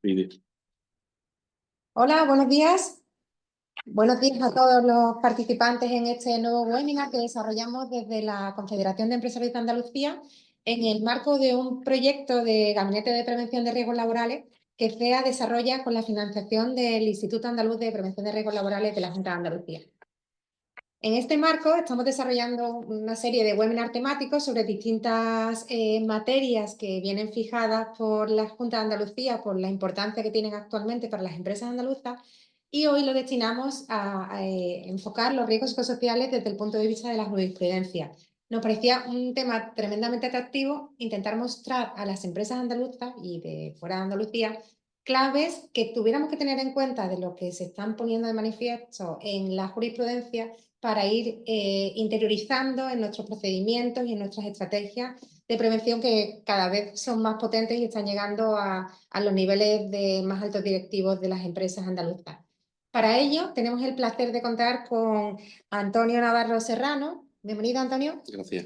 Vídeo. Hola, buenos días. Buenos días a todos los participantes en este nuevo webinar que desarrollamos desde la Confederación de Empresarios de Andalucía en el marco de un proyecto de Gabinete de Prevención de Riesgos Laborales que CEA desarrolla con la financiación del Instituto Andaluz de Prevención de Riesgos Laborales de la Junta de Andalucía. En este marco estamos desarrollando una serie de webinars temáticos sobre distintas materias que vienen fijadas por la Junta de Andalucía por la importancia que tienen actualmente para las empresas andaluzas y hoy lo destinamos a enfocar los riesgos psicosociales desde el punto de vista de la jurisprudencia. Nos parecía un tema tremendamente atractivo intentar mostrar a las empresas andaluzas y de fuera de Andalucía claves que tuviéramos que tener en cuenta de lo que se están poniendo de manifiesto en la jurisprudencia para ir interiorizando en nuestros procedimientos y en nuestras estrategias de prevención que cada vez son más potentes y están llegando a los niveles de más altos directivos de las empresas andaluzas. Para ello, tenemos el placer de contar con Antonio Navarro Serrano. Bienvenido, Antonio. Gracias.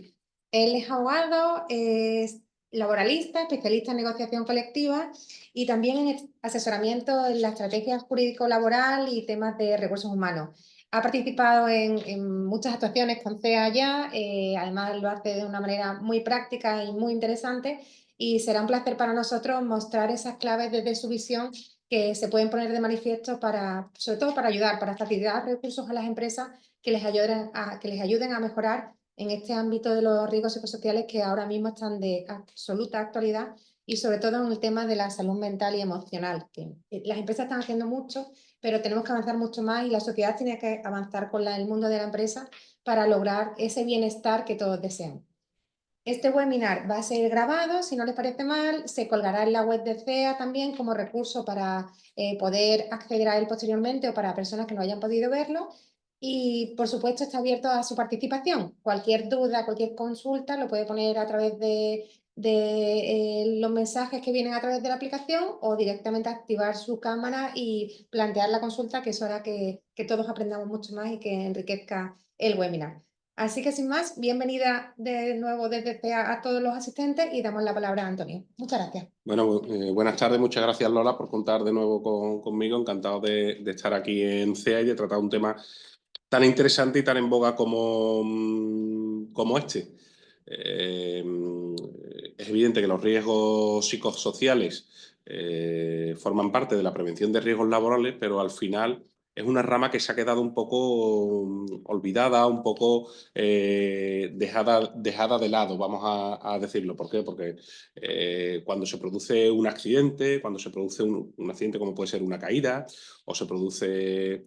Él es abogado, es laboralista, especialista en negociación colectiva y también en asesoramiento en la estrategia jurídico-laboral y temas de recursos humanos. Ha participado en muchas actuaciones con CEA ya, además lo hace de una manera muy práctica y muy interesante y será un placer para nosotros mostrar esas claves desde su visión que se pueden poner de manifiesto para, sobre todo para ayudar, para facilitar recursos a las empresas que les ayuden a mejorar en este ámbito de los riesgos psicosociales que ahora mismo están de absoluta actualidad y sobre todo en el tema de la salud mental y emocional, que las empresas están haciendo mucho, pero tenemos que avanzar mucho más y la sociedad tiene que avanzar con el mundo de la empresa para lograr ese bienestar que todos desean. Este webinar va a ser grabado, si no les parece mal, se colgará en la web de CEA también como recurso para poder acceder a él posteriormente o para personas que no hayan podido verlo. Y, por supuesto, está abierto a su participación. Cualquier duda, cualquier consulta lo puede poner a través de los mensajes que vienen a través de la aplicación o directamente activar su cámara y plantear la consulta, que eso hará que todos aprendamos mucho más y que enriquezca el webinar. Así que sin más, bienvenida de nuevo desde CEA a todos los asistentes y damos la palabra a Antonio. Muchas gracias. Bueno, buenas tardes, muchas gracias Lola por contar de nuevo conmigo. Encantado de estar aquí en CEA y de tratar un tema tan interesante y tan en boga como este. Es evidente que los riesgos psicosociales forman parte de la prevención de riesgos laborales, pero al final es una rama que se ha quedado un poco olvidada, un poco dejada de lado, vamos a decirlo. ¿Por qué? Porque cuando se produce un accidente, cuando se produce un accidente como puede ser una caída, o se produce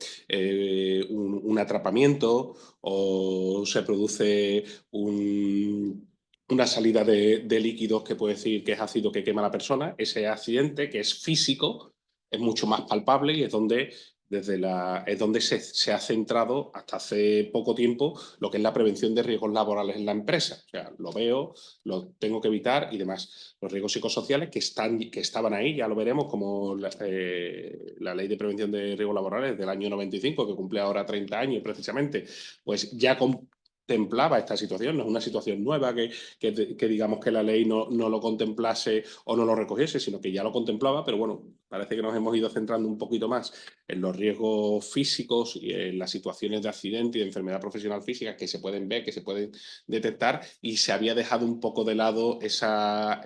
un atrapamiento, o se produce una salida de líquidos que puede decir que es ácido que quema a la persona, ese accidente que es físico es mucho más palpable y es donde se ha centrado hasta hace poco tiempo lo que es la prevención de riesgos laborales en la empresa. O sea, lo veo, lo tengo que evitar y demás. Los riesgos psicosociales que estaban ahí, ya lo veremos, como la Ley de Prevención de Riesgos Laborales del año 95, que cumple ahora 30 años precisamente, pues ya contemplaba esta situación. No es una situación nueva que digamos que la ley no lo contemplase o no lo recogiese, sino que ya lo contemplaba, pero bueno, parece que nos hemos ido centrando un poquito más en los riesgos físicos y en las situaciones de accidente y de enfermedad profesional física que se pueden ver, que se pueden detectar, y se había dejado un poco de lado esa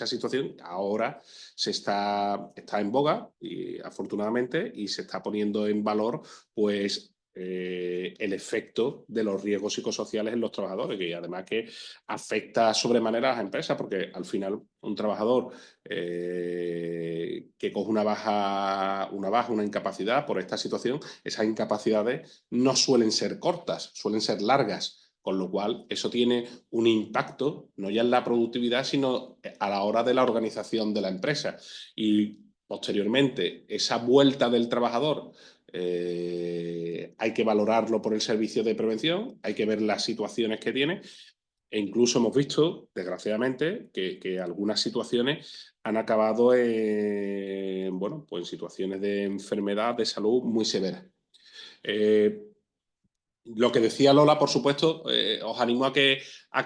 situación. Ahora está en boga, y afortunadamente, y se está poniendo en valor pues el efecto de los riesgos psicosociales en los trabajadores, que además que afecta sobremanera a las empresas, porque al final un trabajador que coge una incapacidad por esta situación, esas incapacidades no suelen ser cortas, suelen ser largas. Con lo cual, eso tiene un impacto, no ya en la productividad, sino a la hora de la organización de la empresa. Y posteriormente, esa vuelta del trabajador hay que valorarlo por el servicio de prevención, hay que ver las situaciones que tiene. E incluso hemos visto, desgraciadamente, que algunas situaciones han acabado pues en situaciones de enfermedad, de salud muy severas. Lo que decía Lola, por supuesto, os animo a que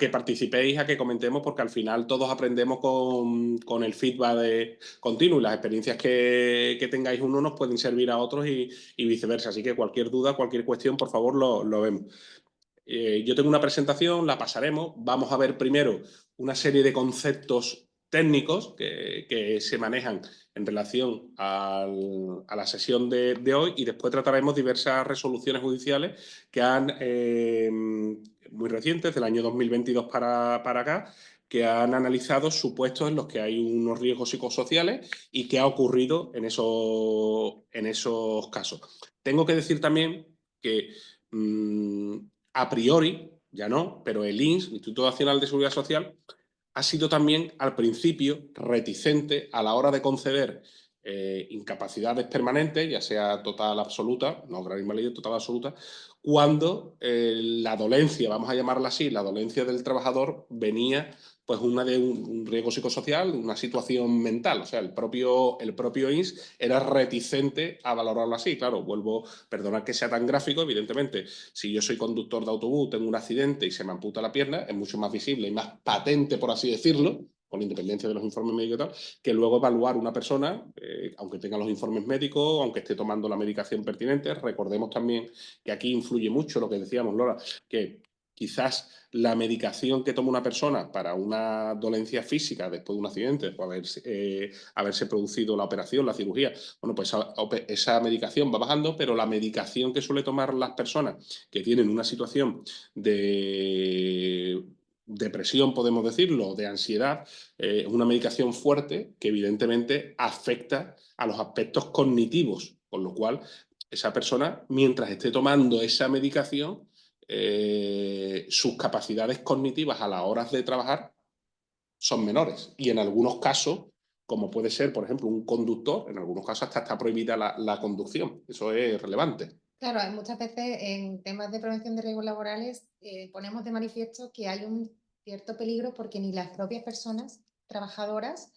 participéis, a que comentemos, porque al final todos aprendemos con el feedback continuo y las experiencias que tengáis uno nos pueden servir a otros y viceversa. Así que cualquier duda, cualquier cuestión, por favor, lo vemos. Yo tengo una presentación, la pasaremos. Vamos a ver primero una serie de conceptos técnicos que se manejan en relación a la sesión de hoy y después trataremos diversas resoluciones judiciales que han, muy recientes, del año 2022 para acá, que han analizado supuestos en los que hay unos riesgos psicosociales y qué ha ocurrido en esos casos. Tengo que decir también que a priori, ya no, pero el INS, el Instituto Nacional de Seguridad Social, ha sido también al principio reticente a la hora de conceder incapacidades permanentes, ya sea total absoluta, no gran invalidez, total absoluta, cuando la dolencia, vamos a llamarla así, la dolencia del trabajador venía pues una de un riesgo psicosocial, una situación mental. O sea, el propio INS era reticente a valorarlo así. Claro, perdonad que sea tan gráfico, evidentemente, si yo soy conductor de autobús, tengo un accidente y se me amputa la pierna, es mucho más visible y más patente, por así decirlo, con independencia de los informes médicos y tal, que luego evaluar una persona, aunque tenga los informes médicos, aunque esté tomando la medicación pertinente. Recordemos también que aquí influye mucho lo que decíamos, Laura, que quizás la medicación que toma una persona para una dolencia física después de un accidente, o haberse producido la operación, la cirugía, bueno, pues esa medicación va bajando, pero la medicación que suele tomar las personas que tienen una situación de depresión, podemos decirlo, de ansiedad, es una medicación fuerte que evidentemente afecta a los aspectos cognitivos, con lo cual esa persona, mientras esté tomando esa medicación, sus capacidades cognitivas a las horas de trabajar son menores. Y en algunos casos, como puede ser, por ejemplo, un conductor, en algunos casos hasta está prohibida la conducción. Eso es relevante. Claro, muchas veces en temas de prevención de riesgos laborales ponemos de manifiesto que hay un cierto peligro porque ni las propias personas trabajadoras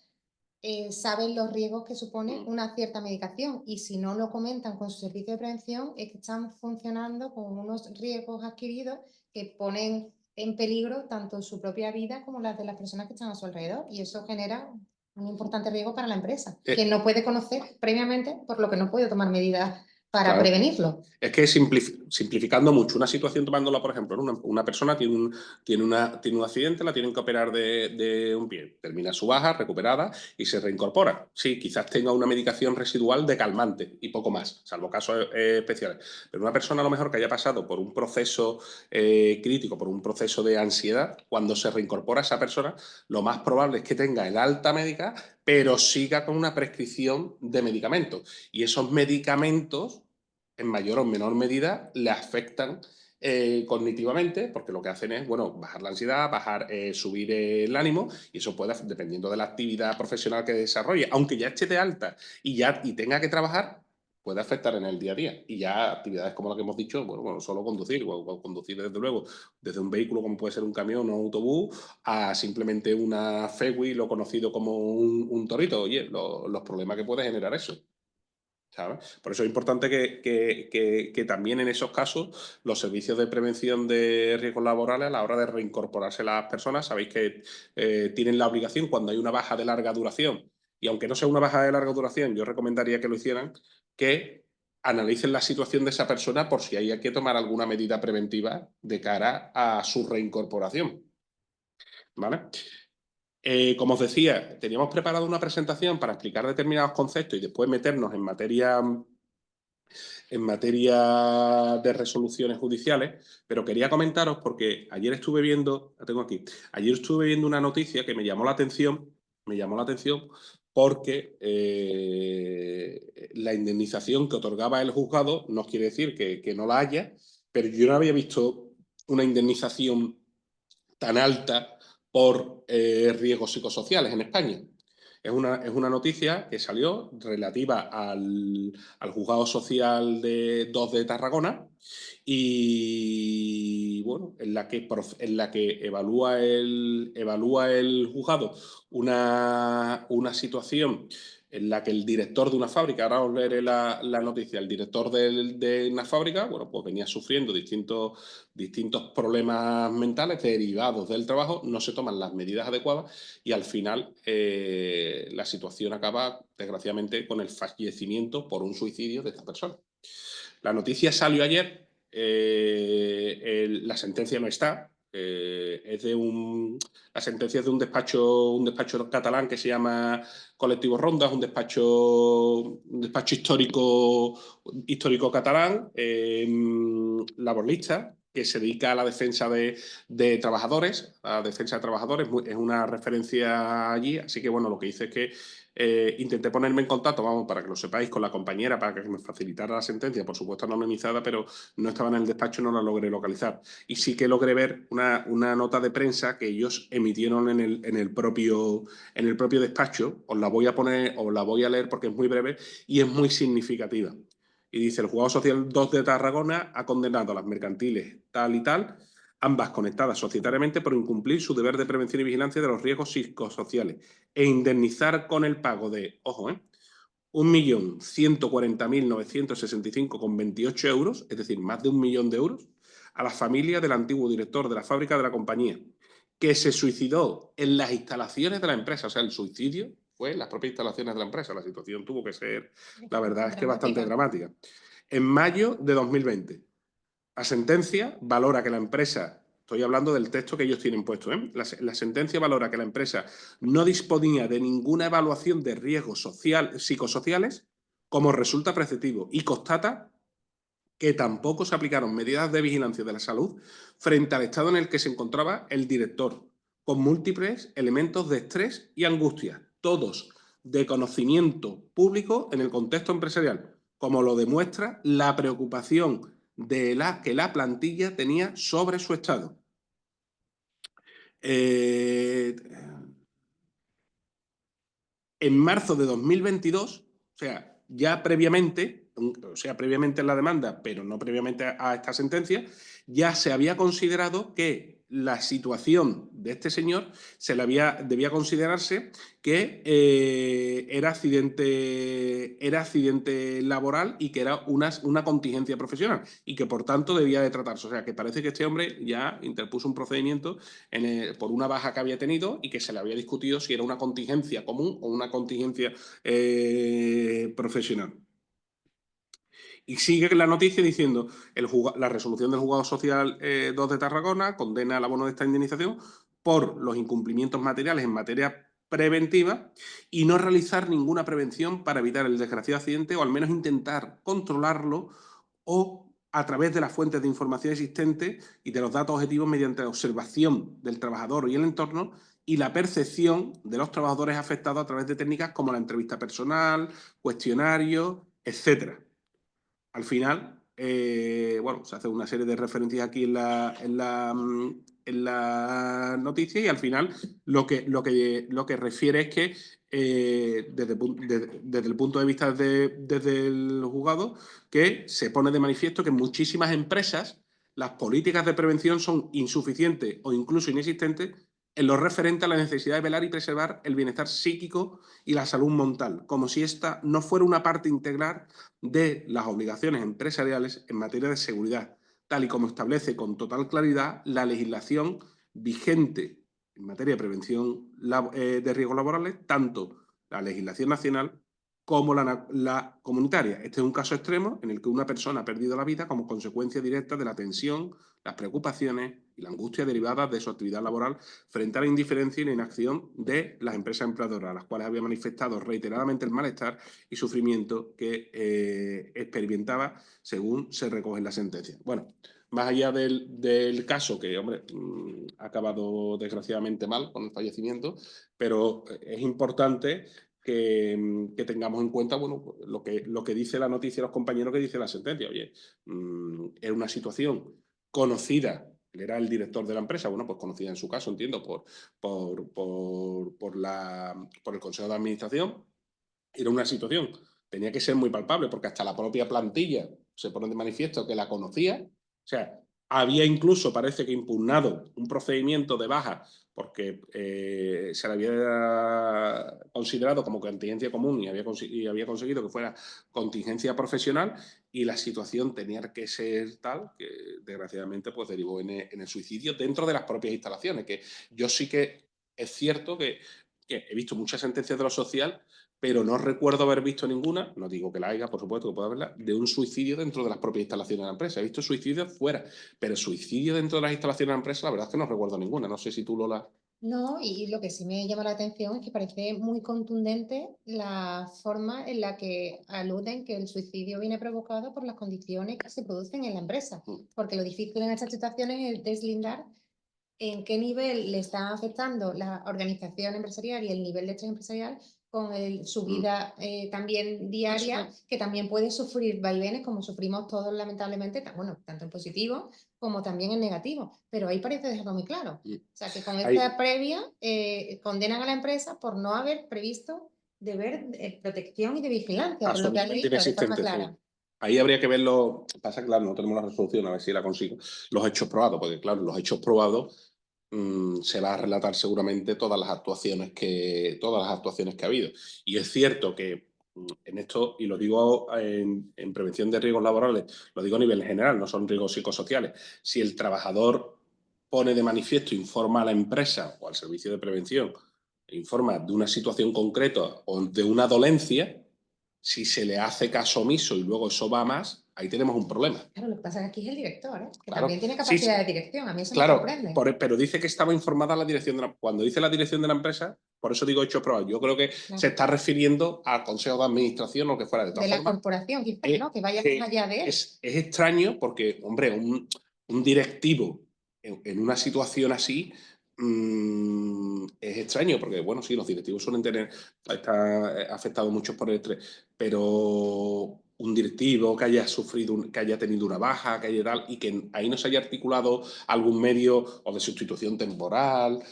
saben los riesgos que supone una cierta medicación y si no lo comentan con su servicio de prevención es que están funcionando con unos riesgos adquiridos que ponen en peligro tanto su propia vida como las de las personas que están a su alrededor y eso genera un importante riesgo para la empresa, que no puede conocer previamente por lo que no puede tomar medidas para Claro. prevenirlo. Es que simplificando mucho, una situación tomándola, por ejemplo, una persona tiene un accidente, la tienen que operar de un pie, termina su baja, recuperada y se reincorpora. Sí, quizás tenga una medicación residual de calmante y poco más, salvo casos especiales. Pero una persona a lo mejor que haya pasado por un proceso crítico, por un proceso de ansiedad, cuando se reincorpora esa persona, lo más probable es que tenga el alta médica, pero siga con una prescripción de medicamentos. Y esos medicamentos en mayor o menor medida le afectan cognitivamente, porque lo que hacen es, bueno, bajar la ansiedad, subir el ánimo, y eso puede, dependiendo de la actividad profesional que desarrolle, aunque ya esté de alta y tenga que trabajar, puede afectar en el día a día. Y ya actividades como la que hemos dicho, bueno solo conducir, o conducir desde luego, desde un vehículo como puede ser un camión o un autobús, a simplemente una Fegui, lo conocido como un torito. Oye, los problemas que puede generar eso. ¿Sabes? Por eso es importante que también en esos casos los servicios de prevención de riesgos laborales a la hora de reincorporarse las personas, sabéis que tienen la obligación cuando hay una baja de larga duración, y aunque no sea una baja de larga duración, yo recomendaría que lo hicieran, que analicen la situación de esa persona por si hay que tomar alguna medida preventiva de cara a su reincorporación. ¿Vale? Como os decía, teníamos preparado una presentación para explicar determinados conceptos y después meternos en materia de resoluciones judiciales, pero quería comentaros porque ayer estuve viendo, la tengo aquí, ayer estuve viendo una noticia que me llamó la atención porque la indemnización que otorgaba el juzgado no quiere decir que no la haya, pero yo no había visto una indemnización tan alta por riesgos psicosociales en España. Es una noticia que salió relativa al juzgado social de 2 de Tarragona y, bueno, en la que evalúa el juzgado una situación en la que el director de una fábrica, ahora os leeré la noticia, el director de una fábrica, bueno, pues venía sufriendo distintos problemas mentales derivados del trabajo, no se toman las medidas adecuadas y al final la situación acaba, desgraciadamente, con el fallecimiento por un suicidio de esta persona. La noticia salió ayer, la sentencia no está, la sentencia es de un despacho catalán que se llama Colectivo Rondas, un despacho histórico catalán, laborista, que se dedica a la defensa de trabajadores, es una referencia allí, así que bueno, lo que hice es que intenté ponerme en contacto, vamos, para que lo sepáis, con la compañera, para que me facilitara la sentencia, por supuesto anonimizada, pero no estaba en el despacho, no la logré localizar. Y sí que logré ver una nota de prensa que ellos emitieron en el propio despacho. Os la voy a poner, os la voy a leer porque es muy breve y es muy significativa. Y dice: el Juzgado Social 2 de Tarragona ha condenado a las mercantiles tal y tal, ambas conectadas societariamente, por incumplir su deber de prevención y vigilancia de los riesgos psicosociales e indemnizar con el pago de, ojo, 1.140.965,28 euros, es decir, más de 1.000.000 de euros, a la familia del antiguo director de la fábrica de la compañía, que se suicidó en las instalaciones de la empresa. O sea, el suicidio fue en las propias instalaciones de la empresa. La situación tuvo que ser, la verdad es que bastante dramática. En mayo de 2020, la sentencia valora que la empresa, estoy hablando del texto que ellos tienen puesto, la sentencia valora que la empresa no disponía de ninguna evaluación de riesgos psicosociales como resulta preceptivo y constata que tampoco se aplicaron medidas de vigilancia de la salud frente al estado en el que se encontraba el director, con múltiples elementos de estrés y angustia, todos de conocimiento público en el contexto empresarial, como lo demuestra la preocupación que la plantilla tenía sobre su estado. En marzo de 2022, o sea, previamente en la demanda, pero no previamente a esta sentencia, ya se había considerado que la situación de este señor debía considerarse que era accidente laboral y que era una contingencia profesional y que por tanto debía de tratarse. O sea, que parece que este hombre ya interpuso un procedimiento por una baja que había tenido y que se le había discutido si era una contingencia común o una contingencia profesional. Y sigue la noticia diciendo: la resolución del Juzgado Social 2 de Tarragona condena al abono de esta indemnización por los incumplimientos materiales en materia preventiva y no realizar ninguna prevención para evitar el desgraciado accidente, o al menos intentar controlarlo, o a través de las fuentes de información existentes y de los datos objetivos mediante la observación del trabajador y el entorno y la percepción de los trabajadores afectados a través de técnicas como la entrevista personal, cuestionarios, etcétera. Al final, bueno, se hace una serie de referencias aquí en la noticia y al final lo que refiere es que desde el punto de vista desde el juzgado, que se pone de manifiesto que en muchísimas empresas las políticas de prevención son insuficientes o incluso inexistentes en lo referente a la necesidad de velar y preservar el bienestar psíquico y la salud mental, como si esta no fuera una parte integral de las obligaciones empresariales en materia de seguridad, tal y como establece con total claridad la legislación vigente en materia de prevención de riesgos laborales, tanto la legislación nacional como la comunitaria. Este es un caso extremo en el que una persona ha perdido la vida como consecuencia directa de la tensión, las preocupaciones y la angustia derivadas de su actividad laboral frente a la indiferencia y la inacción de las empresas empleadoras, las cuales había manifestado reiteradamente el malestar y sufrimiento que experimentaba, según se recoge en la sentencia. Bueno, más allá del caso, que, hombre, ha acabado desgraciadamente mal con el fallecimiento, pero es importante que tengamos en cuenta, bueno, lo que dice la noticia de los compañeros, que dice la sentencia. Oye, es una situación conocida, él era el director de la empresa, bueno, pues conocida en su caso, entiendo, por el Consejo de Administración. Era una situación, tenía que ser muy palpable, porque hasta la propia plantilla se pone de manifiesto que la conocía. O sea, había incluso, parece que impugnado, un procedimiento de baja porque se le había considerado como contingencia común y había conseguido que fuera contingencia profesional, y la situación tenía que ser tal que desgraciadamente pues derivó en el suicidio dentro de las propias instalaciones, que yo sí que es cierto que he visto muchas sentencias de lo social, pero no recuerdo haber visto ninguna, no digo que la haya, por supuesto que pueda haberla, de un suicidio dentro de las propias instalaciones de la empresa. He visto suicidios fuera, pero suicidio dentro de las instalaciones de la empresa, la verdad es que no recuerdo ninguna. No sé si tú, Lola. No, y lo que sí me llama la atención es que parece muy contundente la forma en la que aluden que el suicidio viene provocado por las condiciones que se producen en la empresa, Mm. porque lo difícil en estas situaciones es deslindar en qué nivel le está afectando la organización empresarial y el nivel de estrés empresarial con su Mm. vida también diaria, Personal. que también puede sufrir vaivenes como sufrimos todos lamentablemente, bueno, tanto en positivo como también en negativo, pero ahí parece dejarlo muy claro. Mm. O sea, que con Hay, esta previa condenan a la empresa por no haber previsto deber de protección y de vigilancia, por lo que han absolutamente dicho de forma inexistente, sí. clara. Ahí habría que verlo. Pasa que, claro, no tenemos la resolución, a ver si la consigo. Los hechos probados, porque, claro, los hechos probados se va a relatar seguramente todas las actuaciones que ha habido. Y es cierto que en esto, y lo digo en prevención de riesgos laborales, lo digo a nivel general, no son riesgos psicosociales. Si el trabajador pone de manifiesto, informa a la empresa o al servicio de prevención, informa de una situación concreta o de una dolencia, si se le hace caso omiso y luego eso va a más, ahí tenemos un problema. Claro, lo que pasa es que aquí es el director, que Claro, también tiene sí, capacidad de dirección, a mí eso me claro, sorprende. pero dice que estaba informada la dirección de la. Cuando dice la dirección de la empresa, por eso digo hecho probado. Yo creo que se Claro. está refiriendo al consejo de administración o lo que fuera. De De todas la formas, corporación, quizás, eh, ¿no? Que vaya más allá de él. es extraño porque, hombre, un directivo en una situación así es extraño porque, bueno, sí, los directivos suelen estar afectados muchos por el estrés, pero un directivo que haya sufrido, que haya tenido una baja, que haya tal, y que ahí no se haya articulado algún medio o de sustitución temporal,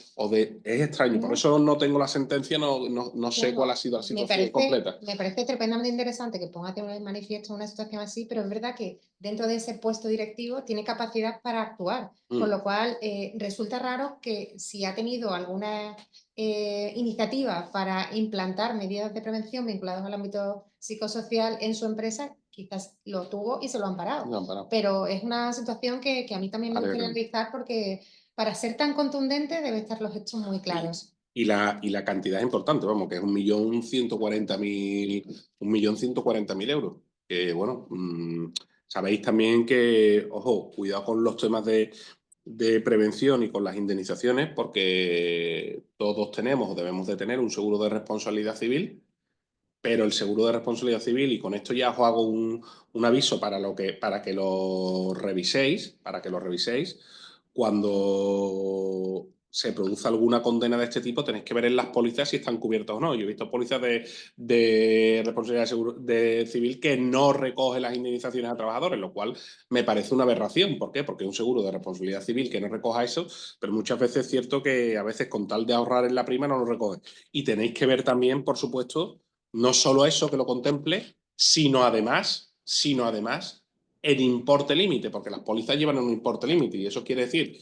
es extraño. Por No, eso no tengo la sentencia, no sé cuál ha claro, sido la situación completa. me parece tremendamente interesante que ponga de manifiesto una situación así, pero es verdad que dentro de ese puesto directivo tiene capacidad para actuar, con Mm. lo cual resulta raro que si ha tenido alguna iniciativa para implantar medidas de prevención vinculadas al ámbito psicosocial en su empresa, quizás lo tuvo y se lo han parado. No, para. Pero es una situación que a mí también me Habría que gustaría ver. analizar porque para ser tan contundente debe estar los hechos muy Y, claros. y la cantidad es importante, vamos, que es 1.140.000, 1.140.000 euros. Que bueno, sabéis también que, ojo, cuidado con los temas de prevención y con las indemnizaciones, porque todos tenemos o debemos de tener un seguro de responsabilidad civil, pero el seguro de responsabilidad civil, y con esto ya os hago un aviso para que lo reviséis, cuando se produce alguna condena de este tipo, tenéis que ver en las pólizas si están cubiertas o no. Yo he visto pólizas de responsabilidad civil que no recoge las indemnizaciones a trabajadores, lo cual me parece una aberración. ¿Por qué? Porque un seguro de responsabilidad civil que no recoja eso, pero muchas veces es cierto que a veces con tal de ahorrar en la prima no lo recoge. Y tenéis que ver también, por supuesto, no solo eso que lo contemple, sino además el importe límite, porque las pólizas llevan un importe límite, y eso quiere decir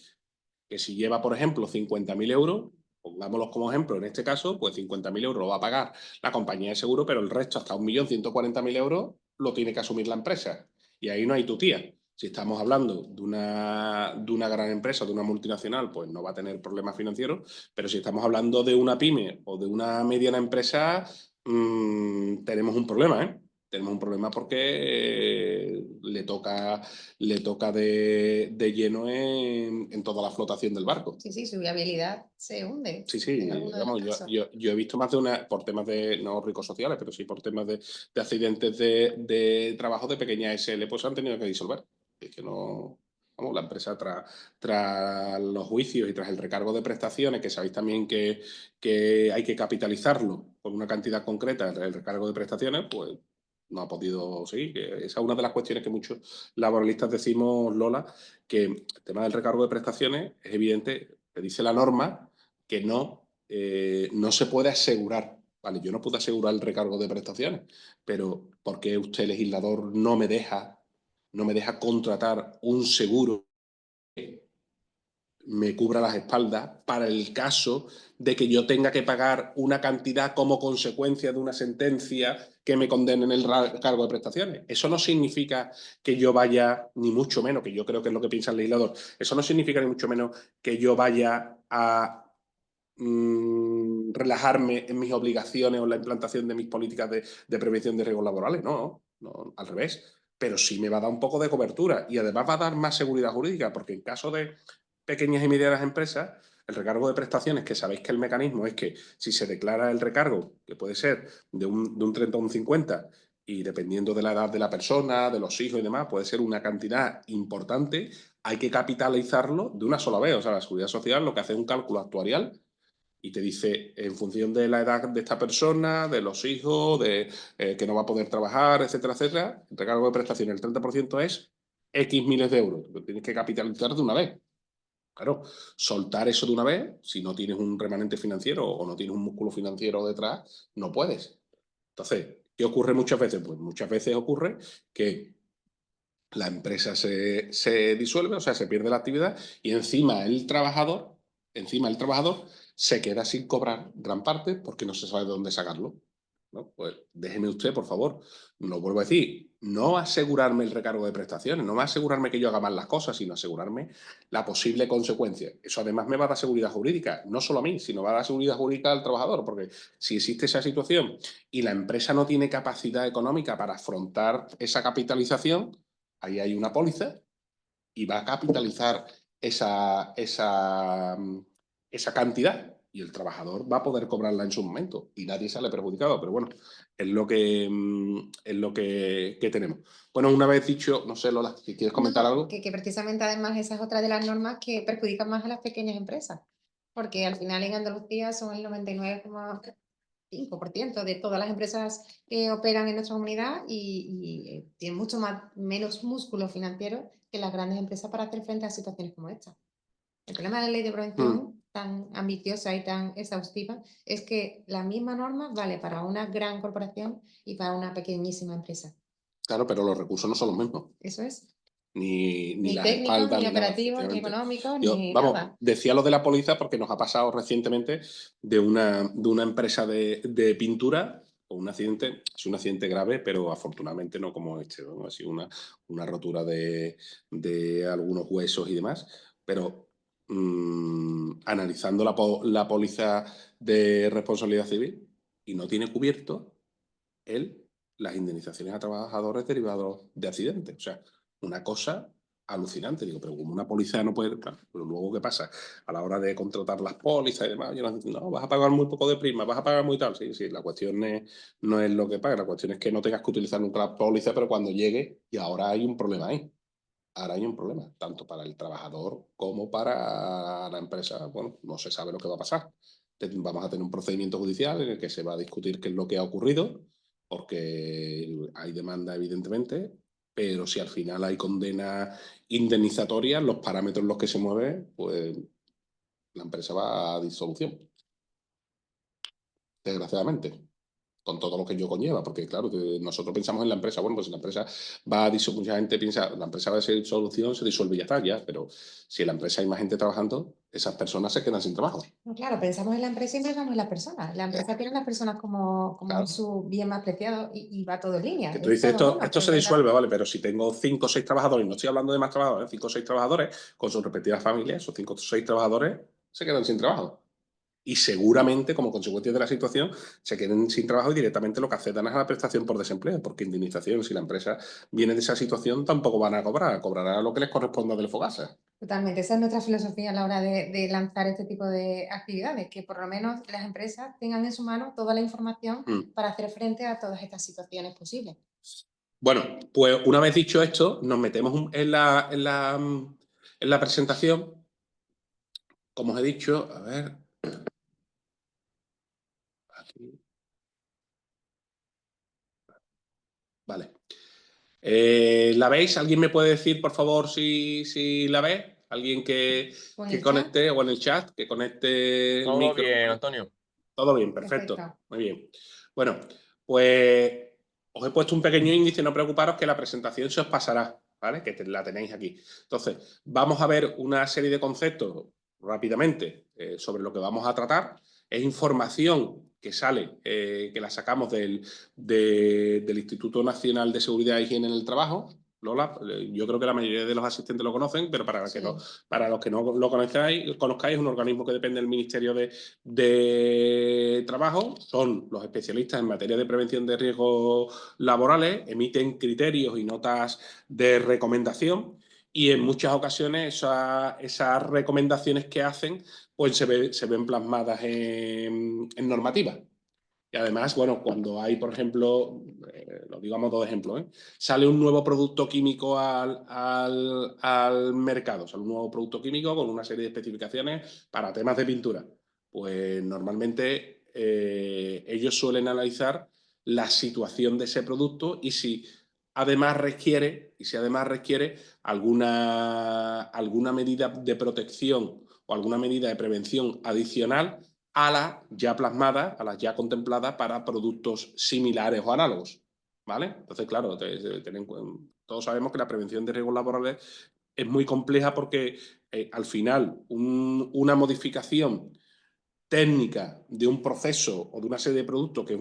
que si lleva, por ejemplo, 50.000 euros, pongámoslos como ejemplo en este caso, pues 50.000 euros lo va a pagar la compañía de seguro, pero el resto, hasta 1.140.000 euros, lo tiene que asumir la empresa. Y ahí no hay tutía. Si estamos hablando de una gran empresa, de una multinacional, pues no va a tener problemas financieros, pero si estamos hablando de una pyme o de una mediana empresa, tenemos un problema, ¿eh? Tenemos un problema porque le toca de lleno en toda la flotación del barco. Sí, sí, su viabilidad se hunde Sí, en sí, alguno de los vamos, yo, casos. yo, yo he visto más de una, por temas de, no ricos sociales, pero sí por temas de accidentes de trabajo de pequeña SL, pues han tenido que disolver. Es que no, vamos, la empresa tras los juicios y tras el recargo de prestaciones, que sabéis también que hay que capitalizarlo por una cantidad concreta, el recargo de prestaciones, pues no ha podido seguir. Que esa es una de las cuestiones que muchos laboralistas decimos, Lola, que el tema del recargo de prestaciones es evidente, que dice la norma que no se puede asegurar. Vale, yo no puedo asegurar el recargo de prestaciones, pero ¿por qué usted, legislador, no me deja contratar un seguro me cubra las espaldas para el caso de que yo tenga que pagar una cantidad como consecuencia de una sentencia que me condene en el cargo de prestaciones. Eso no significa que yo vaya, ni mucho menos, que yo creo que es lo que piensa el legislador, eso no significa ni mucho menos que yo vaya a relajarme en mis obligaciones o en la implantación de mis políticas de prevención de riesgos laborales. No, no, al revés. Pero sí me va a dar un poco de cobertura y además va a dar más seguridad jurídica, porque en caso de pequeñas y medianas empresas, el recargo de prestaciones, que sabéis que el mecanismo es que si se declara el recargo, que puede ser de un 30 a un 50, y dependiendo de la edad de la persona, de los hijos y demás, puede ser una cantidad importante, hay que capitalizarlo de una sola vez. O sea, la Seguridad Social lo que hace es un cálculo actuarial y te dice, en función de la edad de esta persona, de los hijos, de que no va a poder trabajar, etcétera, etcétera, el recargo de prestaciones, el 30% es X miles de euros. Lo tienes que capitalizar de una vez. Claro, soltar eso de una vez, si no tienes un remanente financiero o no tienes un músculo financiero detrás, no puedes. Entonces, ¿qué ocurre muchas veces? Pues muchas veces ocurre que la empresa se disuelve, o sea, se pierde la actividad y encima el trabajador se queda sin cobrar gran parte porque no se sabe de dónde sacarlo. ¿No? Pues déjeme usted, por favor, lo vuelvo a decir, no asegurarme el recargo de prestaciones, no asegurarme que yo haga mal las cosas, sino asegurarme la posible consecuencia. Eso además me va a dar seguridad jurídica, no solo a mí, sino va a dar seguridad jurídica al trabajador, porque si existe esa situación y la empresa no tiene capacidad económica para afrontar esa capitalización, ahí hay una póliza y va a capitalizar esa cantidad y el trabajador va a poder cobrarla en su momento y nadie sale perjudicado, pero bueno, es lo que tenemos. Bueno, una vez dicho, no sé, Lola, si quieres comentar algo. Que precisamente además esa es otra de las normas que perjudican más a las pequeñas empresas, porque al final en Andalucía son el 99,5% de todas las empresas que operan en nuestra comunidad y tienen mucho menos músculo financiero que las grandes empresas para hacer frente a situaciones como esta. El problema de la ley de prevención tan ambiciosa y tan exhaustiva es que la misma norma vale para una gran corporación y para una pequeñísima empresa. Claro, pero los recursos no son los mismos. Eso es. Ni Ni las técnicos, espaldas, ni ni nada, operativos, ni efectivamente. económicos, Yo, ni vamos, nada. decía lo de la póliza porque nos ha pasado recientemente de una empresa de pintura, o es un accidente grave, pero afortunadamente no como este, ¿no? Ha sido una rotura de algunos huesos y demás, pero analizando la póliza de responsabilidad civil y no tiene cubierto las indemnizaciones a trabajadores derivados de accidentes. O sea, una cosa alucinante. Digo, pero como una póliza no puede. Claro, pero luego, ¿qué pasa? A la hora de contratar las pólizas y demás, yo no, vas a pagar muy poco de prima, vas a pagar muy tal. Sí, sí, la cuestión no es lo que paga, la cuestión es que no tengas que utilizar nunca la póliza, pero cuando llegue, y ahora hay un problema ahí. Ahora hay un problema, tanto para el trabajador como para la empresa. Bueno, no se sabe lo que va a pasar. Vamos a tener un procedimiento judicial en el que se va a discutir qué es lo que ha ocurrido, porque hay demanda, evidentemente, pero si al final hay condena indemnizatoria, los parámetros en los que se mueve, pues la empresa va a disolución, desgraciadamente, con todo lo que ello conlleva, porque claro, que nosotros pensamos en la empresa, bueno, pues si la empresa va a disolver, mucha gente piensa, la empresa va a ser solución, se disuelve y ya está, ya, pero si en la empresa hay más gente trabajando, esas personas se quedan sin trabajo. No, claro, pensamos en la empresa y pensamos en las personas. La empresa tiene a las personas como Claro. su bien más preciado y va todo en línea. Que tú Es dices, todo uno, esto pero se es verdad. disuelve, ¿vale? Pero si tengo 5 o 6 trabajadores, y no estoy hablando de más trabajadores, 5 o 6 trabajadores con sus respectivas familias, esos 5 o 6 trabajadores se quedan sin trabajo. Y seguramente, como consecuencia de la situación, se queden sin trabajo y directamente lo que aceptan es a la prestación por desempleo, porque indemnización, si la empresa viene de esa situación, tampoco van a cobrar, cobrarán lo que les corresponda del Fogasa. Totalmente. Esa es nuestra filosofía a la hora de lanzar este tipo de actividades, que por lo menos las empresas tengan en su mano toda la información para hacer frente a todas estas situaciones posibles. Bueno, pues una vez dicho esto, nos metemos en la presentación. Como os he dicho, a ver. Aquí. Vale. ¿La veis? ¿Alguien me puede decir, por favor, si la ve? ¿Alguien que conecte o en el chat, que conecte el Todo micro? bien, Antonio. Todo bien, perfecto. Muy bien. Bueno, pues os he puesto un pequeño índice, no preocuparos que la presentación se os pasará. ¿vale? Que la tenéis aquí. Entonces, vamos a ver una serie de conceptos rápidamente sobre lo que vamos a tratar. Es información que sale, que la sacamos del Instituto Nacional de Seguridad e Higiene en el Trabajo. Lola, yo creo que la mayoría de los asistentes lo conocen, pero para, Sí. para los que no lo conozcáis, es un organismo que depende del Ministerio de Trabajo. Son los especialistas en materia de prevención de riesgos laborales, emiten criterios y notas de recomendación y en muchas ocasiones esas recomendaciones que hacen pues se ven plasmadas en normativas. Y además, bueno, cuando hay, por ejemplo, lo digamos dos ejemplos, sale un nuevo producto químico al mercado, sale un nuevo producto químico con una serie de especificaciones para temas de pintura. Pues normalmente ellos suelen analizar la situación de ese producto y si además requiere alguna medida de protección o alguna medida de prevención adicional a las ya plasmadas, a las ya contempladas para productos similares o análogos. ¿Vale? Entonces, claro, todos sabemos que la prevención de riesgos laborales es muy compleja porque al final una modificación técnica de un proceso o de una serie de productos que,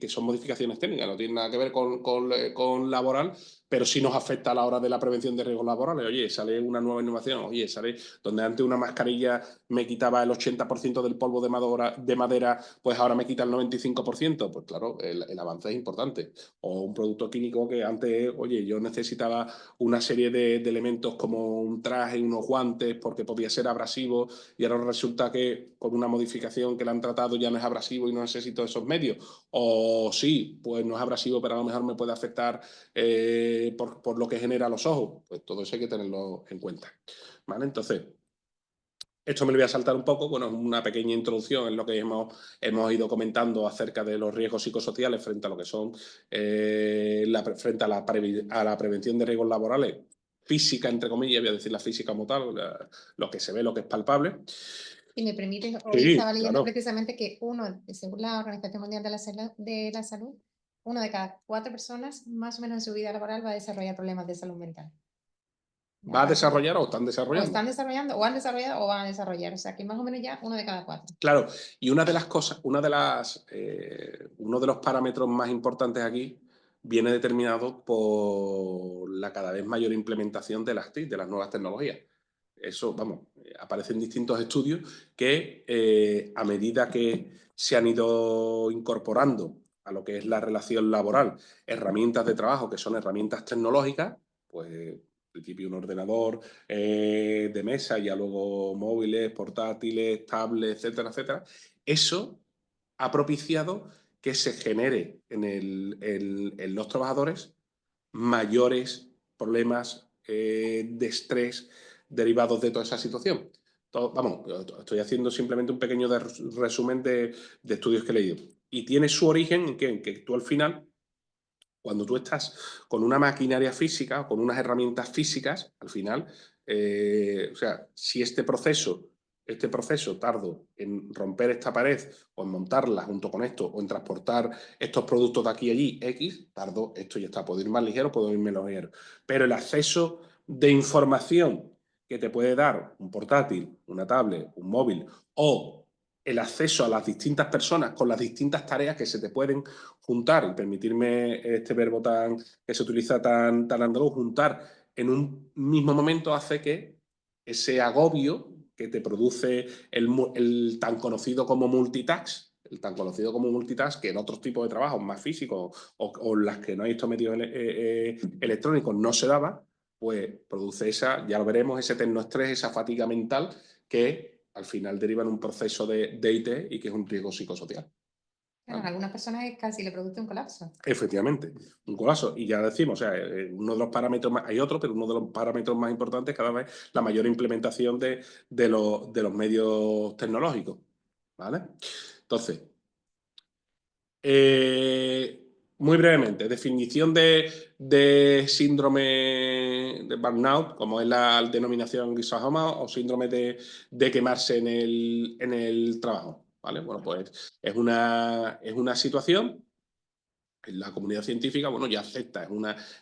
que son modificaciones técnicas, no tienen nada que ver con laboral, pero sí nos afecta a la hora de la prevención de riesgos laborales. Oye, sale una nueva innovación, oye, sale donde antes una mascarilla me quitaba el 80% del polvo de madera, pues ahora me quita el 95%. Pues claro, el avance es importante. O un producto químico que antes, oye, yo necesitaba una serie de elementos como un traje y unos guantes porque podía ser abrasivo y ahora resulta que con una modificación que le han tratado ya no es abrasivo y no necesito esos medios. O sí, pues no es abrasivo, pero a lo mejor me puede afectar por lo que genera a los ojos. Pues todo eso hay que tenerlo en cuenta. ¿Vale? Entonces, esto me lo voy a saltar un poco, bueno, es una pequeña introducción en lo que hemos ido comentando acerca de los riesgos psicosociales frente a lo que son, frente a la prevención de riesgos laborales, física, entre comillas, voy a decir la física como tal, lo que se ve, lo que es palpable. Si me permites, hoy Sí, estaba leyendo claro. precisamente que según la Organización Mundial de la Salud, una de cada 4 personas, más o menos en su vida laboral, va a desarrollar problemas de salud mental. Me ¿Va a parece. desarrollar o están O desarrollando? están desarrollando, o han desarrollado, o van a desarrollar. O sea, que más o menos ya uno de cada 4. Claro, y una de las cosas, uno de los parámetros más importantes aquí viene determinado por la cada vez mayor implementación de las TIC, de las nuevas tecnologías. Eso, vamos, aparecen distintos estudios que a medida que se han ido incorporando a lo que es la relación laboral, herramientas de trabajo que son herramientas tecnológicas, pues al principio un ordenador de mesa, ya luego móviles, portátiles, tablets, etcétera, etcétera. Eso ha propiciado que se genere en los trabajadores mayores problemas de estrés derivados de toda esa situación. Vamos, estoy haciendo simplemente un pequeño resumen de estudios que he leído. Y tiene su origen en que tú al final, cuando tú estás con una maquinaria física o con unas herramientas físicas, al final, o sea, si este proceso tardo en romper esta pared o en montarla junto con esto o en transportar estos productos de aquí a allí, X, tardo, esto ya está, puedo ir más ligero, puedo ir menos ligero. Pero el acceso de información que te puede dar un portátil, una tablet, un móvil o el acceso a las distintas personas con las distintas tareas que se te pueden juntar, y permitirme este verbo que se utiliza tan andaluz, juntar en un mismo momento hace que ese agobio que te produce el tan conocido como multitask, que en otros tipos de trabajos más físicos o las que no hay estos medios electrónicos no se daba, pues produce ya lo veremos, ese tecnoestrés, esa fatiga mental que al final deriva en un proceso de IT y que es un riesgo psicosocial. Bueno, en ¿Vale? algunas personas casi le produce un colapso. Efectivamente, un colapso. Y ya decimos, o sea, uno de los parámetros más, hay otro, pero uno de los parámetros más importantes cada vez la mayor implementación de los medios tecnológicos. ¿Vale? Entonces, muy brevemente, definición de síndrome de burnout, como es la denominación guisajoma, o síndrome de quemarse en el trabajo. ¿Vale? Bueno, pues es una situación la comunidad científica, bueno, ya acepta en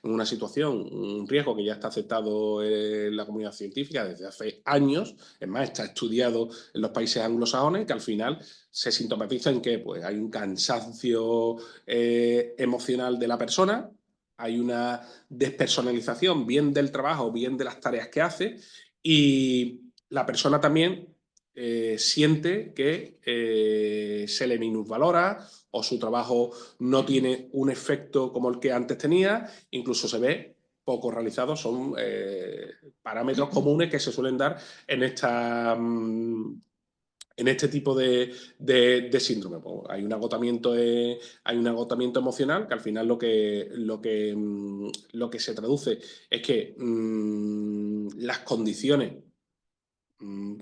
una situación, un riesgo que ya está aceptado en la comunidad científica desde hace años, es más, está estudiado en los países anglosajones, que al final se sintomatiza en que pues, hay un cansancio emocional de la persona, hay una despersonalización bien del trabajo, bien de las tareas que hace, y la persona también siente que se le minusvalora o su trabajo no tiene un efecto como el que antes tenía, incluso se ve poco realizado, son parámetros comunes que se suelen dar en en este tipo de síndrome. Pues hay un agotamiento emocional que al final lo que se traduce es que las condiciones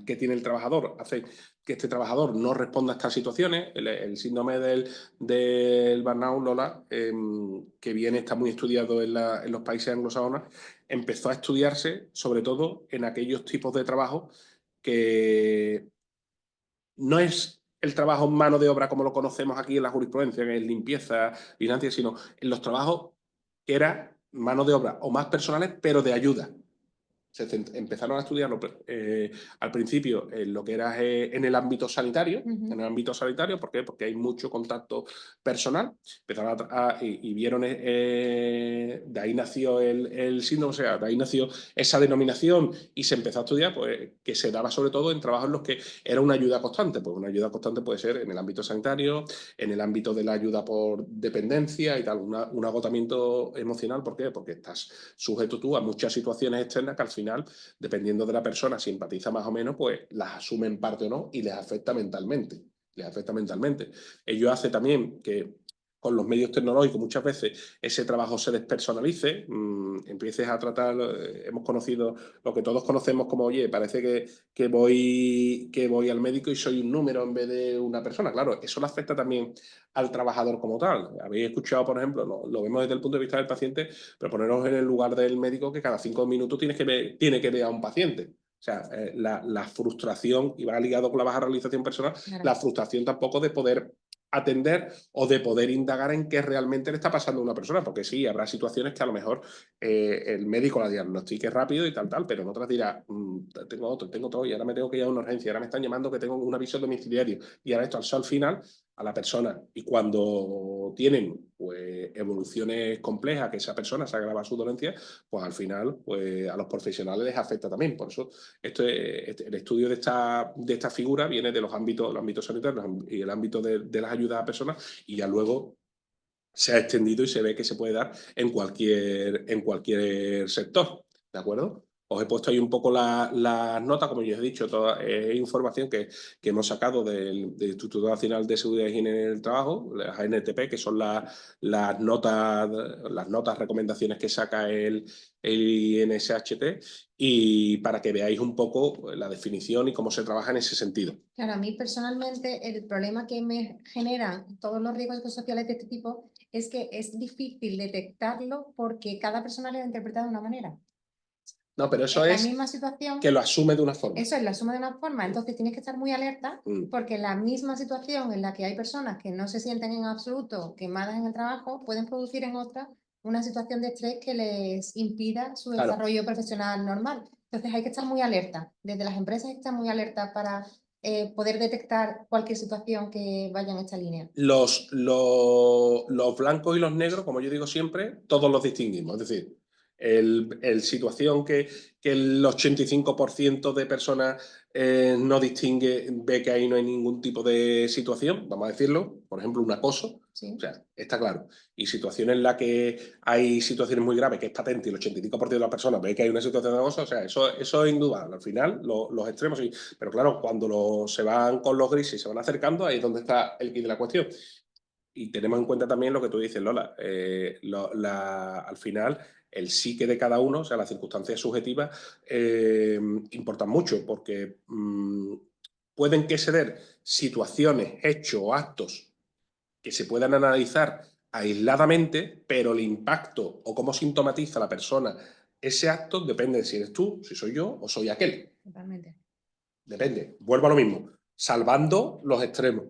que tiene el trabajador hace que este trabajador no responda a estas situaciones. El síndrome del burnout, Lola, que viene, está muy estudiado en los países anglosajones, empezó a estudiarse sobre todo en aquellos tipos de trabajo que no es el trabajo en mano de obra como lo conocemos aquí en la jurisprudencia, que es limpieza, vigilancia, sino en los trabajos que era mano de obra o más personales, pero de ayuda. Empezaron a estudiarlo al principio en lo que era en el ámbito sanitario. En el ámbito sanitario, ¿por qué? Porque hay mucho contacto personal. Empezaron y vieron, de ahí nació el síndrome, o sea, de ahí nació esa denominación y se empezó a estudiar, pues, que se daba sobre todo en trabajos en los que era una ayuda constante. Pues una ayuda constante puede ser en el ámbito sanitario, en el ámbito de la ayuda por dependencia y tal, un agotamiento emocional. ¿Por qué? Porque estás sujeto tú a muchas situaciones externas que al final, dependiendo de la persona, si empatiza más o menos, pues las asume en parte o no y les afecta mentalmente. Les afecta mentalmente. Ello hace también que con los medios tecnológicos muchas veces ese trabajo se despersonalice, empieces a tratar, hemos conocido lo que todos conocemos como, oye, parece que voy al médico y soy un número en vez de una persona. Claro, eso le afecta también al trabajador como tal. Habéis escuchado, por ejemplo, lo vemos desde el punto de vista del paciente, pero poneros en el lugar del médico que cada 5 minutos tiene que ver a un paciente. O sea, la frustración, y va ligado con la baja realización personal, claro, la frustración tampoco de poder atender o de poder indagar en qué realmente le está pasando a una persona, porque sí, habrá situaciones que a lo mejor el médico la diagnostique rápido y tal, pero en otras dirá, tengo otro, y ahora me tengo que ir a una urgencia, ahora me están llamando que tengo un aviso domiciliario, y ahora esto al final a la persona, y cuando tienen pues evoluciones complejas, que esa persona se agrava su dolencia, pues al final pues a los profesionales les afecta también. Por eso el estudio de esta figura viene de los ámbitos sanitarios y el ámbito de las ayudas a personas, y ya luego se ha extendido y se ve que se puede dar en cualquier sector, ¿de acuerdo? Os he puesto ahí un poco las notas, como yo he dicho, toda información que hemos sacado del Instituto Nacional de Seguridad y Higiene en el Trabajo, las ANTP, que son las notas, recomendaciones que saca el INSHT, y para que veáis un poco la definición y cómo se trabaja en ese sentido. Claro, a mí personalmente el problema que me generan todos los riesgos psicosociales de este tipo es que es difícil detectarlo porque cada persona lo interpreta de una manera. No, pero eso en es la misma situación, que lo asume de una forma. Eso es, lo asume de una forma, entonces tienes que estar muy alerta porque la misma situación en la que hay personas que no se sienten en absoluto quemadas en el trabajo pueden producir en otras una situación de estrés que les impida su desarrollo profesional normal. Entonces hay que estar muy alerta. Desde las empresas hay que estar muy alerta para poder detectar cualquier situación que vaya en esta línea. Los blancos y los negros, como yo digo siempre, todos los distinguimos. Es decir, el situación que el 85% de personas no distingue, ve que ahí no hay ningún tipo de situación, vamos a decirlo, por ejemplo, un acoso, sí, o sea, está claro. Y situaciones en las que hay situaciones muy graves, que es patente, y el 85% de las personas ve que hay una situación de acoso, o sea, eso es indudable. Al final, los extremos sí. Pero claro, cuando se van con los grises y se van acercando, ahí es donde está el quid de la cuestión. Y tenemos en cuenta también lo que tú dices, Lola. Al final, el psique de cada uno, o sea, las circunstancias subjetivas, importan mucho, porque pueden que se den situaciones, hechos o actos que se puedan analizar aisladamente, pero el impacto o cómo sintomatiza la persona ese acto depende de si eres tú, si soy yo o soy aquel. Totalmente. Depende. Vuelvo a lo mismo. Salvando los extremos.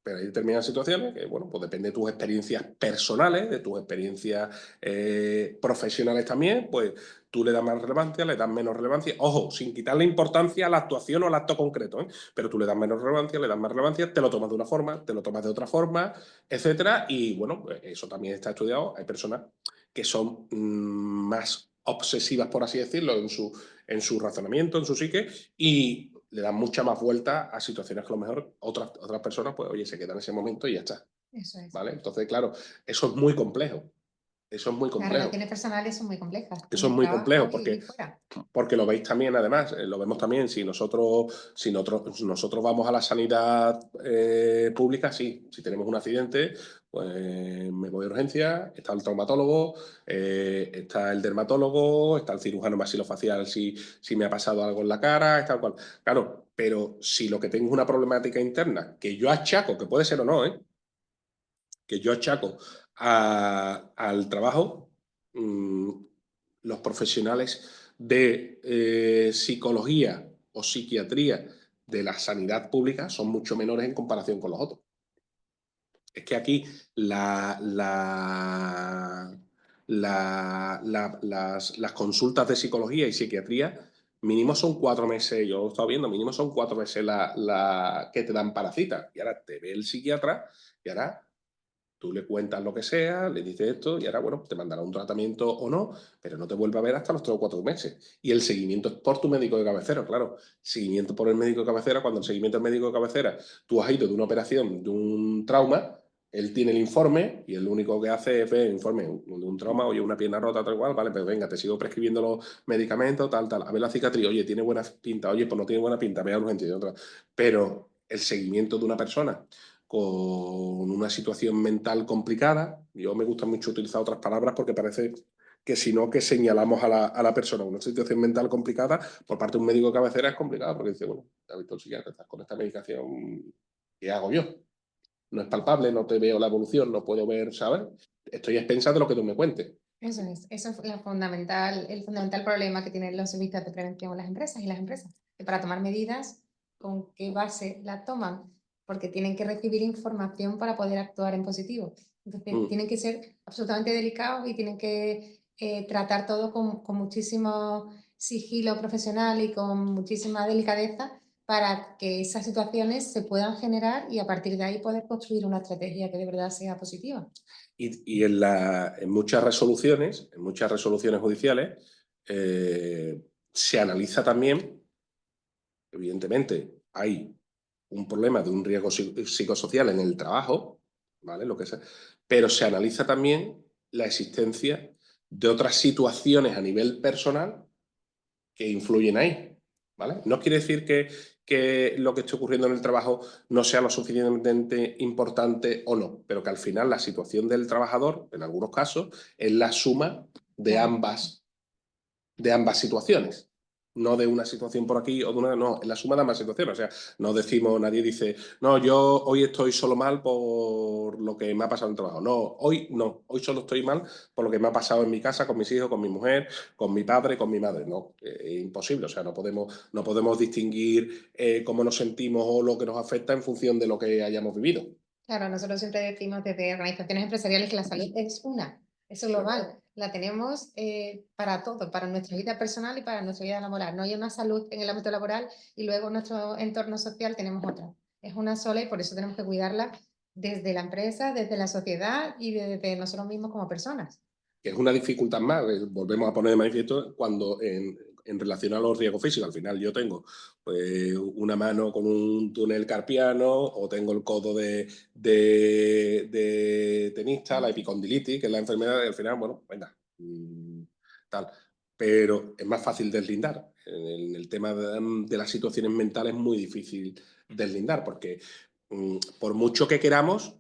Pero hay determinadas situaciones que, bueno, pues depende de tus experiencias personales, de tus experiencias profesionales también, pues tú le das más relevancia, le das menos relevancia. Ojo, sin quitarle importancia a la actuación o al acto concreto, ¿eh? Pero tú le das menos relevancia, le das más relevancia, te lo tomas de una forma, te lo tomas de otra forma, etcétera. Y bueno, pues eso también está estudiado. Hay personas que son más obsesivas, por así decirlo, en su razonamiento, en su psique, y le dan mucha más vuelta a situaciones que a lo mejor otras personas, pues oye, se quedan en ese momento y ya está. Eso es. ¿Vale? Entonces, claro, eso es muy complejo. Eso es muy Las complejo. relaciones personales son muy complejas en Eso es el muy complejo trabajo y fuera. porque lo veis también, además, lo vemos también, si nosotros vamos a la sanidad pública, sí, si tenemos un accidente, pues me voy a urgencia, está el traumatólogo, está el dermatólogo, está el cirujano maxilofacial si me ha pasado algo en la cara, está cual. Claro, pero si lo que tengo es una problemática interna, que yo achaco, que puede ser o no, que yo achaco al trabajo, los profesionales de psicología o psiquiatría de la sanidad pública son mucho menores en comparación con los otros. Es que aquí las consultas de psicología y psiquiatría mínimo son 4 meses, yo lo he estado viendo, mínimo son 4 meses que te dan para cita. Y ahora te ve el psiquiatra y ahora tú le cuentas lo que sea, le dices esto y ahora, bueno, te mandará un tratamiento o no, pero no te vuelve a ver hasta los 3 o 4 meses. Y el seguimiento es por tu médico de cabecera, claro. Seguimiento por el médico de cabecera, cuando el seguimiento del médico de cabecera, tú has ido de una operación, de un trauma, él tiene el informe y él lo único que hace es ver el informe de un trauma, oye, una pierna rota, tal cual, vale, pues venga, te sigo prescribiendo los medicamentos, tal, tal. A ver la cicatriz, oye, tiene buena pinta, oye, pues no tiene buena pinta, vea urgencia y otra. Pero el seguimiento de una persona con una situación mental complicada. Yo me gusta mucho utilizar otras palabras porque parece que si no, que señalamos a la persona una situación mental complicada por parte de un médico de cabecera es complicado porque dice, bueno, te ha visto el psiquiatra, estás con esta medicación, ¿qué hago yo? No es palpable, no te veo la evolución, no puedo ver, ¿sabes? Estoy a expensas de lo que tú me cuentes. Eso es el fundamental problema que tienen los servicios de prevención en las empresas y las empresas. Que para tomar medidas, ¿con qué base la toman? Porque tienen que recibir información para poder actuar en positivo. Entonces, tienen que ser absolutamente delicados y tienen que tratar todo con muchísimo sigilo profesional y con muchísima delicadeza para que esas situaciones se puedan generar y a partir de ahí poder construir una estrategia que de verdad sea positiva. Y en muchas resoluciones judiciales, se analiza también, evidentemente, hay un problema de un riesgo psicosocial en el trabajo, ¿vale? Lo que sea, pero se analiza también la existencia de otras situaciones a nivel personal que influyen ahí, ¿vale? No quiere decir que lo que esté ocurriendo en el trabajo no sea lo suficientemente importante o no, pero que al final la situación del trabajador, en algunos casos, es la suma de ambas situaciones. No de una situación por aquí o de una, no, es la suma de ambas situaciones. O sea, no decimos, nadie dice, no, yo hoy estoy solo mal por lo que me ha pasado en el trabajo. No, hoy solo estoy mal por lo que me ha pasado en mi casa, con mis hijos, con mi mujer, con mi padre, con mi madre. No, es imposible. O sea, no podemos distinguir cómo nos sentimos o lo que nos afecta en función de lo que hayamos vivido. Claro, nosotros siempre decimos desde organizaciones empresariales que la salud es global, la tenemos para todo, para nuestra vida personal y para nuestra vida laboral. No hay una salud en el ámbito laboral y luego en nuestro entorno social tenemos otra. Es una sola y por eso tenemos que cuidarla desde la empresa, desde la sociedad y desde nosotros mismos como personas. Que es una dificultad más, volvemos a poner de manifiesto cuando en relación a los riesgos físicos, al final yo tengo pues, una mano con un túnel carpiano o tengo el codo de tenista, la epicondilitis, que es la enfermedad, y al final, bueno, venga, tal. Pero es más fácil deslindar. En el tema de las situaciones mentales es muy difícil deslindar porque por mucho que queramos,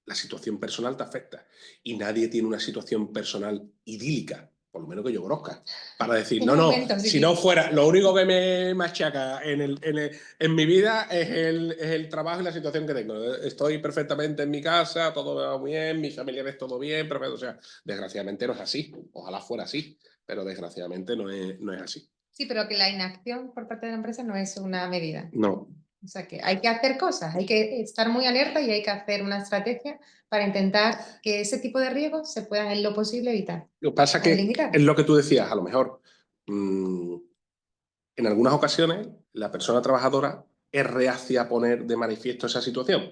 la situación personal te afecta. Y nadie tiene una situación personal idílica, por lo menos que yo conozca, para decir, En no, momentos, si sí. no fuera, lo único que me machaca en mi vida es el trabajo y la situación que tengo. Estoy perfectamente en mi casa, todo va muy bien, mis familiares todo bien, perfecto. O sea, desgraciadamente no es así. Ojalá fuera así, pero desgraciadamente no es así. Sí, pero que la inacción por parte de la empresa no es una medida. No. O sea que hay que hacer cosas, hay que estar muy alerta y hay que hacer una estrategia para intentar que ese tipo de riesgos se puedan en lo posible evitar Lo que pasa es o que es delimitar. lo que tú decías, a lo mejor en algunas ocasiones la persona trabajadora es reacia a poner de manifiesto esa situación.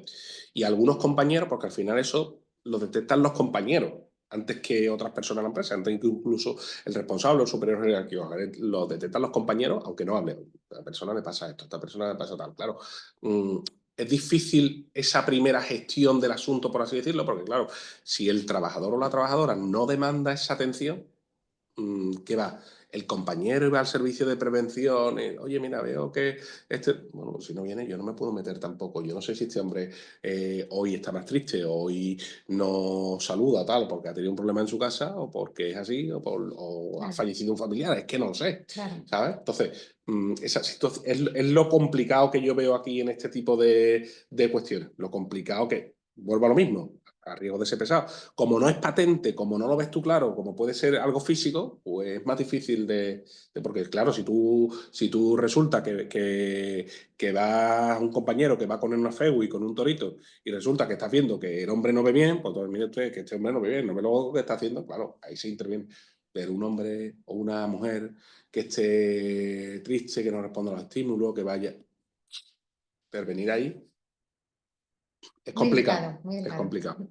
Y algunos compañeros, porque al final eso lo detectan los compañeros, antes que otras personas en la empresa, antes que incluso el responsable o el superior jerárquico, lo detectan los compañeros, aunque no hablen. A la persona le pasa esto, a esta persona le pasa tal. Claro, es difícil esa primera gestión del asunto, por así decirlo, porque claro, si el trabajador o la trabajadora no demanda esa atención, ¿qué va? El compañero iba al servicio de prevención, oye, mira, veo que bueno, si no viene yo no me puedo meter tampoco, yo no sé si este hombre hoy está más triste, hoy no saluda tal, porque ha tenido un problema en su casa, o porque es así, o ha Claro, fallecido un familiar, es que no lo sé, claro. ¿sabes? Entonces, esa situación es lo complicado que yo veo aquí en este tipo de cuestiones, lo complicado que, vuelvo a lo mismo, a riesgo de ser pesado. Como no es patente, como no lo ves tú claro, como puede ser algo físico, pues es más difícil porque claro, si tú resulta que vas un compañero que va con una feu y con un torito y resulta que estás viendo que el hombre no ve bien, pues mire usted que este hombre no ve bien, no ve lo que está haciendo, claro, ahí se interviene. Pero un hombre o una mujer que esté triste, que no responda a los estímulos, que vaya a intervenir ahí, es Muy complicado, delicado, muy es delicado. complicado.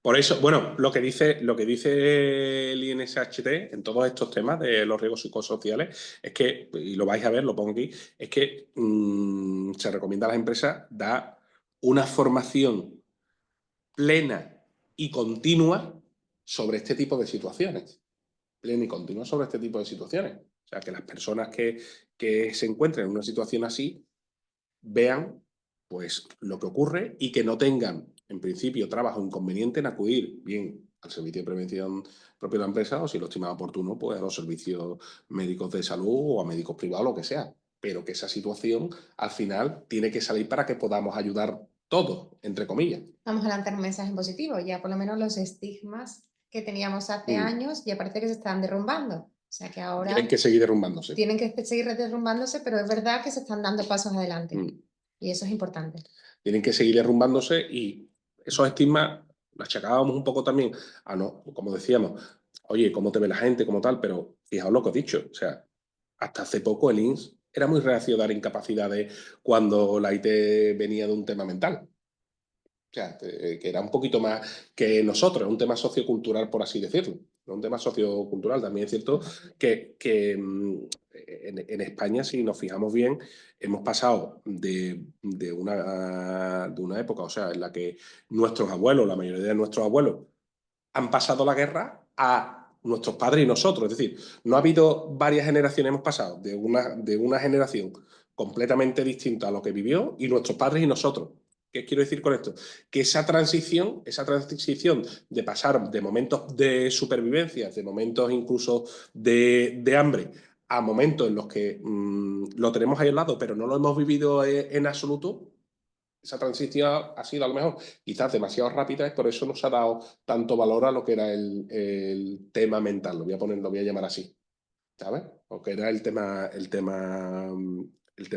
Por eso, bueno, lo que dice el INSHT en todos estos temas de los riesgos psicosociales es que, y lo vais a ver, lo pongo aquí, es que se recomienda a las empresas dar una formación plena y continua sobre este tipo de situaciones. Plena y continua sobre este tipo de situaciones. O sea, que las personas que se encuentren en una situación así vean pues lo que ocurre y que no tengan, en principio, trabajo inconveniente en acudir bien al servicio de prevención propio de la empresa o, si lo estima oportuno, pues a los servicios médicos de salud o a médicos privados, lo que sea. Pero que esa situación al final tiene que salir para que podamos ayudar todos, entre comillas. Vamos a lanzar un mensaje positivo, ya por lo menos los estigmas que teníamos hace años ya parece que se están derrumbando. O sea que Tienen ahora que seguir derrumbándose. tienen que seguir derrumbándose, pero es verdad que se están dando pasos adelante y eso es importante. Tienen que seguir derrumbándose y esos estigmas los achacábamos un poco también a no, como decíamos, oye, ¿cómo te ve la gente como tal? Pero fijaos lo que os he dicho, o sea, hasta hace poco el INS era muy reacio a dar incapacidades cuando la IT venía de un tema mental. O sea, que era un poquito más que nosotros, un tema sociocultural, por así decirlo. Un tema sociocultural. También es cierto que en España, si nos fijamos bien, hemos pasado de una época, o sea, en la que nuestros abuelos, la mayoría de nuestros abuelos, han pasado la guerra a nuestros padres y nosotros. Es decir, no ha habido varias generaciones, hemos pasado de una generación completamente distinta a lo que vivió y nuestros padres y nosotros. ¿Qué quiero decir con esto? Que esa transición de pasar de momentos de supervivencia, de momentos incluso de hambre, a momentos en los que lo tenemos ahí al lado, pero no lo hemos vivido en absoluto, esa transición ha sido a lo mejor quizás demasiado rápida y por eso no se ha dado tanto valor a lo que era el tema mental, lo voy a llamar así, ¿sabes? O que era el tema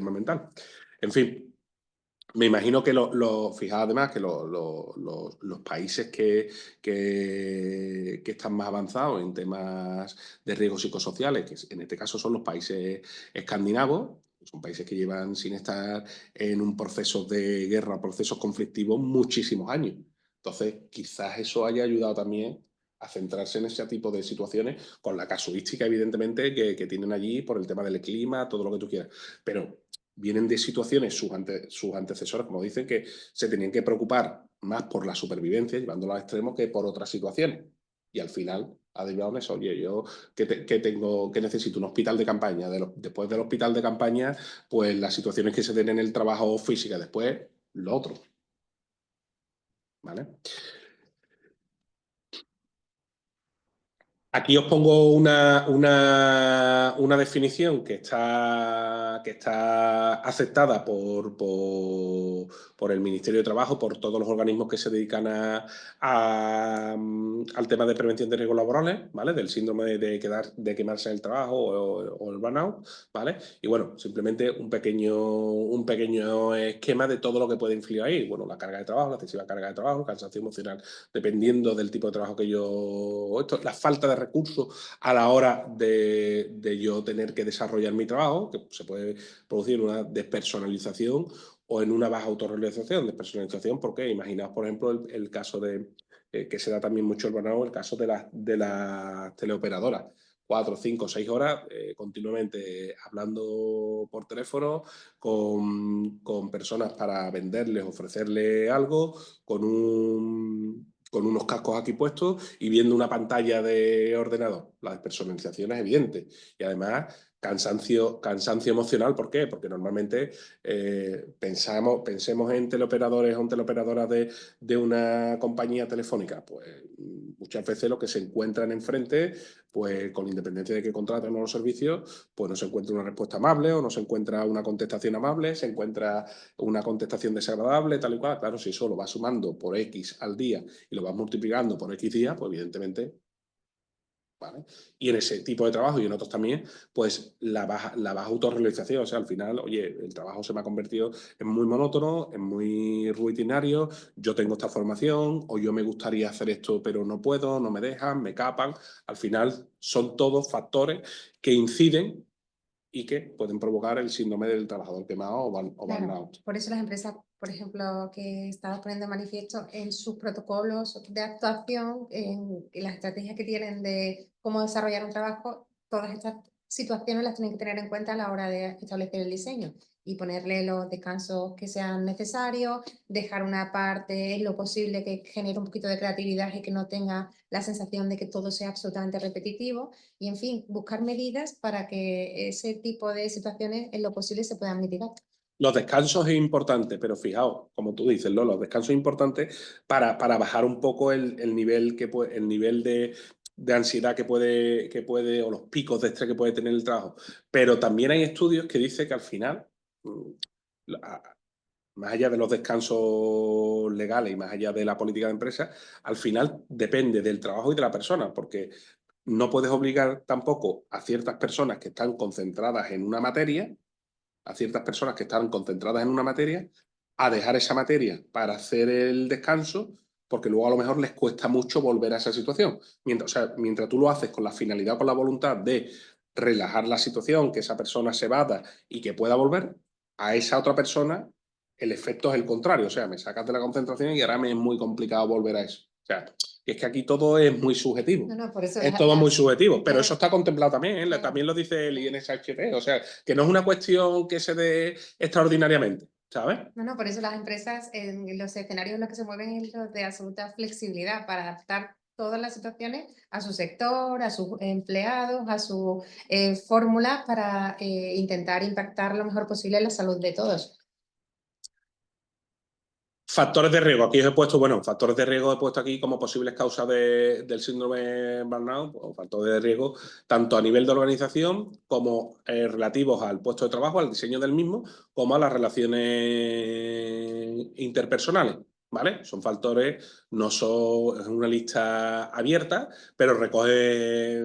mental. En fin, me imagino que fijaos además que los países que están más avanzados en temas de riesgos psicosociales, que en este caso son los países escandinavos, son países que llevan sin estar en un proceso de guerra, procesos conflictivos, muchísimos años. Entonces, quizás eso haya ayudado también a centrarse en ese tipo de situaciones, con la casuística, evidentemente, que tienen allí por el tema del clima, todo lo que tú quieras. Pero vienen de situaciones, sus antecesores, como dicen, que se tenían que preocupar más por la supervivencia, llevándolo al extremo, que por otras situaciones. Y al final ha derivado en eso. Oye, yo que necesito un hospital de campaña. Después del hospital de campaña, pues las situaciones que se den en el trabajo física, después lo otro. ¿Vale? Aquí os pongo una definición que está aceptada por el Ministerio de Trabajo, por todos los organismos que se dedican al tema de prevención de riesgos laborales, ¿vale? Del síndrome de quemarse en el trabajo o el burnout, ¿vale? Y bueno, simplemente un pequeño esquema de todo lo que puede influir ahí. Bueno, la carga de trabajo, la excesiva carga de trabajo, cansancio emocional, dependiendo del tipo de trabajo que la falta de recursos a la hora de yo tener que desarrollar mi trabajo, que se puede producir una despersonalización o en una baja autorrealización. Despersonalización, porque imaginaos, por ejemplo, el caso que se da también mucho el burnout, el caso de las teleoperadoras. 4, 5, 6 horas continuamente hablando por teléfono con personas para venderles, ofrecerles algo, con unos cascos aquí puestos y viendo una pantalla de ordenador. La despersonalización es evidente. Y además, cansancio emocional. ¿Por qué? Porque normalmente pensemos en teleoperadores o en teleoperadoras de una compañía telefónica. Pues muchas veces lo que se encuentran enfrente, pues con independencia de que contraten o no los servicios, pues no se encuentra una respuesta amable o no se encuentra una contestación amable, se encuentra una contestación desagradable, tal y cual. Claro, si eso lo vas sumando por X al día y lo vas multiplicando por X días, pues evidentemente, ¿vale? Y en ese tipo de trabajo y en otros también, pues la baja autorrealización. O sea, al final, oye, el trabajo se me ha convertido en muy monótono, en muy rutinario. Yo tengo esta formación o yo me gustaría hacer esto, pero no puedo, no me dejan, me capan. Al final son todos factores que inciden y que pueden provocar el síndrome del trabajador quemado o Claro, burnout. por eso las empresas, por ejemplo, que estabas poniendo de manifiesto en sus protocolos de actuación, en las estrategias que tienen de cómo desarrollar un trabajo, todas estas situaciones las tienen que tener en cuenta a la hora de establecer el diseño y ponerle los descansos que sean necesarios, dejar una parte, en lo posible, que genere un poquito de creatividad y que no tenga la sensación de que todo sea absolutamente repetitivo y, en fin, buscar medidas para que ese tipo de situaciones en lo posible se puedan mitigar. Los descansos es importante, pero fijaos, como tú dices, los descansos es importante para bajar un poco el nivel, el nivel de ansiedad que puede, o los picos de estrés que puede tener el trabajo. Pero también hay estudios que dicen que al final, mm, más allá de los descansos legales y más allá de la política de empresa, al final depende del trabajo y de la persona, porque no puedes obligar tampoco a ciertas personas que están concentradas en una materia, a ciertas personas que están concentradas en una materia, a dejar esa materia para hacer el descanso, porque luego a lo mejor les cuesta mucho volver a esa situación. Mientras tú lo haces con la finalidad, con la voluntad de relajar la situación, que esa persona se vada y que pueda volver, a esa otra persona el efecto es el contrario. O sea, me sacas de la concentración y ahora me es muy complicado volver a eso. O sea, es que aquí todo es muy subjetivo. No, no, por eso Es todo muy subjetivo, pero eso claro, está contemplado también, ¿eh? claro, También lo dice el claro. INSHT, o sea, que no es una cuestión que se dé extraordinariamente, ¿sabes? No, no, por eso las empresas en los escenarios en los que se mueven es los de absoluta flexibilidad para adaptar todas las situaciones a su sector, a sus empleados, a su fórmula para intentar impactar lo mejor posible en la salud de todos. Factores de riesgo. Aquí os he puesto, bueno, factores de riesgo he puesto aquí como posibles causas del síndrome burnout, o factores de riesgo, tanto a nivel de organización como relativos al puesto de trabajo, al diseño del mismo, como a las relaciones interpersonales. ¿Vale? Son factores, no son, es una lista abierta, pero recoge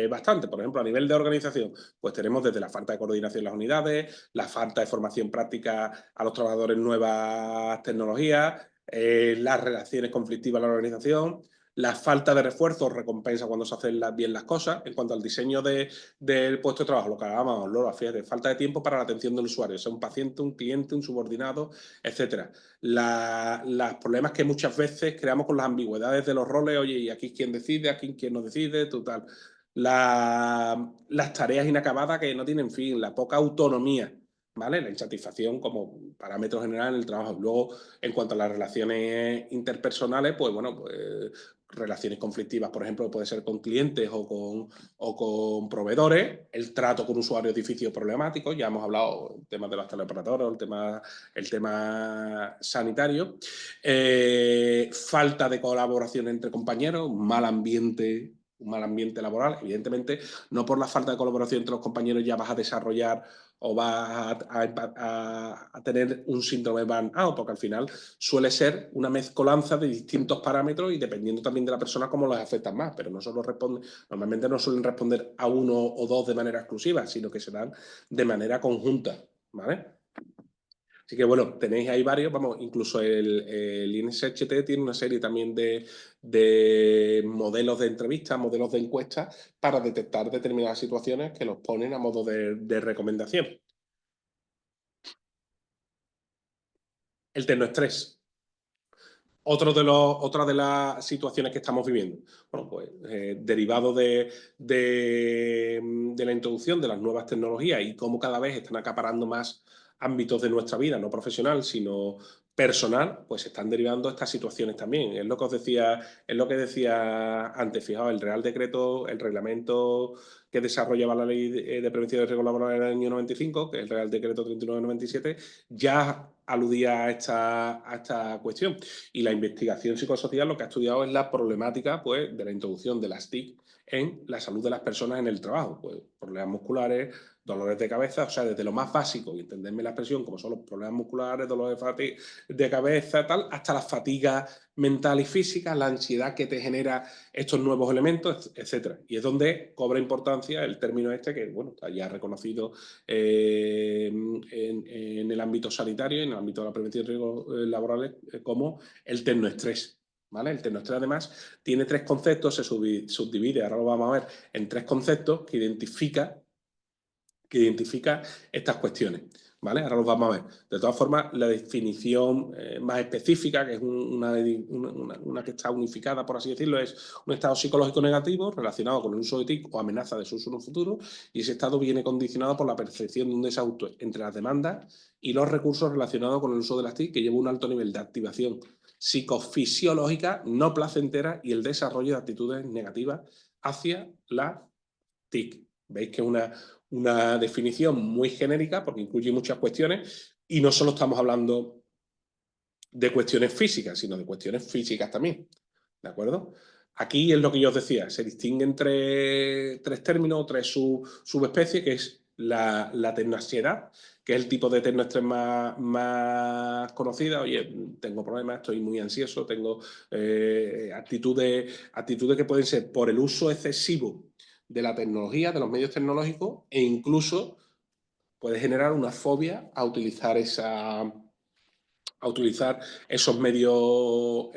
bastante. Por ejemplo, a nivel de organización, pues tenemos desde la falta de coordinación en las unidades, la falta de formación práctica a los trabajadores en nuevas tecnologías, las relaciones conflictivas en la organización, la falta de refuerzo o recompensa cuando se hacen bien las cosas. En cuanto al diseño del puesto de trabajo, lo que hablábamos, Lola, fíjate, falta de tiempo para la atención del usuario, sea un paciente, un cliente, un subordinado, etcétera. Los problemas que muchas veces creamos con las ambigüedades de los roles, oye, y aquí quién decide, aquí quién no decide, total. Las tareas inacabadas que no tienen fin, la poca autonomía, ¿vale? La insatisfacción como parámetro general en el trabajo. Luego, en cuanto a las relaciones interpersonales, pues bueno, pues relaciones conflictivas, por ejemplo, puede ser con clientes o con proveedores, el trato con usuarios difícil o problemático, ya hemos hablado del tema de los teleoperadores, el tema sanitario, falta de colaboración entre compañeros, mal ambiente un mal ambiente laboral, evidentemente, no por la falta de colaboración entre los compañeros ya vas a desarrollar o vas a tener un síndrome de burnout, porque al final suele ser una mezcolanza de distintos parámetros y dependiendo también de la persona cómo les afectan más, pero no solo normalmente no suelen responder a uno o dos de manera exclusiva, sino que se dan de manera conjunta, ¿vale? Así que bueno, tenéis ahí varios, vamos, incluso el INSHT tiene una serie también de modelos de entrevistas, modelos de encuestas para detectar determinadas situaciones que los ponen a modo de recomendación. El tecnoestrés. Otra de las situaciones que estamos viviendo. Bueno, pues derivado de la introducción de las nuevas tecnologías y cómo cada vez están acaparando más ámbitos de nuestra vida, no profesional, sino personal, pues están derivando estas situaciones también. Es lo que os decía, es lo que decía antes, fijaos, el Real Decreto, el reglamento que desarrollaba la Ley de Prevención de Riesgos Laborales en el año 95, que es el Real Decreto 3997, ya aludía a esta cuestión. Y la investigación psicosocial lo que ha estudiado es la problemática pues, de la introducción de las TIC en la salud de las personas en el trabajo. Pues, problemas musculares, dolores de cabeza, o sea, desde lo más básico, y entenderme la expresión, como son los problemas musculares, dolores de cabeza, tal, hasta la fatiga mental y física, la ansiedad que te genera estos nuevos elementos, etcétera. Y es donde cobra importancia el término este que, bueno, está ya reconocido en el ámbito sanitario, en el ámbito de la prevención de riesgos laborales, como el tecnoestrés. ¿Vale? El tecnoestrés además tiene tres conceptos, se subdivide, ahora lo vamos a ver, en tres conceptos que identifica estas cuestiones. ¿Vale? Ahora los vamos a ver. De todas formas, la definición más específica, que es una que está unificada, por así decirlo, es un estado psicológico negativo relacionado con el uso de TIC o amenaza de su uso en un futuro, y ese estado viene condicionado por la percepción de un desajuste entre las demandas y los recursos relacionados con el uso de las TIC, que lleva un alto nivel de activación psicofisiológica no placentera y el desarrollo de actitudes negativas hacia la TIC. Veis que es una definición muy genérica porque incluye muchas cuestiones y no solo estamos hablando de cuestiones físicas, sino de cuestiones físicas también. ¿De acuerdo? Aquí es lo que yo os decía, se distinguen tres términos, tres subespecies, que es la tecnoansiedad, que es el tipo de tecnoestrés más conocida. Oye, tengo problemas, estoy muy ansioso, tengo actitudes que pueden ser por el uso excesivo de la tecnología, de los medios tecnológicos, e incluso puede generar una fobia a utilizar esos medios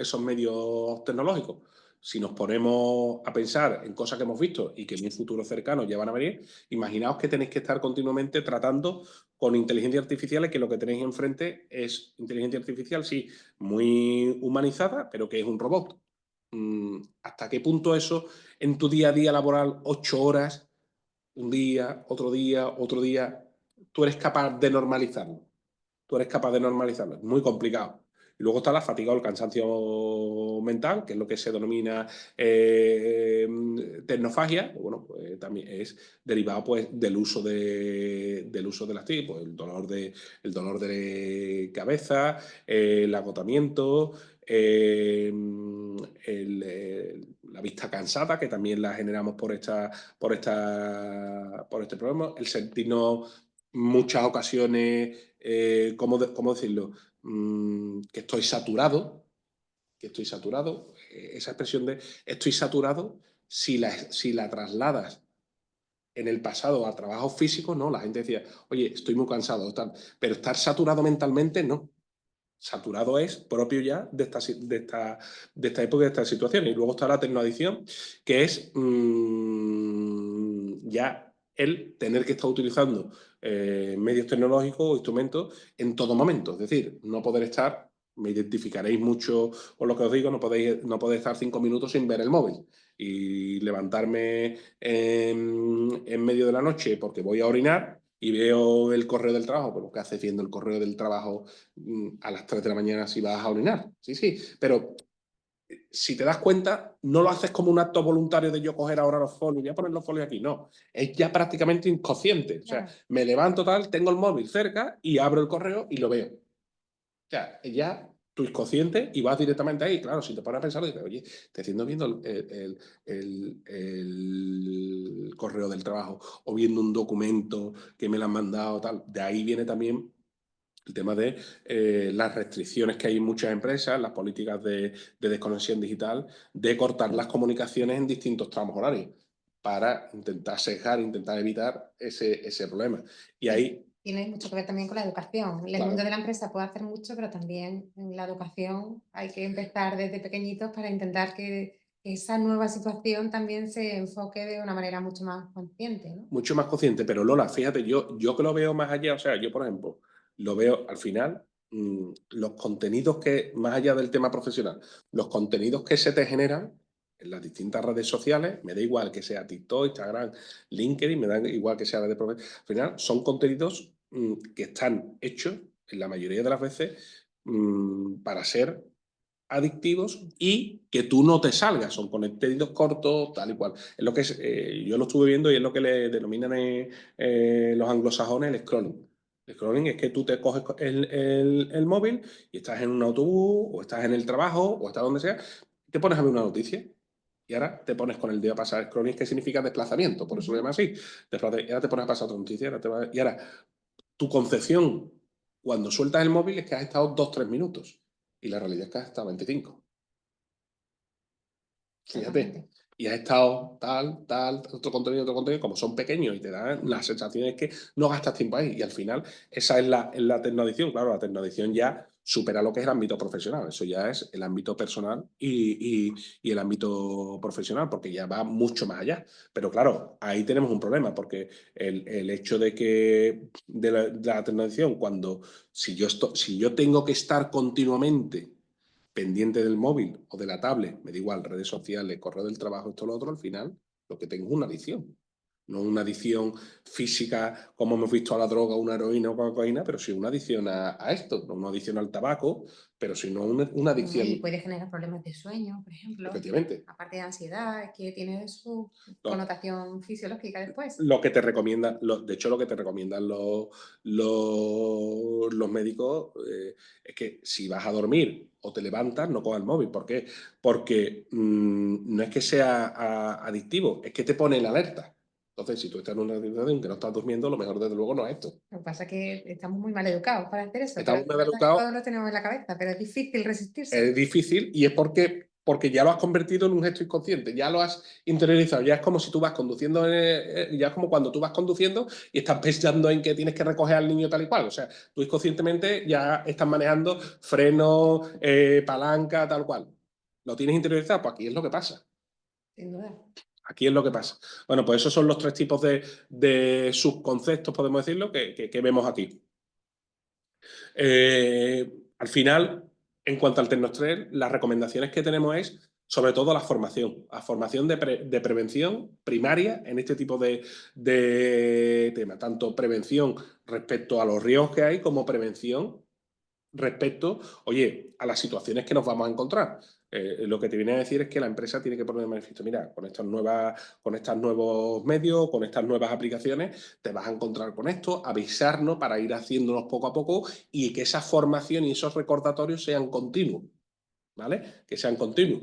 tecnológicos. Si nos ponemos a pensar en cosas que hemos visto y que en un futuro cercano ya van a venir, imaginaos que tenéis que estar continuamente tratando con inteligencia artificial, que lo que tenéis enfrente es inteligencia artificial, sí, muy humanizada, pero que es un robot. ¿Hasta qué punto eso en tu día a día laboral, 8 horas, un día, otro día, tú eres capaz de normalizarlo? Tú eres capaz de normalizarlo. Es muy complicado. Y luego está la fatiga o el cansancio mental, que es lo que se denomina tecnofagia. Bueno, pues también es derivado pues, del uso de las TIC, pues, el dolor de cabeza, el agotamiento, la vista cansada, que también la generamos por este problema, el sentirnos muchas ocasiones, ¿cómo decirlo? Que estoy saturado, esa expresión de estoy saturado, si la trasladas en el pasado a trabajo físico, no, la gente decía, oye, estoy muy cansado, tal, pero estar saturado mentalmente, no. Saturado es propio ya de esta época, de esta situación. Y luego está la tecnoadicción, que es ya el tener que estar utilizando medios tecnológicos o instrumentos en todo momento. Es decir, no poder estar, me identificaréis mucho con lo que os digo, no podéis estar 5 minutos sin ver el móvil. Y levantarme en medio de la noche porque voy a orinar y veo el correo del trabajo, pero ¿qué haces viendo el correo del trabajo a las 3 de la mañana si vas a orinar? Sí, sí, pero si te das cuenta, no lo haces como un acto voluntario de yo coger ahora los folios, voy a poner los folios aquí, no, es ya prácticamente inconsciente, o sea, me levanto tal, tengo el móvil cerca y abro el correo y lo veo. O sea, ya tu inconsciente y vas directamente ahí. Claro, si te pones a pensar, dices, oye, estoy haciendo viendo el correo del trabajo o viendo un documento que me lo han mandado, tal. De ahí viene también el tema de las restricciones que hay en muchas empresas, las políticas de desconexión digital, de cortar las comunicaciones en distintos tramos horarios para intentar sesgar, intentar evitar ese problema. Y ahí, Tiene mucho que ver también con la educación. El claro, mundo de la empresa puede hacer mucho, pero también en la educación hay que empezar desde pequeñitos para intentar que esa nueva situación también se enfoque de una manera mucho más consciente, ¿no? mucho más consciente. Pero Lola, fíjate, yo que lo veo más allá, o sea, yo por ejemplo, lo veo al final, los contenidos que, más allá del tema profesional, los contenidos que se te generan en las distintas redes sociales, me da igual que sea TikTok, Instagram, LinkedIn, me da igual que sea de profesional, al final son contenidos que están hechos, en la mayoría de las veces, para ser adictivos y que tú no te salgas, son contenidos cortos, tal y cual. Es lo que es, yo lo estuve viendo y es lo que le denominan los anglosajones el scrolling. El scrolling es que tú te coges el móvil y estás en un autobús o estás en el trabajo o estás donde sea, te pones a ver una noticia y ahora te pones con el dedo a pasar. Scrolling que significa desplazamiento, por eso lo llaman así. Y ahora te pones a pasar otra noticia y ahora tu concepción cuando sueltas el móvil es que has estado 2 o 3 minutos y la realidad es que has estado 25. Fíjate, Totalmente. y has estado tal, otro contenido, como son pequeños y te dan la sensación es que no gastas tiempo ahí. Y al final, esa es la tecnoadicción. Claro, la tecnoadicción ya supera lo que es el ámbito profesional. Eso ya es el ámbito personal y el ámbito profesional, porque ya va mucho más allá. Pero claro, ahí tenemos un problema, porque el hecho de que de la tecnoadicción, si yo tengo que estar continuamente pendiente del móvil o de la tablet, me da igual, redes sociales, correo del trabajo, esto, lo otro, al final lo que tengo es una adicción. No una adicción física como hemos visto a la droga, una heroína o cocaína, pero sí una adicción a esto, no una adicción al tabaco, pero sino una No, y adicción, puede generar problemas de sueño, por ejemplo, efectivamente. aparte de ansiedad, es que tiene su No, connotación fisiológica después. lo que te recomiendan, de hecho, lo que te recomiendan los médicos es que si vas a dormir o te levantas, no cojas el móvil. ¿Por qué? Porque no es que sea adictivo, es que te pone en alerta. Entonces, si tú estás en una situación que no estás durmiendo, lo mejor desde luego no es esto. Lo que pasa es que estamos muy mal educados para hacer eso, pero Estamos es mal verdad que educados. todos lo tenemos en la cabeza, pero es difícil resistirse. Es difícil y es porque ya lo has convertido en un gesto inconsciente, ya lo has interiorizado, ya es como si tú vas conduciendo, ya es como cuando tú vas conduciendo y estás pensando en que tienes que recoger al niño tal y cual, o sea, tú inconscientemente ya estás manejando freno, palanca, tal cual. ¿Lo tienes interiorizado? Pues aquí es lo que pasa. Sin duda. Aquí es lo que pasa. Bueno, pues esos son los 3 tipos de subconceptos, podemos decirlo, que vemos aquí. Al final, en cuanto al Tecnostrel, las recomendaciones que tenemos es, sobre todo, la formación de prevención primaria en este tipo de temas, tanto prevención respecto a los riesgos que hay como prevención respecto, oye, a las situaciones que nos vamos a encontrar. Lo que te viene a decir es que la empresa tiene que poner de manifiesto, mira, con estos nuevos medios, con estas nuevas aplicaciones, te vas a encontrar con esto, avisarnos para ir haciéndonos poco a poco y que esa formación y esos recordatorios sean continuos, ¿vale? Que sean continuos.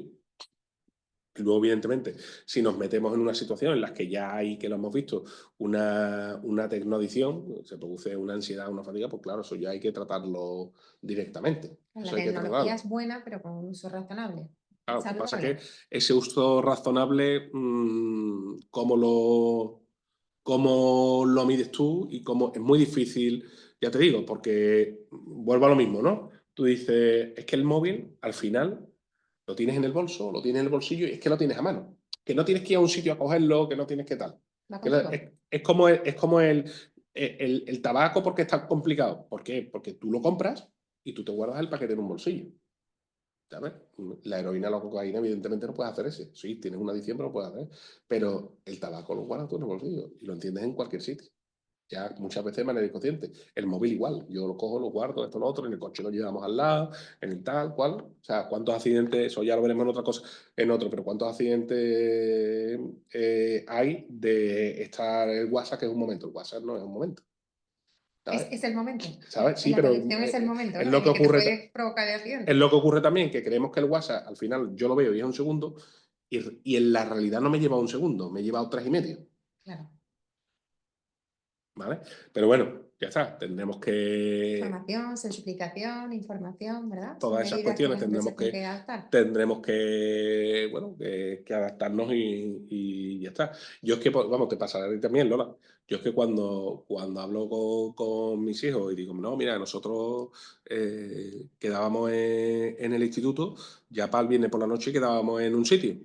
Y luego, evidentemente, si nos metemos en una situación en la que ya hay, que lo hemos visto, una tecnoadicción, se produce una ansiedad, una fatiga, pues claro, eso ya hay que tratarlo directamente. La Eso hay que tecnología tratarlo. es buena, pero con un uso razonable y Claro, lo que pasa es que saludable. ese uso razonable, ¿cómo lo mides tú? Y cómo es muy difícil, ya te digo, porque vuelvo a lo mismo, ¿no? Tú dices, es que el móvil al final lo tienes en el bolso, lo tienes en el bolsillo y es que lo tienes a mano. Que no tienes que ir a un sitio a cogerlo, que no tienes que tal. ¿Va Que contigo? es como el tabaco porque es tan complicado. ¿Por qué? Porque tú lo compras y tú te guardas el paquete en un bolsillo. ¿Sabes? La heroína o la cocaína, evidentemente, no puedes hacer ese. Sí, tienes una adicción, pero lo puedes hacer. Pero el tabaco lo guardas tú en el bolsillo y lo entiendes en cualquier sitio. Ya muchas veces de manera inconsciente. El móvil igual. Yo lo cojo, lo guardo, esto, lo otro, en el coche lo llevamos al lado, en el tal, cual. O sea, ¿cuántos accidentes? Eso ya lo veremos en otra cosa, en otro, pero ¿cuántos accidentes hay de estar el WhatsApp, que es un momento? El WhatsApp no es un momento. ¿sabes? Es el momento. ¿Sabes? Sí, En la pero conducción es el momento, es ¿no? lo En que el que te ocurre. puedes provocar el accidente. Es lo que ocurre también, que creemos que el WhatsApp, al final, yo lo veo y es un segundo, y en la realidad no me lleva un segundo, me lleva 3,5. Claro. ¿Vale? Pero bueno, ya está, tendremos que Información, sensibilización, información, ¿verdad? Son todas esas medidas que cuestiones las empresas tienen que adaptar. bueno, que adaptarnos y ya está. Yo es que, pues, vamos, te pasará a ti también, Lola. Yo es que cuando hablo con mis hijos y digo, no, mira, nosotros quedábamos en el instituto, ya para el viernes por la noche quedábamos en un sitio.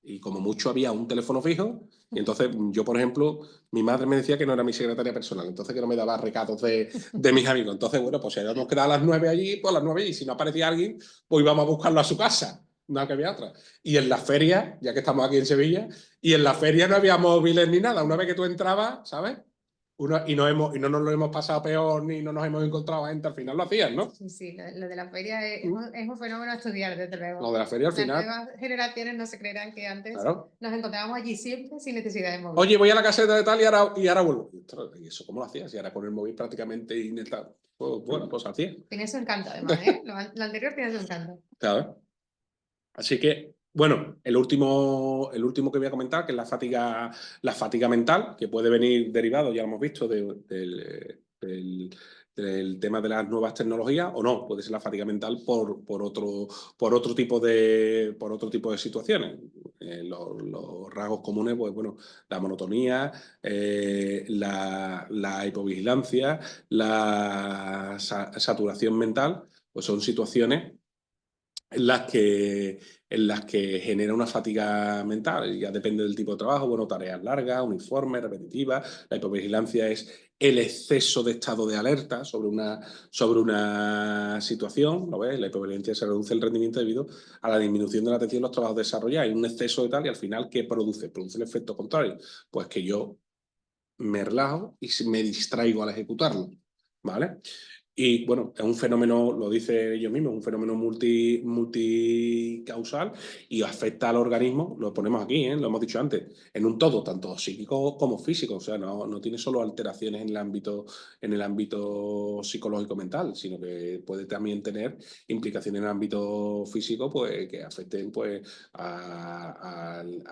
Y como mucho había un teléfono fijo, y entonces yo, por ejemplo, mi madre me decía que no era mi secretaria personal, entonces que no me daba recados de mis amigos. Entonces, bueno, pues si habíamos quedado a las 9 allí, pues a las 9, y si no aparecía alguien, pues íbamos a buscarlo a su casa, no que había otra. Y en las ferias, ya que estamos aquí en Sevilla, y en las ferias no había móviles ni nada. Una vez que tú entrabas, ¿sabes? Y no nos lo hemos pasado peor ni no nos hemos encontrado gente, al final lo hacían, ¿no? Sí, sí, lo de la feria es un fenómeno a estudiar, desde luego. Lo de la feria al Las final, nuevas generaciones no se creerán que antes claro. nos encontrábamos allí siempre sin necesidad de móvil. Oye, voy a la caseta de tal y ahora vuelvo. ¿Y eso cómo lo hacías? Y ahora con el móvil prácticamente inestable. Pues, bueno, pues hacía. Tiene su encanto, además, ¿eh? Lo anterior tiene su encanto. ¿Sabes? Así que, bueno, el último que voy a comentar, que es la fatiga mental, que puede venir derivado, ya lo hemos visto, del tema de las nuevas tecnologías, o no, puede ser la fatiga mental por otro tipo de situaciones. Los rasgos comunes, pues bueno, la monotonía, la hipovigilancia, la saturación mental, pues son situaciones en las que genera una fatiga mental. Ya depende del tipo de trabajo, bueno, tareas largas, uniformes, repetitivas. La hipovigilancia es el exceso de estado de alerta sobre una situación, ¿lo ves? La hipovigilancia se reduce el rendimiento debido a la disminución de la atención en los trabajos desarrollados. Hay un exceso de tal y al final, ¿qué produce? Produce el efecto contrario. Pues que yo me relajo y me distraigo al ejecutarlo, ¿vale? Y bueno, es un fenómeno, lo dice ellos mismos, un fenómeno multicausal y afecta al organismo, lo ponemos aquí, lo hemos dicho antes, en un todo, tanto psíquico como físico. O sea, no tiene solo alteraciones en el ámbito psicológico mental, sino que puede también tener implicaciones en el ámbito físico, pues que afecten pues, al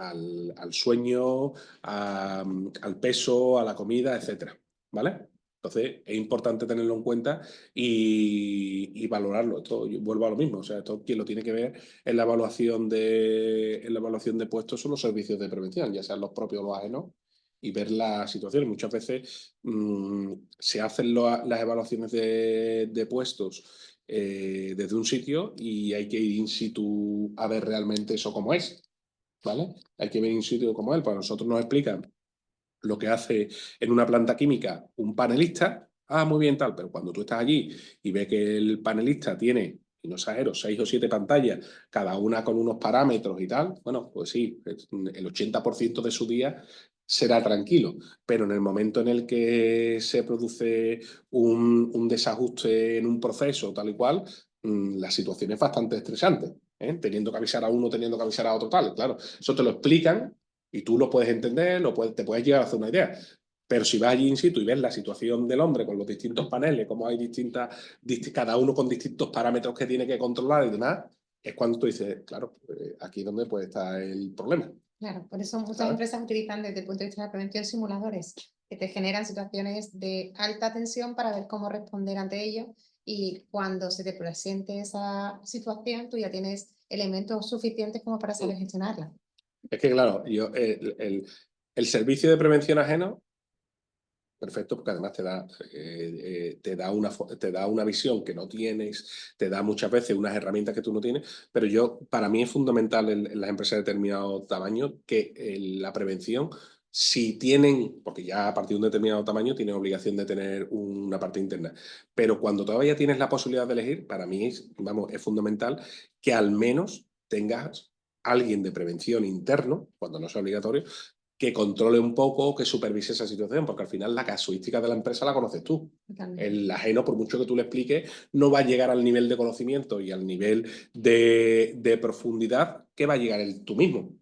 sueño, al peso, a la comida, etcétera. ¿Vale? Entonces, es importante tenerlo en cuenta y valorarlo. Esto, yo vuelvo a lo mismo. O sea, esto quien lo tiene que ver en la evaluación de puestos son los servicios de prevención, ya sean los propios o los ajenos, y ver la situación. Muchas veces se hacen las evaluaciones de puestos desde un sitio y hay que ir in situ a ver realmente eso cómo es. ¿Vale? Hay que ver in situ cómo es. Para nosotros nos explican lo que hace en una planta química un panelista, muy bien tal, pero cuando tú estás allí y ves que el panelista tiene, y no exagero, 6 o 7 pantallas, cada una con unos parámetros y tal, bueno, pues sí, el 80% de su día será tranquilo, pero en el momento en el que se produce un desajuste en un proceso tal y cual, la situación es bastante estresante. Teniendo que avisar a uno, teniendo que avisar a otro tal, claro, eso te lo explican y tú lo puedes entender, te puedes llegar a hacer una idea. Pero si vas allí in situ y ves la situación del hombre con los distintos paneles, cómo hay cada uno con distintos parámetros que tiene que controlar y demás, es cuando tú dices, claro, aquí es donde puede estar el problema. Claro, por eso muchas ¿Sabes? empresas utilizan desde el punto de vista de la prevención simuladores que te generan situaciones de alta tensión para ver cómo responder ante ello, y cuando se te presente esa situación tú ya tienes elementos suficientes como para saber gestionarla. Es que, claro, el servicio de prevención ajeno, perfecto, porque además te da una visión que no tienes, te da muchas veces unas herramientas que tú no tienes, pero para mí es fundamental en las empresas de determinado tamaño que la prevención, si tienen, porque ya a partir de un determinado tamaño tienen obligación de tener una parte interna, pero cuando todavía tienes la posibilidad de elegir, para mí es fundamental que al menos tengas alguien de prevención interno, cuando no sea obligatorio, que controle un poco, que supervise esa situación, porque al final la casuística de la empresa la conoces tú. Totalmente. El ajeno, por mucho que tú le expliques, no va a llegar al nivel de conocimiento y al nivel de profundidad que va a llegar tú mismo.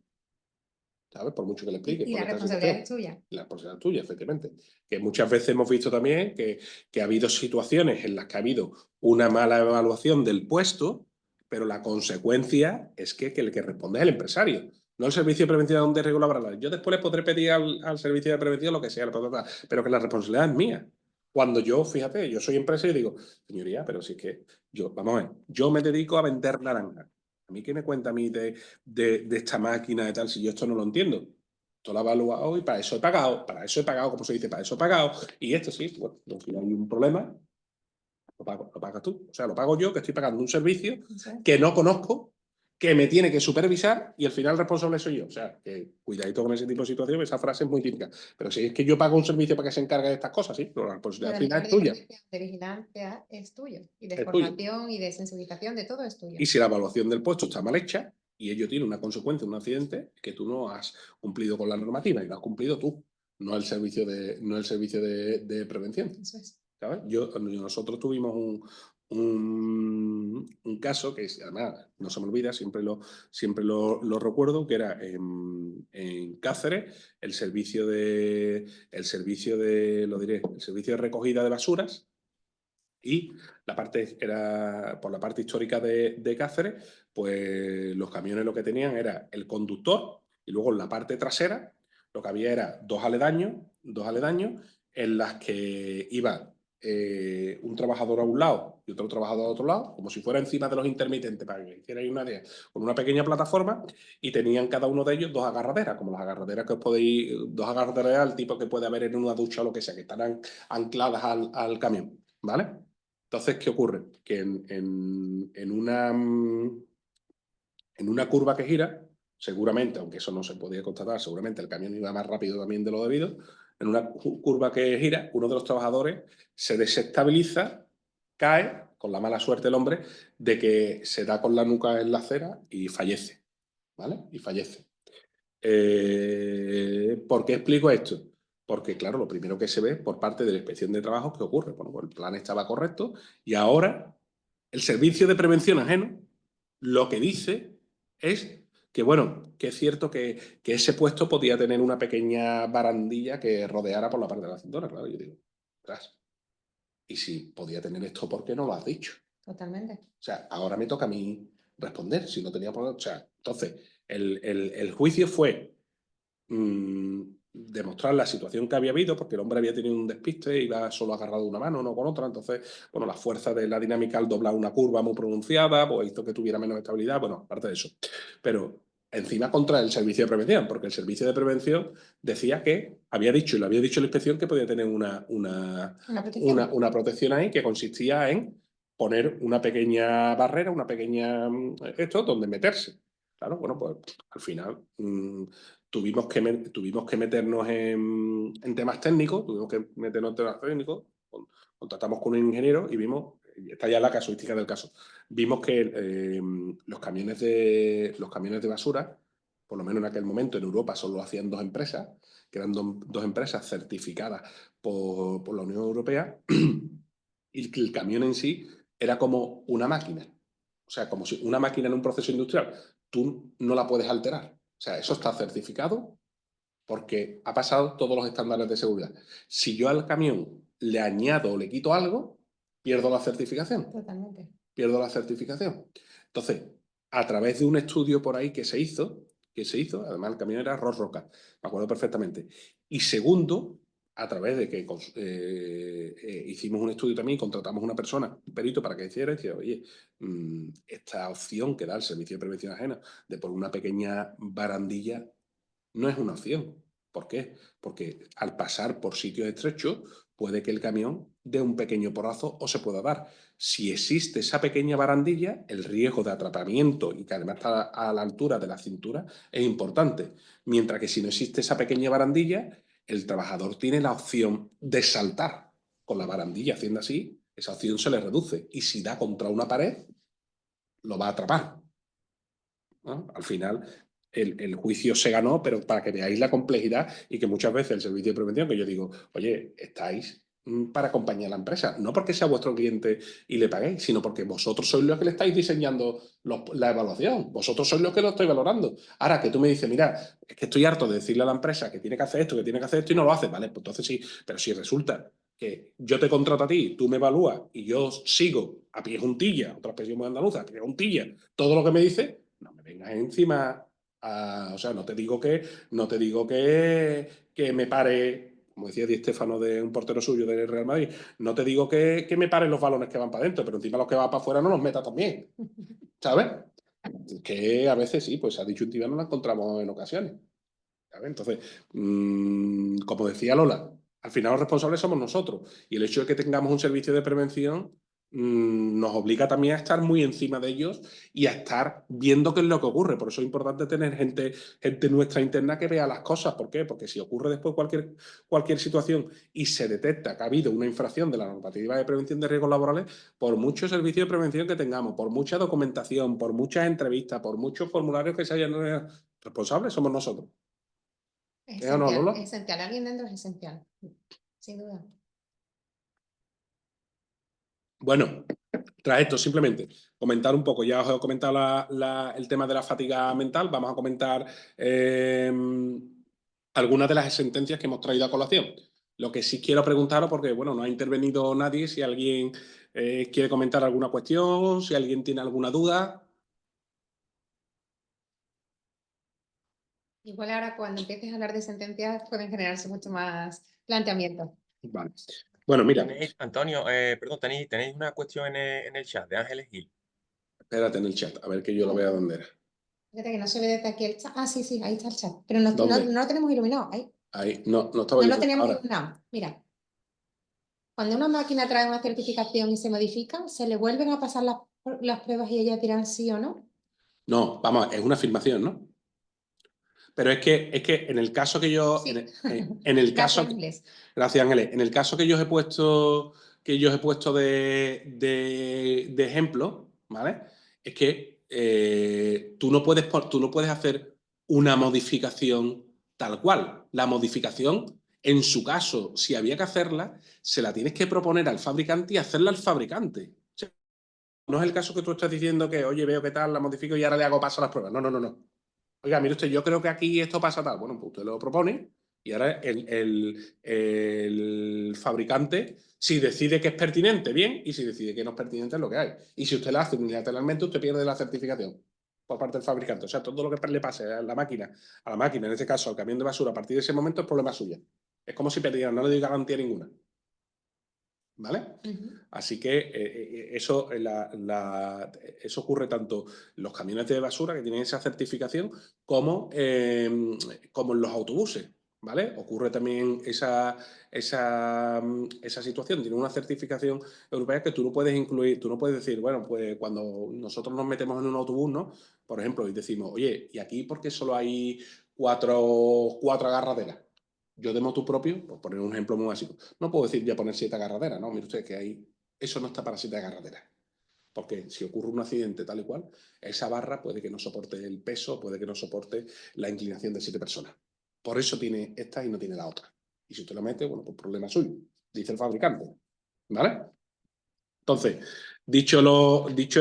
¿sabes? Por mucho que le explique, Y por la esta responsabilidad situación. es tuya. La responsabilidad es tuya, efectivamente. Que muchas veces hemos visto también que ha habido situaciones en las que ha habido una mala evaluación del puesto, pero la consecuencia es que el que responde es el empresario, no el servicio de prevención de riesgo laboral. Yo después le podré pedir al servicio de prevención lo que sea, pero que la responsabilidad es mía. Cuando yo, fíjate, yo soy empresa y digo, señoría, pero si es que yo, vamos a ver, yo me dedico a vender naranjas. ¿A mí qué me cuenta a mí de esta máquina y tal si yo esto no lo entiendo? Esto lo he evaluado y para eso he pagado, como se dice, para eso he pagado. Y esto sí, bueno, si no hay un problema, lo pagas tú. O sea, lo pago yo, que estoy pagando un servicio que no conozco, que me tiene que supervisar y al final el responsable soy yo. O sea, que cuidadito con ese tipo de situaciones, esa frase es muy típica. Pero si es que yo pago un servicio para que se encargue de estas cosas, sí, pero la responsabilidad Pero el final nivel es tuya. de vigilancia es tuyo. Y de Es tuyo. formación y de sensibilización, de todo es tuyo. Y si la evaluación del puesto está mal hecha y ello tiene una consecuencia, un accidente, es que tú no has cumplido con la normativa y lo has cumplido tú, no el servicio de prevención. Eso es. ¿Sabes? Nosotros tuvimos un caso que además no se me olvida, siempre lo recuerdo, que era en Cáceres, lo diré, el servicio de recogida de basuras. Y por la parte histórica de Cáceres, pues los camiones lo que tenían era el conductor y luego en la parte trasera lo que había era dos aledaños en las que iba un trabajador a un lado y otro trabajador a otro lado, como si fuera encima de los intermitentes, para que hicierais una idea, con una pequeña plataforma, y tenían cada uno de ellos dos agarraderas, como las agarraderas que os podéis, dos agarraderas al tipo que puede haber en una ducha o lo que sea, que estarán ancladas al camión, ¿vale? Entonces, ¿qué ocurre? Que en una curva que gira, seguramente, aunque eso no se podía constatar, seguramente el camión iba más rápido también de lo debido, en una curva que gira, uno de los trabajadores se desestabiliza, cae, con la mala suerte el hombre, de que se da con la nuca en la acera y fallece, ¿vale? Y fallece. ¿Por qué explico esto? Porque, claro, lo primero que se ve por parte de la inspección de trabajo, ¿qué ocurre? Bueno, pues el plan estaba correcto y ahora el servicio de prevención ajeno lo que dice es que, bueno, que es cierto que ese puesto podía tener una pequeña barandilla que rodeara por la parte de la cintura, claro. Yo digo, ostras, y si podía tener esto, ¿por qué no lo has dicho? Totalmente. O sea, ahora me toca a mí responder, si no tenía problema. O sea, entonces, el juicio fue demostrar la situación que había habido, porque el hombre había tenido un despiste, iba solo agarrado de una mano, no con otra. Entonces, bueno, la fuerza de la dinámica al doblar una curva muy pronunciada, pues hizo que tuviera menos estabilidad, bueno, aparte de eso. Pero encima contra el servicio de prevención, porque el servicio de prevención decía que había dicho, y lo había dicho la inspección, que podía tener Una protección. una protección ahí que consistía en poner una pequeña barrera, una pequeña esto, donde meterse. Claro, bueno, pues al final tuvimos que meternos en temas técnicos, contratamos con un ingeniero y vimos, y está ya la casuística del caso, vimos que los camiones de basura, por lo menos en aquel momento en Europa solo lo hacían dos empresas, que eran dos empresas certificadas por la Unión Europea, y que el camión en sí era como una máquina. O sea, como si una máquina en un proceso industrial, tú no la puedes alterar. O sea, eso está certificado porque ha pasado todos los estándares de seguridad. Si yo al camión le añado o le quito algo, pierdo la certificación. Totalmente. Pierdo la certificación. Entonces, a través de un estudio por ahí que se hizo, además el camión era Ross Roca, me acuerdo perfectamente. Y segundo, a través de que hicimos un estudio también y contratamos una persona, un perito, para que hiciera, y decía, oye, esta opción que da el Servicio de Prevención Ajena de por una pequeña barandilla no es una opción. ¿Por qué? Porque al pasar por sitios estrechos puede que el camión dé un pequeño porrazo o se pueda dar. Si existe esa pequeña barandilla, el riesgo de atrapamiento y que además está a la altura de la cintura es importante. Mientras que si no existe esa pequeña barandilla, el trabajador tiene la opción de saltar con la barandilla. Haciendo así, esa opción se le reduce. Y si da contra una pared, lo va a atrapar, ¿no? Al final, el juicio se ganó, pero para que veáis la complejidad y que muchas veces el servicio de prevención, que yo digo, oye, estáis para acompañar a la empresa. No porque sea vuestro cliente y le paguéis, sino porque vosotros sois los que le estáis diseñando la evaluación. Vosotros sois los que lo estáis valorando. Ahora que tú me dices, mira, es que estoy harto de decirle a la empresa que tiene que hacer esto, que tiene que hacer esto y no lo hace, ¿vale? Pues entonces sí, pero si resulta que yo te contrato a ti, tú me evalúas y yo sigo a pie juntilla, otra expresión muy andaluza, a pie juntilla, todo lo que me dices, no me vengas encima. O sea, no te digo que me pare, como decía Di Stéfano, de un portero suyo del Real Madrid, no te digo que me paren los balones que van para adentro, pero encima los que van para afuera no los meta también, ¿sabes? Que a veces sí, pues esa disyuntiva no la encontramos en ocasiones, ¿sabes? Entonces, como decía Lola, al final los responsables somos nosotros y el hecho de que tengamos un servicio de prevención nos obliga también a estar muy encima de ellos y a estar viendo qué es lo que ocurre. Por eso es importante tener gente nuestra interna que vea las cosas. ¿Por qué? Porque si ocurre después cualquier situación y se detecta que ha habido una infracción de la normativa de prevención de riesgos laborales, por mucho servicio de prevención que tengamos, por mucha documentación, por muchas entrevistas, por muchos formularios que se hayan responsables, somos nosotros. Es ¿O no, esencial, Lola? es esencial. Alguien dentro es esencial, sin duda. Bueno, tras esto, simplemente comentar un poco, ya os he comentado el tema de la fatiga mental, vamos a comentar algunas de las sentencias que hemos traído a colación. Lo que sí quiero preguntaros, porque bueno, no ha intervenido nadie, si alguien quiere comentar alguna cuestión, si alguien tiene alguna duda. Igual ahora cuando empieces a hablar de sentencias pueden generarse mucho más planteamientos. Vale. Bueno, mira, Tenéis, Antonio, perdón, tenéis una cuestión en el chat de Ángeles Gil. espérate en el chat, a ver que yo lo vea dónde era. Fíjate que no se ve desde aquí el chat. Ah, sí, sí, ahí está el chat. Pero no, ¿Dónde? no lo tenemos iluminado. Ahí. Ahí, no estaba No lo iluminado. teníamos Ahora, iluminado. Mira, cuando una máquina trae una certificación y se modifica, ¿se le vuelven a pasar las pruebas y ellas dirán sí o no? no, vamos, es una afirmación, ¿no? Pero es que en el caso que yo, Sí. en el caso, Gracias, Ángeles. gracias Ángeles, en el caso que yo os he puesto, de ejemplo, ¿vale? Es que tú no puedes hacer una modificación tal cual. La modificación, en su caso, si había que hacerla, se la tienes que proponer al fabricante y hacerla al fabricante. O sea, no es el caso que tú estás diciendo que, oye, veo qué tal, la modifico y ahora le hago paso a las pruebas. No, no, no, no. Oiga, mire usted, yo creo que aquí esto pasa tal. Bueno, pues usted lo propone y ahora el fabricante, si decide que es pertinente, bien, y si decide que no es pertinente, es lo que hay. Y si usted la hace unilateralmente, usted pierde la certificación por parte del fabricante. O sea, todo lo que le pase a la máquina, en este caso al camión de basura, a partir de ese momento es problema suya. Es como si perdiera, no le doy garantía ninguna. ¿Vale? Así que eso ocurre tanto en los camiones de basura que tienen esa certificación como en los autobuses. ¿Vale? Ocurre también esa situación. Tiene una certificación europea que tú no puedes incluir, tú no puedes decir, bueno, pues cuando nosotros nos metemos en un autobús, ¿no? Por ejemplo, y decimos, oye, ¿y aquí por qué solo hay cuatro agarraderas? Yo de motu propio, por poner un ejemplo muy básico, no puedo decir ya poner 7 agarraderas, ¿no? Mire usted que ahí, eso no está para 7 agarraderas. Porque si ocurre un accidente tal y cual, esa barra puede que no soporte el peso, puede que no soporte la inclinación de 7 personas. Por eso tiene esta y no tiene la otra. Y si usted lo mete, bueno, pues problema suyo, dice el fabricante. ¿Vale? Entonces, dicho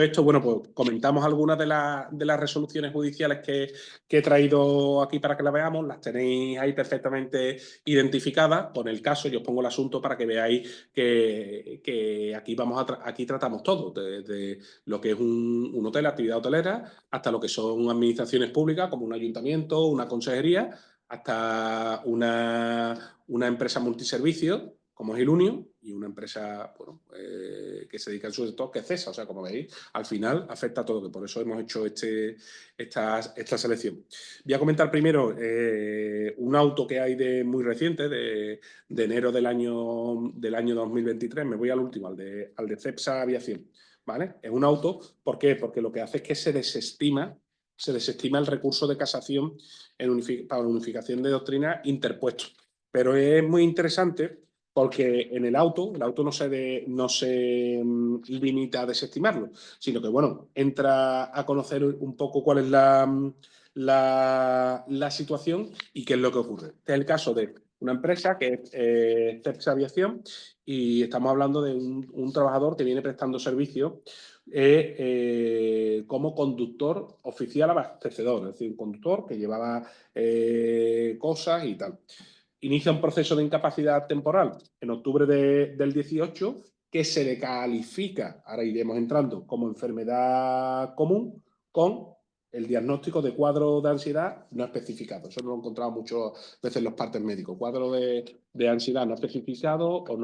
esto, bueno, pues comentamos algunas de las resoluciones judiciales que he traído aquí para que las veamos. Las tenéis ahí perfectamente identificadas con el caso. Yo os pongo el asunto para que veáis que aquí aquí tratamos todo, desde lo que es un hotel, actividad hotelera, hasta lo que son administraciones públicas, como un ayuntamiento, una consejería, hasta una empresa multiservicio como es Ilunio, y una empresa bueno, que se dedica en su sector, que es CESA. O sea, como veis, al final afecta a todo, que por eso hemos hecho esta selección. Voy a comentar primero un auto que hay muy reciente, de enero del año 2023. Me voy al último, al de CEPSA Aviación. ¿Vale? Es un auto, ¿por qué? Porque lo que hace es que se desestima el recurso de casación para unificación de doctrina interpuesto. Pero es muy interesante porque en el auto no se limita a desestimarlo, sino que, bueno, entra a conocer un poco cuál es la situación y qué es lo que ocurre. Este es el caso de una empresa que es Cepsa Aviación, y estamos hablando de un trabajador que viene prestando servicio como conductor oficial abastecedor, es decir, un conductor que llevaba cosas y tal. Inicia un proceso de incapacidad temporal en octubre del 18 que se le califica, ahora iremos entrando, como enfermedad común con el diagnóstico de cuadro de ansiedad no especificado. Eso lo he encontrado muchas veces en los partes médicos. Cuadro de ansiedad no especificado o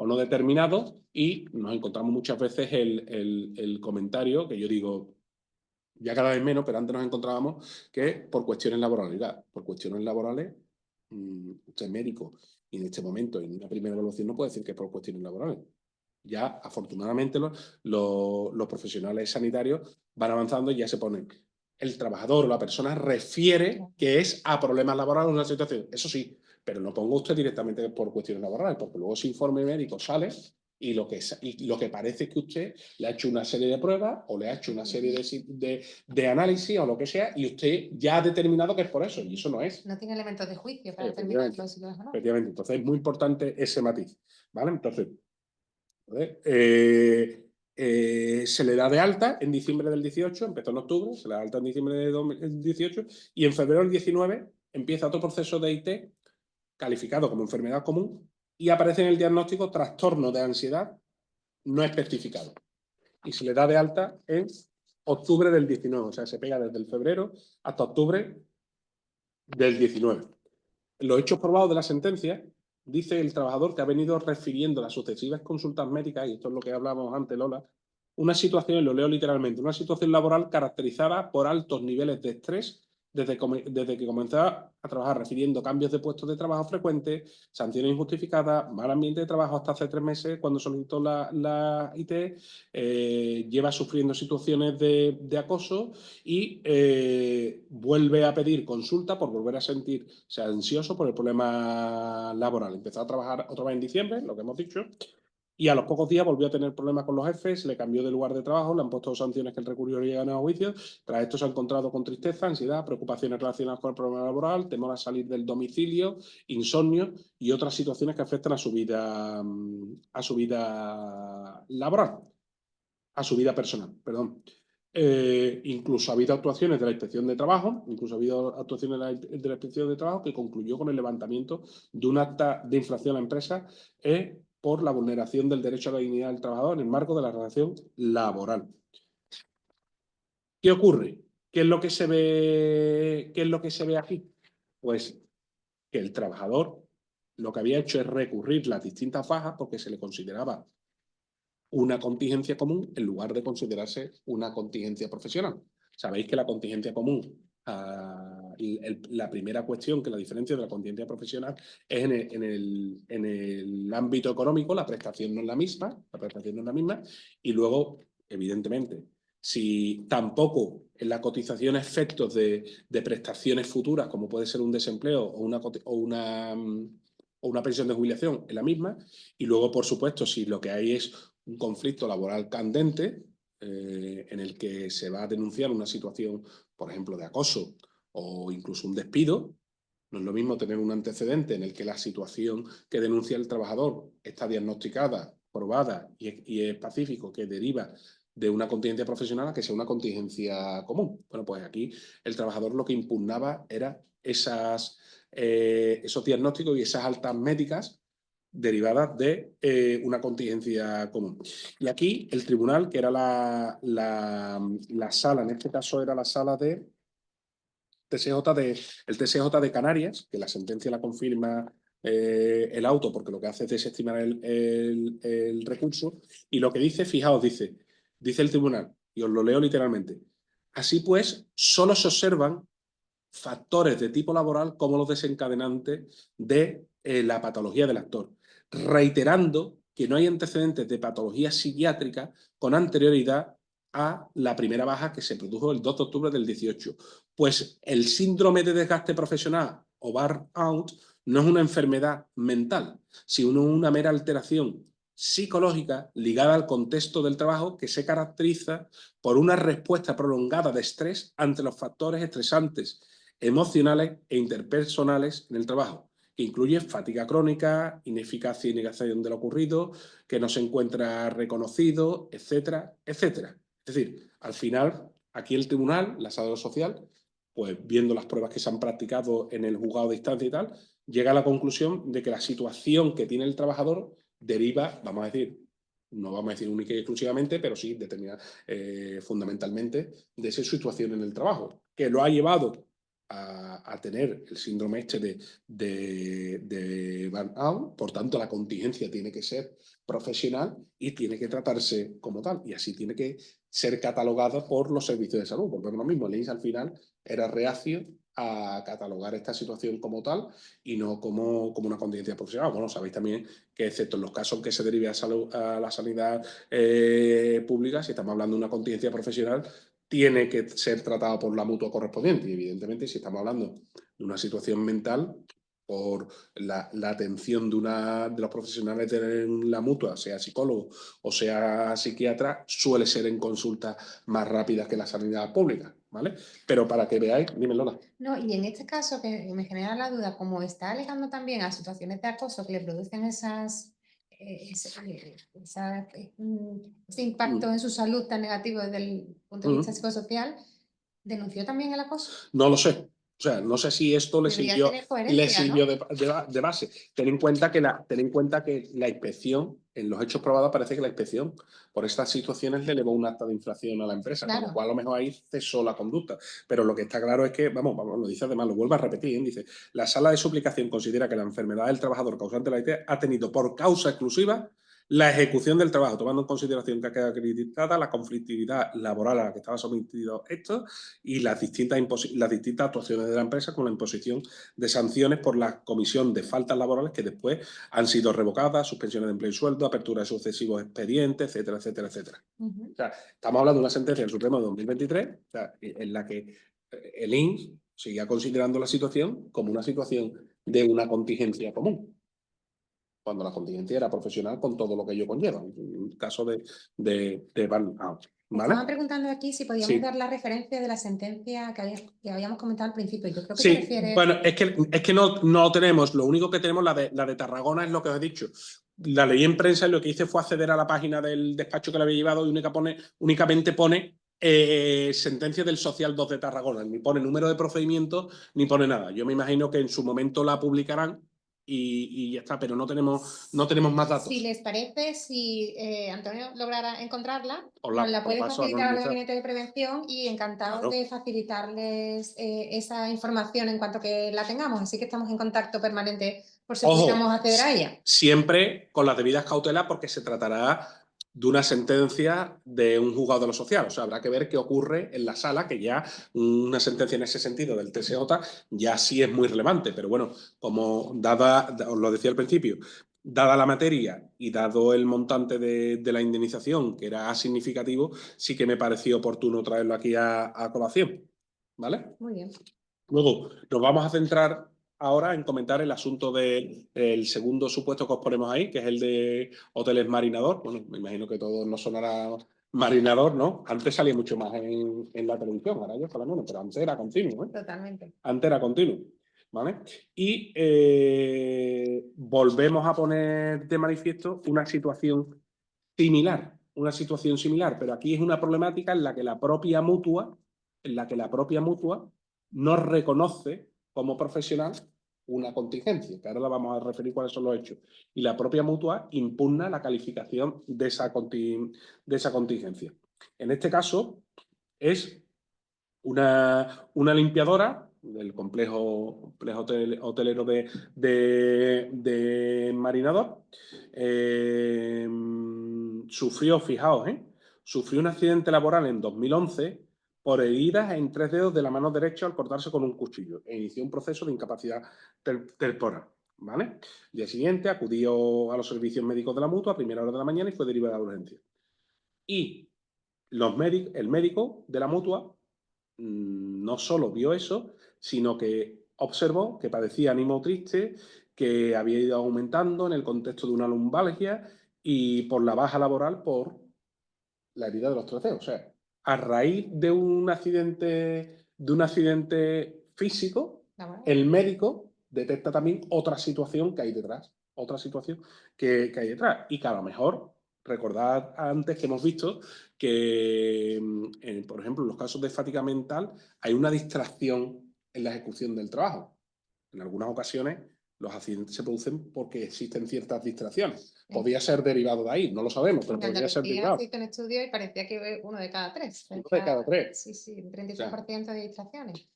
no determinado, y nos encontramos muchas veces el comentario que yo digo, ya cada vez menos, pero antes nos encontrábamos que por cuestiones laborales. Por cuestiones laborales, usted es médico y en este momento, en una primera evaluación, no puede decir que es por cuestiones laborales. Ya, afortunadamente, los profesionales sanitarios van avanzando y ya se ponen. El trabajador o la persona refiere que es a problemas laborales en una situación. Eso sí, pero no ponga usted directamente por cuestiones laborales, porque luego ese informe médico sale y lo que parece que usted le ha hecho una serie de pruebas o le ha hecho una serie de análisis o lo que sea, y usted ya ha determinado que es por eso, y eso no es. No tiene elementos de juicio para determinarlo si lo es o no. Efectivamente, entonces es muy importante ese matiz, ¿vale? Entonces, se le da de alta en diciembre del 18, empezó en octubre, se le da de alta en diciembre del 18, y en febrero del 19 empieza otro proceso de IT calificado como enfermedad común y aparece en el diagnóstico trastorno de ansiedad no especificado. Y se le da de alta en octubre del 19, o sea, se pega desde el febrero hasta octubre del 19. Los hechos probados de la sentencia, dice el trabajador que ha venido refiriendo las sucesivas consultas médicas, y esto es lo que hablábamos antes, Lola, una situación, lo leo literalmente, una situación laboral caracterizada por altos niveles de estrés desde que comenzaba a trabajar, refiriendo cambios de puestos de trabajo frecuentes, sanciones injustificadas, mal ambiente de trabajo hasta hace 3 meses cuando solicitó la IT, lleva sufriendo situaciones de acoso y vuelve a pedir consulta por volver a sentirse ansioso por el problema laboral. Empezó a trabajar otra vez en diciembre, lo que hemos dicho, y a los pocos días volvió a tener problemas con los jefes, le cambió de lugar de trabajo, le han puesto sanciones que el recurrió y llegan a juicio. Tras esto se ha encontrado con tristeza, ansiedad, preocupaciones relacionadas con el problema laboral, temor a salir del domicilio, insomnio y otras situaciones que afectan a su vida laboral, a su vida personal, perdón. Incluso ha habido actuaciones de la Inspección de Trabajo, de la Inspección de Trabajo que concluyó con el levantamiento de un acta de infracción a la empresa por la vulneración del derecho a la dignidad del trabajador en el marco de la relación laboral. ¿Qué ocurre? ¿Qué es lo que se ve aquí? Pues que el trabajador lo que había hecho es recurrir las distintas bajas porque se le consideraba una contingencia común en lugar de considerarse una contingencia profesional. Sabéis que la contingencia común, la primera cuestión, que la diferencia de la contingencia profesional es en el ámbito económico, la prestación no es la misma, y luego, evidentemente, si tampoco en la cotización efectos de prestaciones futuras, como puede ser un desempleo o una pensión de jubilación, es la misma, y luego, por supuesto, si lo que hay es un conflicto laboral candente en el que se va a denunciar una situación, por ejemplo, de acoso o incluso un despido. No es lo mismo tener un antecedente en el que la situación que denuncia el trabajador está diagnosticada, probada y es pacífico, que deriva de una contingencia profesional a que sea una contingencia común. Bueno, pues aquí el trabajador lo que impugnaba era esos diagnósticos y esas altas médicas derivadas de una contingencia común. Y aquí el tribunal, que era la sala, en este caso era la sala de el TSJ de Canarias, que la sentencia la confirma el auto, porque lo que hace es desestimar el recurso, y lo que dice, fijaos, dice el tribunal, y os lo leo literalmente: así pues, solo se observan factores de tipo laboral como los desencadenantes de la patología del actor, reiterando que no hay antecedentes de patología psiquiátrica con anterioridad a la primera baja que se produjo el 2 de octubre del 18. Pues el síndrome de desgaste profesional o burnout no es una enfermedad mental, sino una mera alteración psicológica ligada al contexto del trabajo que se caracteriza por una respuesta prolongada de estrés ante los factores estresantes emocionales e interpersonales en el trabajo, que incluye fatiga crónica, ineficacia y negación de lo ocurrido, que no se encuentra reconocido, etcétera, etcétera. Es decir, al final, aquí el tribunal, la sala social, pues viendo las pruebas que se han practicado en el juzgado de instancia y tal, llega a la conclusión de que la situación que tiene el trabajador deriva, vamos a decir, no vamos a decir única y exclusivamente, pero sí determina fundamentalmente de esa situación en el trabajo, que lo ha llevado a tener el síndrome este de burnout. Por tanto, la contingencia tiene que ser profesional y tiene que tratarse como tal, y así tiene que ser catalogada por los servicios de salud. Porque lo mismo, el INS al final era reacio a catalogar esta situación como tal y no como una contingencia profesional. Bueno, sabéis también que excepto en los casos que se derive a la sanidad pública, si estamos hablando de una contingencia profesional, tiene que ser tratado por la mutua correspondiente. Y evidentemente, si estamos hablando de una situación mental, por la atención de los profesionales de la mutua, sea psicólogo o sea psiquiatra, suele ser en consultas más rápidas que la sanidad pública, ¿vale? Pero para que veáis, dime, Lola. No, y en este caso que me genera la duda, como está alegando también a situaciones de acoso que le producen ese impacto en su salud tan negativo desde el punto de vista psicosocial, ¿denunció también el acoso? No lo sé. O sea, no sé si esto le Debería sirvió, tener coherencia, ¿no? de base. Ten en cuenta que la inspección, en los hechos probados, parece que la inspección por estas situaciones le elevó un acta de infracción a la empresa, con lo Claro. cual a lo mejor ahí cesó la conducta. Pero lo que está claro es que, vamos, lo dice además, lo vuelvo a repetir, dice, la sala de suplicación considera que la enfermedad del trabajador causante de la IT ha tenido por causa exclusiva la ejecución del trabajo, tomando en consideración que ha quedado acreditada la conflictividad laboral a la que estaba sometido esto y las distintas actuaciones de la empresa con la imposición de sanciones por la comisión de faltas laborales que después han sido revocadas, suspensiones de empleo y sueldo, apertura de sucesivos expedientes, etcétera, etcétera, etcétera. O sea, estamos hablando de una sentencia del Supremo de 2023, o sea, en la que el INS seguía considerando la situación como una situación de una contingencia común, cuando la contingencia era profesional con todo lo que ello conlleva, un caso de burnout. Me ¿Vale? estaban preguntando aquí si podíamos Sí. dar la referencia de la sentencia que habíamos comentado al principio. Yo creo que Sí, te refieres... bueno, es que no tenemos, lo único que tenemos, la de Tarragona, es lo que os he dicho. La leí en prensa y lo que hice fue acceder a la página del despacho que la había llevado y únicamente pone sentencia del Social 2 de Tarragona. Ni pone número de procedimiento, ni pone nada. Yo me imagino que en su momento la publicarán y ya está, pero no tenemos más datos. Si les parece, si Antonio lograra encontrarla, Os nos la os puede paso facilitar a los anonimizada. gabinetes de prevención y encantados Claro. de facilitarles esa información en cuanto que la tengamos. Así que estamos en contacto permanente por si pudiéramos acceder a ella. Siempre con las debidas cautelas, porque se tratará de una sentencia de un juzgado de lo social. O sea, habrá que ver qué ocurre en la sala, que ya una sentencia en ese sentido del TSJ ya sí es muy relevante. Pero bueno, como os lo decía al principio, dada la materia y dado el montante de la indemnización, que era significativo, sí que me pareció oportuno traerlo aquí a colación. ¿Vale? Muy bien. Luego, nos vamos a centrar ahora en comentar el asunto del segundo supuesto que os ponemos ahí, que es el de hoteles Marinador. Bueno, me imagino que todos nos sonará Marinador, ¿no? Antes salía mucho más en la televisión, ahora yo por lo menos, pero antes era continuo, ¿eh? Totalmente. Antes era continuo, ¿vale? Y volvemos a poner de manifiesto una situación similar, pero aquí es una problemática en la que la propia mutua no reconoce como profesional una contingencia, que ahora la vamos a referir cuáles son los hechos. Y la propia mutua impugna la calificación de esa contingencia. En este caso, es una limpiadora del complejo hotelero de Marinador. Sufrió un accidente laboral en 2011 por heridas en 3 dedos de la mano derecha al cortarse con un cuchillo e inició un proceso de incapacidad temporal. ¿Vale? El día siguiente acudió a los servicios médicos de la mutua a primera hora de la mañana y fue derivada a urgencia. Y el médico de la mutua no solo vio eso, sino que observó que padecía ánimo triste, que había ido aumentando en el contexto de una lumbalgia y por la baja laboral por la herida de los troceos. O sea, a raíz de un accidente físico, el médico detecta también otra situación que hay detrás, otra situación que hay detrás, y que a lo mejor, recordad antes que hemos visto que, por ejemplo, en los casos de fatiga mental hay una distracción en la ejecución del trabajo. En algunas ocasiones los accidentes se producen porque existen ciertas distracciones. Podría ser derivado de ahí, no lo sabemos, pero En podría ser Andalucía derivado. se hizo un estudio y parecía que uno de cada tres. Uno de cada tres. Sí, sí, un 33% de distracciones.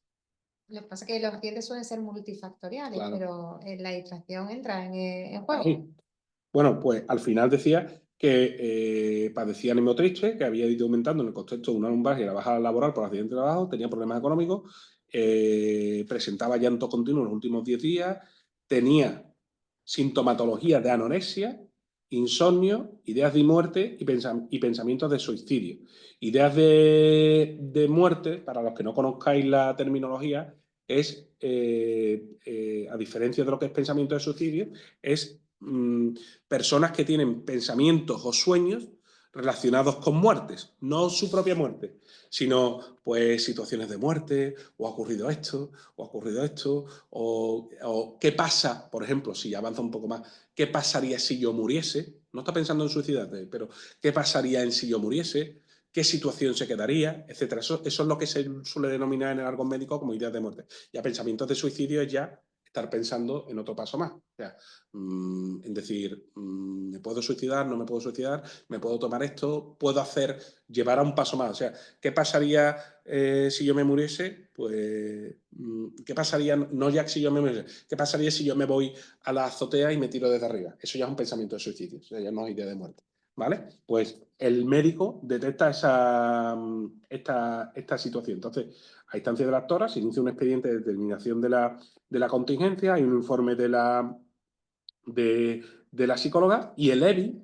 Lo que pasa es que los accidentes suelen ser multifactoriales, Claro. pero la distracción entra en juego. Ahí. Bueno, pues al final decía que padecía anemia triste, que había ido aumentando en el contexto de una lumbalgia y la baja laboral por accidente de trabajo, tenía problemas económicos, presentaba llanto continuo en los últimos 10 días, tenía sintomatología de anorexia, insomnio, ideas de muerte y pensamientos de suicidio. Ideas de muerte, para los que no conozcáis la terminología, es, a diferencia de lo que es pensamiento de suicidio, es personas que tienen pensamientos o sueños relacionados con muertes, no su propia muerte, sino pues situaciones de muerte, o ha ocurrido esto, o ha ocurrido esto, o qué pasa, por ejemplo, si avanza un poco más, qué pasaría si yo muriese, no está pensando en suicidarte, pero qué pasaría en si yo muriese, qué situación se quedaría, etcétera. Eso es lo que se suele denominar en el argot médico como ideas de muerte. Ya pensamientos de suicidio es ya estar pensando en otro paso más. O sea, en decir, ¿me puedo suicidar? ¿No me puedo suicidar? ¿Me puedo tomar esto? ¿Puedo hacer, llevar a un paso más? O sea, ¿qué pasaría si yo me muriese? Pues, ¿qué pasaría, no ya si yo me muriese, qué pasaría si yo me voy a la azotea y me tiro desde arriba? Eso ya es un pensamiento de suicidio, o sea, ya no es idea de muerte. ¿Vale? Pues el médico detecta esta situación. Entonces, a instancia de la actora, se inicia un expediente de determinación de la contingencia, hay un informe de la psicóloga y el EBI,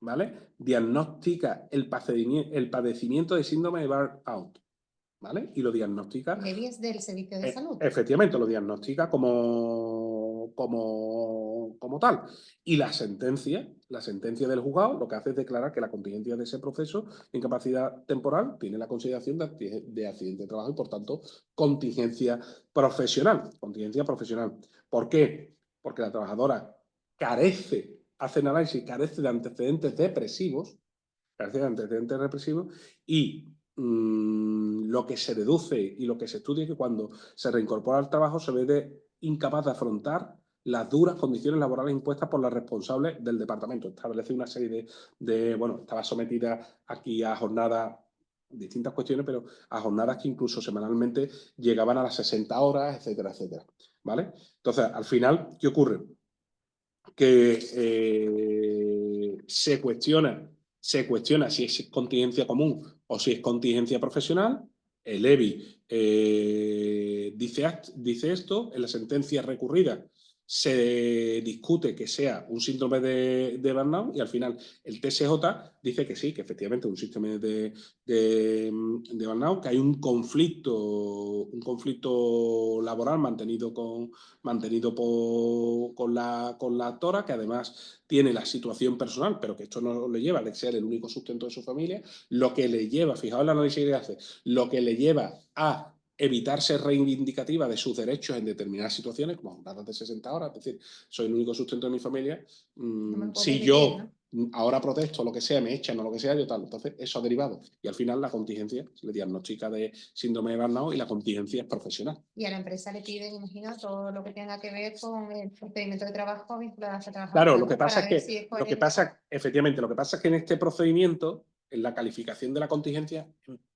¿vale? Diagnostica el padecimiento de síndrome de burnout, ¿vale? Y lo diagnostica. El EBI es del Servicio de Salud. Efectivamente, lo diagnostica como tal. Y la sentencia del juzgado lo que hace es declarar que la contingencia de ese proceso de incapacidad temporal tiene la consideración de accidente de trabajo y, por tanto, contingencia profesional. ¿Por qué? Porque la trabajadora hace un análisis, carece de antecedentes depresivos, y lo que se deduce y lo que se estudia es que cuando se reincorpora al trabajo se ve incapaz de afrontar las duras condiciones laborales impuestas por la responsable del departamento. Establece una serie bueno, estaba sometida aquí a jornadas, distintas cuestiones, pero a jornadas que incluso semanalmente llegaban a las 60 horas, etcétera, etcétera. ¿Vale? Entonces, al final, ¿qué ocurre? Que se cuestiona si es contingencia común o si es contingencia profesional. El EBI dice esto, en la sentencia recurrida se discute que sea un síndrome de burnout y al final el TSJ dice que sí, que efectivamente es un síndrome de burnout, que hay un conflicto laboral mantenido con la actora, que además tiene la situación personal, pero que esto no le lleva a ser el único sustento de su familia, lo que le lleva, fijaos el análisis que hace, lo que le lleva a evitar ser reivindicativa de sus derechos en determinadas situaciones, como jornadas de 60 horas, es decir, soy el único sustento de mi familia, si yo ahora protesto, lo que sea, me echan o lo que sea, yo tal. Entonces, eso ha derivado. Y al final la contingencia se le diagnostica de síndrome de burnout y la contingencia es profesional. Y a la empresa le piden, imagino, todo lo que tenga que ver con el procedimiento de trabajo vinculado a ese trabajo. Claro, lo que pasa es que, efectivamente, lo que pasa es que en este procedimiento, en la calificación de la contingencia,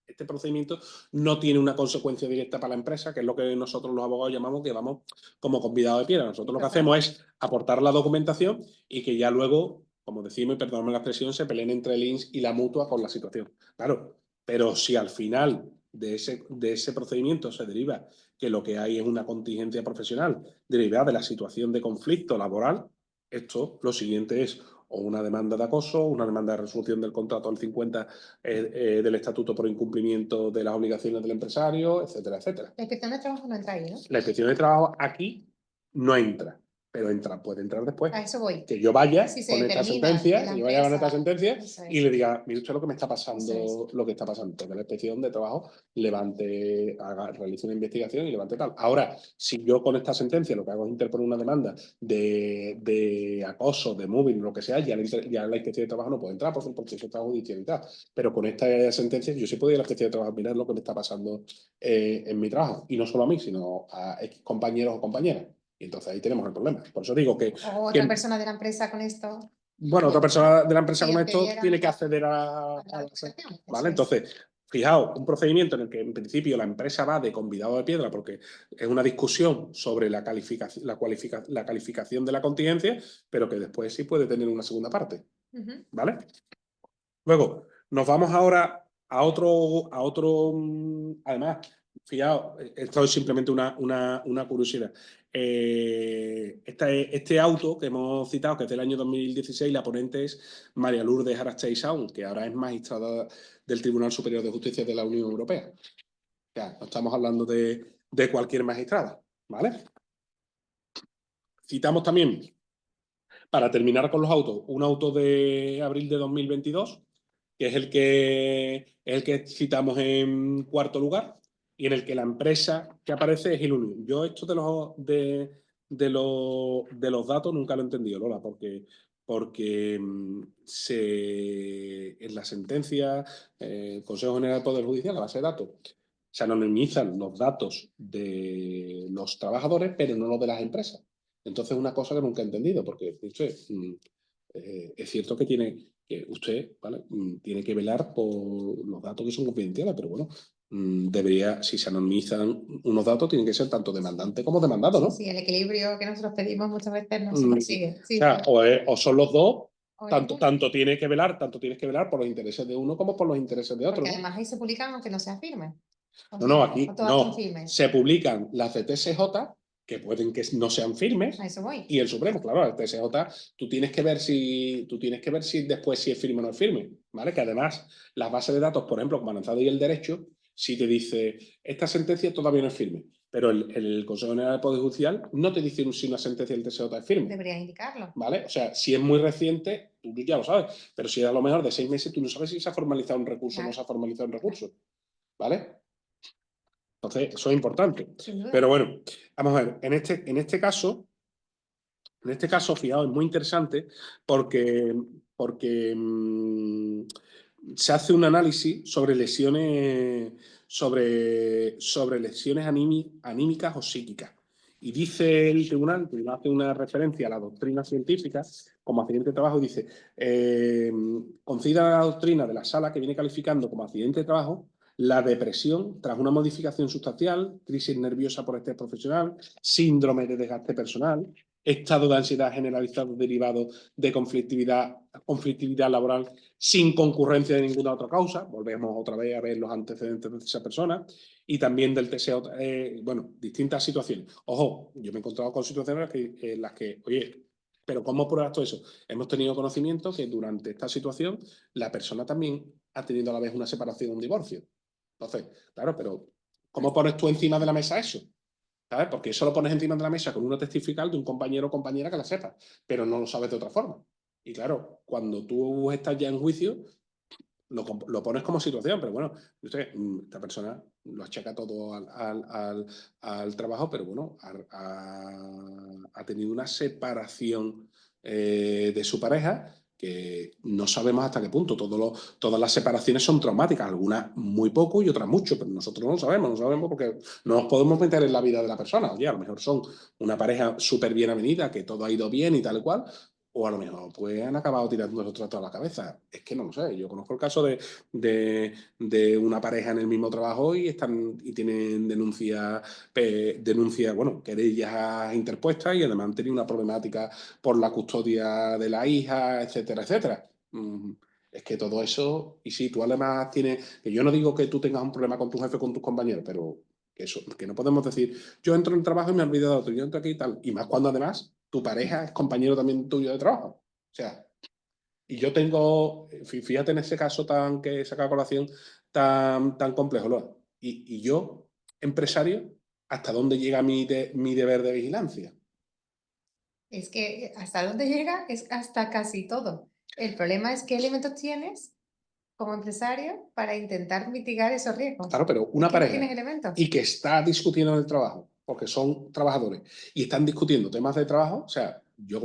este procedimiento no tiene una consecuencia directa para la empresa, que es lo que nosotros los abogados llamamos que vamos como convidados de piedra. Nosotros lo que hacemos es aportar la documentación y que ya luego, como decimos, y perdóname la expresión, se peleen entre el INS y la mutua por la situación. Claro, pero si al final de ese procedimiento se deriva que lo que hay es una contingencia profesional derivada de la situación de conflicto laboral, esto lo siguiente es o una demanda de acoso, una demanda de resolución del contrato al 50 del estatuto por incumplimiento de las obligaciones del empresario, etcétera, etcétera. La inspección de trabajo no entra ahí, ¿no? La inspección de trabajo aquí no entra. pero puede entrar después. A eso voy. Que yo vaya Si se con esta determina sentencia, que la que yo vaya con esta empresa- sentencia Eso y es. le diga, mire usted lo que me está pasando, Eso lo que está pasando. Que la inspección de trabajo realice una investigación y levante tal. Ahora, si yo con esta sentencia lo que hago es interponer una demanda de acoso, de moving, lo que sea, ya la inspección de trabajo no puede entrar porque eso está judicial y tal. Pero con esta sentencia yo sí puedo ir a la inspección de trabajo a mirar lo que me está pasando en mi trabajo. Y no solo a mí, sino a X compañeros o compañeras. Y entonces ahí tenemos el problema. Por eso digo que... O otra persona de la empresa con esto. Bueno, otra persona de la empresa Sí, con aunque esto llega tiene que acceder a la la autorización. Eso ¿vale? es. Entonces, fijaos, un procedimiento en el que en principio la empresa va de convidado de piedra porque es una discusión sobre la calificación de la contingencia, pero que después sí puede tener una segunda parte, Ujú. ¿vale? Luego, nos vamos ahora a otro además, fijaos, esto es simplemente una curiosidad. Este auto que hemos citado, que es del año 2016, la ponente es María Lourdes Arastey Saún, que ahora es magistrada del Tribunal Superior de Justicia de la Unión Europea. O sea, no estamos hablando de cualquier magistrada, ¿vale? Citamos también, para terminar con los autos, un auto de abril de 2022, que es el que citamos en cuarto lugar, y en el que la empresa que aparece es Ilunion. Yo esto de los datos nunca lo he entendido, Lola, porque en la sentencia, Consejo General del Poder Judicial, la base de datos, se anonimizan los datos de los trabajadores, pero no los de las empresas. Entonces es una cosa que nunca he entendido, porque es cierto que usted, ¿vale? Tiene que velar por los datos que son confidenciales, pero bueno, debería, si se anonimizan unos datos, tienen que ser tanto demandante como demandado, ¿no? Sí, el equilibrio que nosotros pedimos muchas veces no se Mm, consigue. O Sí, sea, sí. o son los dos, O tanto ninguno. tienes que velar por los intereses de uno como por los intereses de otro, Porque ¿no? además ahí se publican aunque no sea firme. No, O aquí todas son no. firmes. Se publican las de TSJ, que pueden que no sean firmes, A eso voy. y el Supremo, claro, el TSJ, tú tienes que ver si después si es firme o no es firme, ¿vale? Que además, las bases de datos, por ejemplo, como Avanzado y el Derecho, si te dice, esta sentencia todavía no es firme, pero el Consejo General del Poder Judicial no te dice si una sentencia del TSJ es firme, Debería indicarlo. ¿vale? O sea, si es muy reciente, tú ya lo sabes, pero si es a lo mejor de 6 meses, tú no sabes si se ha formalizado un recurso o no Claro. se ha formalizado un recurso, ¿vale? Entonces, eso es importante. Sin duda. Pero bueno, vamos a ver, en este caso, fijaos, es muy interesante porque se hace un análisis sobre lesiones, sobre lesiones anímicas o psíquicas. Y dice el tribunal hace una referencia a la doctrina científica como accidente de trabajo y dice, considera la doctrina de la sala que viene calificando como accidente de trabajo la depresión tras una modificación sustancial, crisis nerviosa por estrés profesional, síndrome de desgaste personal, estado de ansiedad generalizado derivado de conflictividad laboral sin concurrencia de ninguna otra causa. Volvemos otra vez a ver los antecedentes de esa persona. Y también del TSO, bueno, distintas situaciones. Ojo, yo me he encontrado con situaciones en las que, oye, pero ¿cómo pruebas todo eso? Hemos tenido conocimiento que durante esta situación la persona también ha tenido a la vez una separación o un divorcio. Entonces, claro, pero ¿cómo pones tú encima de la mesa eso? ¿Sabes? Porque eso lo pones encima de la mesa con una testifical de un compañero o compañera que la sepa, pero no lo sabes de otra forma. Y claro, cuando tú estás ya en juicio, lo pones como situación, pero bueno, usted, esta persona lo achaca todo al trabajo, pero bueno, ha tenido una separación de su pareja que no sabemos hasta qué punto. Todas las separaciones son traumáticas, algunas muy poco y otras mucho, pero nosotros no lo sabemos porque no nos podemos meter en la vida de la persona. Oye, a lo mejor son una pareja súper bien avenida, que todo ha ido bien y tal cual, o a lo mejor pues han acabado tirando los tratos a la cabeza. Es que no lo sé. Yo conozco el caso de una pareja en el mismo trabajo y tienen bueno, querellas interpuestas y además han tenido una problemática por la custodia de la hija, etcétera, etcétera. Es que todo eso, y si tú además tienes, que yo no digo que tú tengas un problema con tu jefe, con tus compañeros, pero que no podemos decir, yo entro en el trabajo y me olvido de otro, yo entro aquí y tal, y más cuando además tu pareja es compañero también tuyo de trabajo. O sea, y yo tengo, fíjate en ese caso que saca a colación tan complejo, Lola. Y yo, empresario, ¿hasta dónde llega mi deber de vigilancia? Es que hasta dónde llega es hasta casi todo. El problema es qué elementos tienes como empresario para intentar mitigar esos riesgos. Claro, pero Es una que no pareja tienes elementos. y que está discutiendo en el trabajo, porque son trabajadores, y están discutiendo temas de trabajo, o sea, yo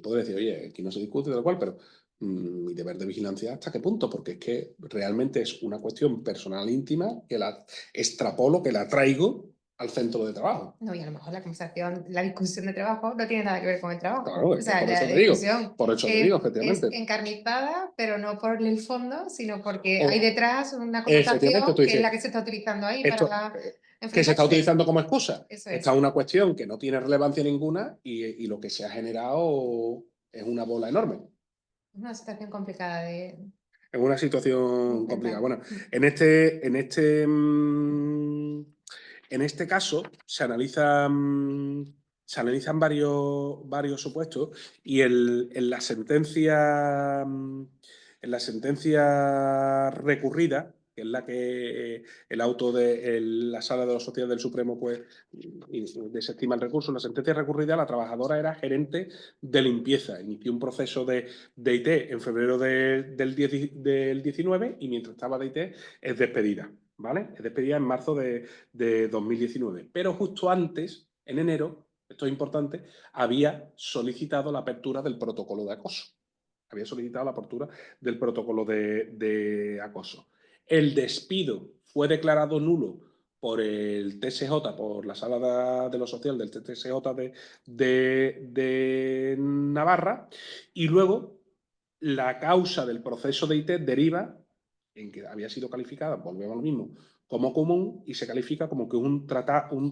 puedo decir, oye, aquí no se discute tal cual, pero mi deber de vigilancia hasta qué punto, porque es que realmente es una cuestión personal íntima que la extrapolo, que la traigo al centro de trabajo. No, y a lo mejor la conversación, la discusión de trabajo no tiene nada que ver con el trabajo. Claro, O es que sea, la discusión por eso te digo, es efectivamente. encarnizada, pero no por el fondo, sino porque hay O, detrás una efectivamente, connotación tú que es dices, la que se está utilizando ahí esto para que se está enfrentarse. utilizando como excusa. Eso Esta es. es una cuestión que no tiene relevancia ninguna y lo que se ha generado es una bola enorme. Es una situación complicada de Es una situación complicada. enfrentar. Bueno, en este caso se analizan varios supuestos y en la sentencia recurrida, que es la que el auto de la Sala de lo Social del Supremo pues desestima el recurso, en la sentencia recurrida la trabajadora era gerente de limpieza, inició un proceso de IT en febrero del 19 y mientras estaba de IT es despedida, ¿vale? Es despedida en marzo de 2019. Pero justo antes, en enero, esto es importante, había solicitado la apertura del protocolo de acoso. Había solicitado la apertura del protocolo de acoso. El despido fue declarado nulo por el TSJ, por la Sala de lo Social del TSJ de Navarra, y luego la causa del proceso de IT deriva en que había sido calificada, volvemos a lo mismo, como común y se califica como que un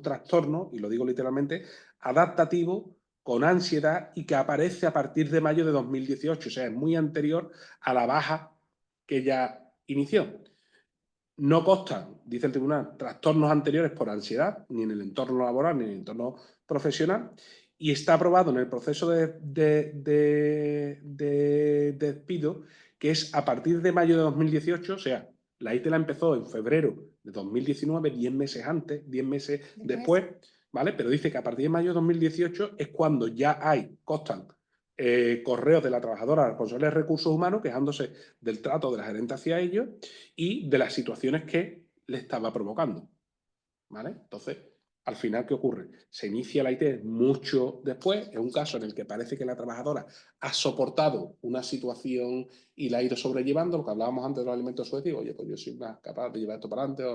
trastorno, y lo digo literalmente, adaptativo con ansiedad y que aparece a partir de mayo de 2018, o sea, es muy anterior a la baja que ya inició. No constan, dice el tribunal, trastornos anteriores por ansiedad, ni en el entorno laboral, ni en el entorno profesional, y está aprobado en el proceso de despido, que es a partir de mayo de 2018, o sea, la IT la empezó en febrero de 2019, 10 meses antes, 10 meses después, ¿vale? Pero dice que a partir de mayo de 2018 es cuando ya constan correos de la trabajadora responsable de recursos humanos quejándose del trato de la gerente hacia ellos y de las situaciones que le estaba provocando. ¿Vale? Entonces, al final, ¿qué ocurre? Se inicia la IT mucho después, es un caso en el que parece que la trabajadora ha soportado una situación y la ha ido sobrellevando, lo que hablábamos antes de los alimentos sujetivos, oye, pues yo soy más capaz de llevar esto para adelante o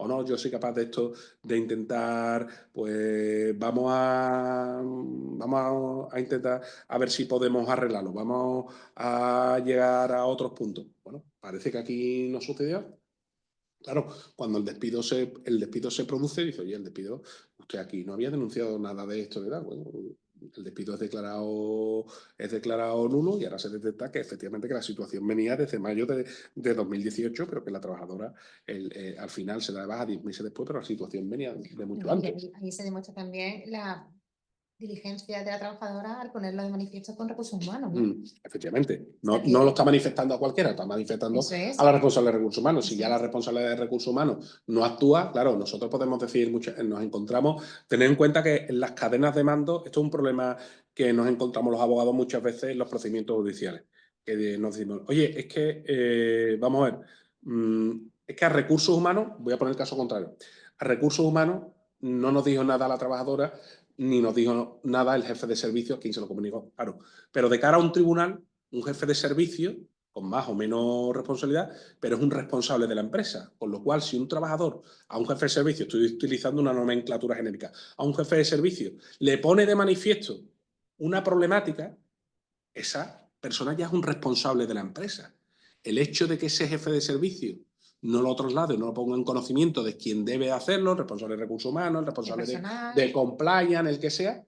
no, yo soy capaz de esto, de intentar, pues vamos a intentar a ver si podemos arreglarlo, vamos a llegar a otros puntos. Bueno, parece que aquí no sucedió. Claro, cuando el despido se produce, dice, oye, el despido, usted aquí no había denunciado nada de esto, ¿verdad? Bueno, el despido es declarado nulo y ahora se detecta que efectivamente que la situación venía desde mayo de 2018, pero que la trabajadora al final se da de baja 10 meses después, pero la situación venía de mucho No, y antes. ahí se demuestra también la diligencia de la trabajadora al ponerlo de manifiesto con recursos humanos, ¿no? Efectivamente, O sea no lo que está manifestando a cualquiera, está manifestando eso es, a la responsable de recursos humanos. Si eso ya la es. responsable de recursos humanos no actúa, claro, nosotros podemos decir, nos encontramos, tener en cuenta que en las cadenas de mando, esto es un problema que nos encontramos los abogados muchas veces en los procedimientos judiciales, que nos decimos, oye, es que, vamos a ver, es que a recursos humanos, voy a poner el caso contrario, a recursos humanos no nos dijo nada a la trabajadora ni nos dijo nada el jefe de servicio, quien se lo comunicó, claro. Pero de cara a un tribunal, un jefe de servicio, con más o menos responsabilidad, pero es un responsable de la empresa. Con lo cual, si un trabajador a un jefe de servicio, estoy utilizando una nomenclatura genérica, a un jefe de servicio le pone de manifiesto una problemática, esa persona ya es un responsable de la empresa. El hecho de que ese jefe de servicio no lo traslade, no lo ponga en conocimiento de quien debe hacerlo, el responsable de recursos humanos, el responsable de compliance, el que sea,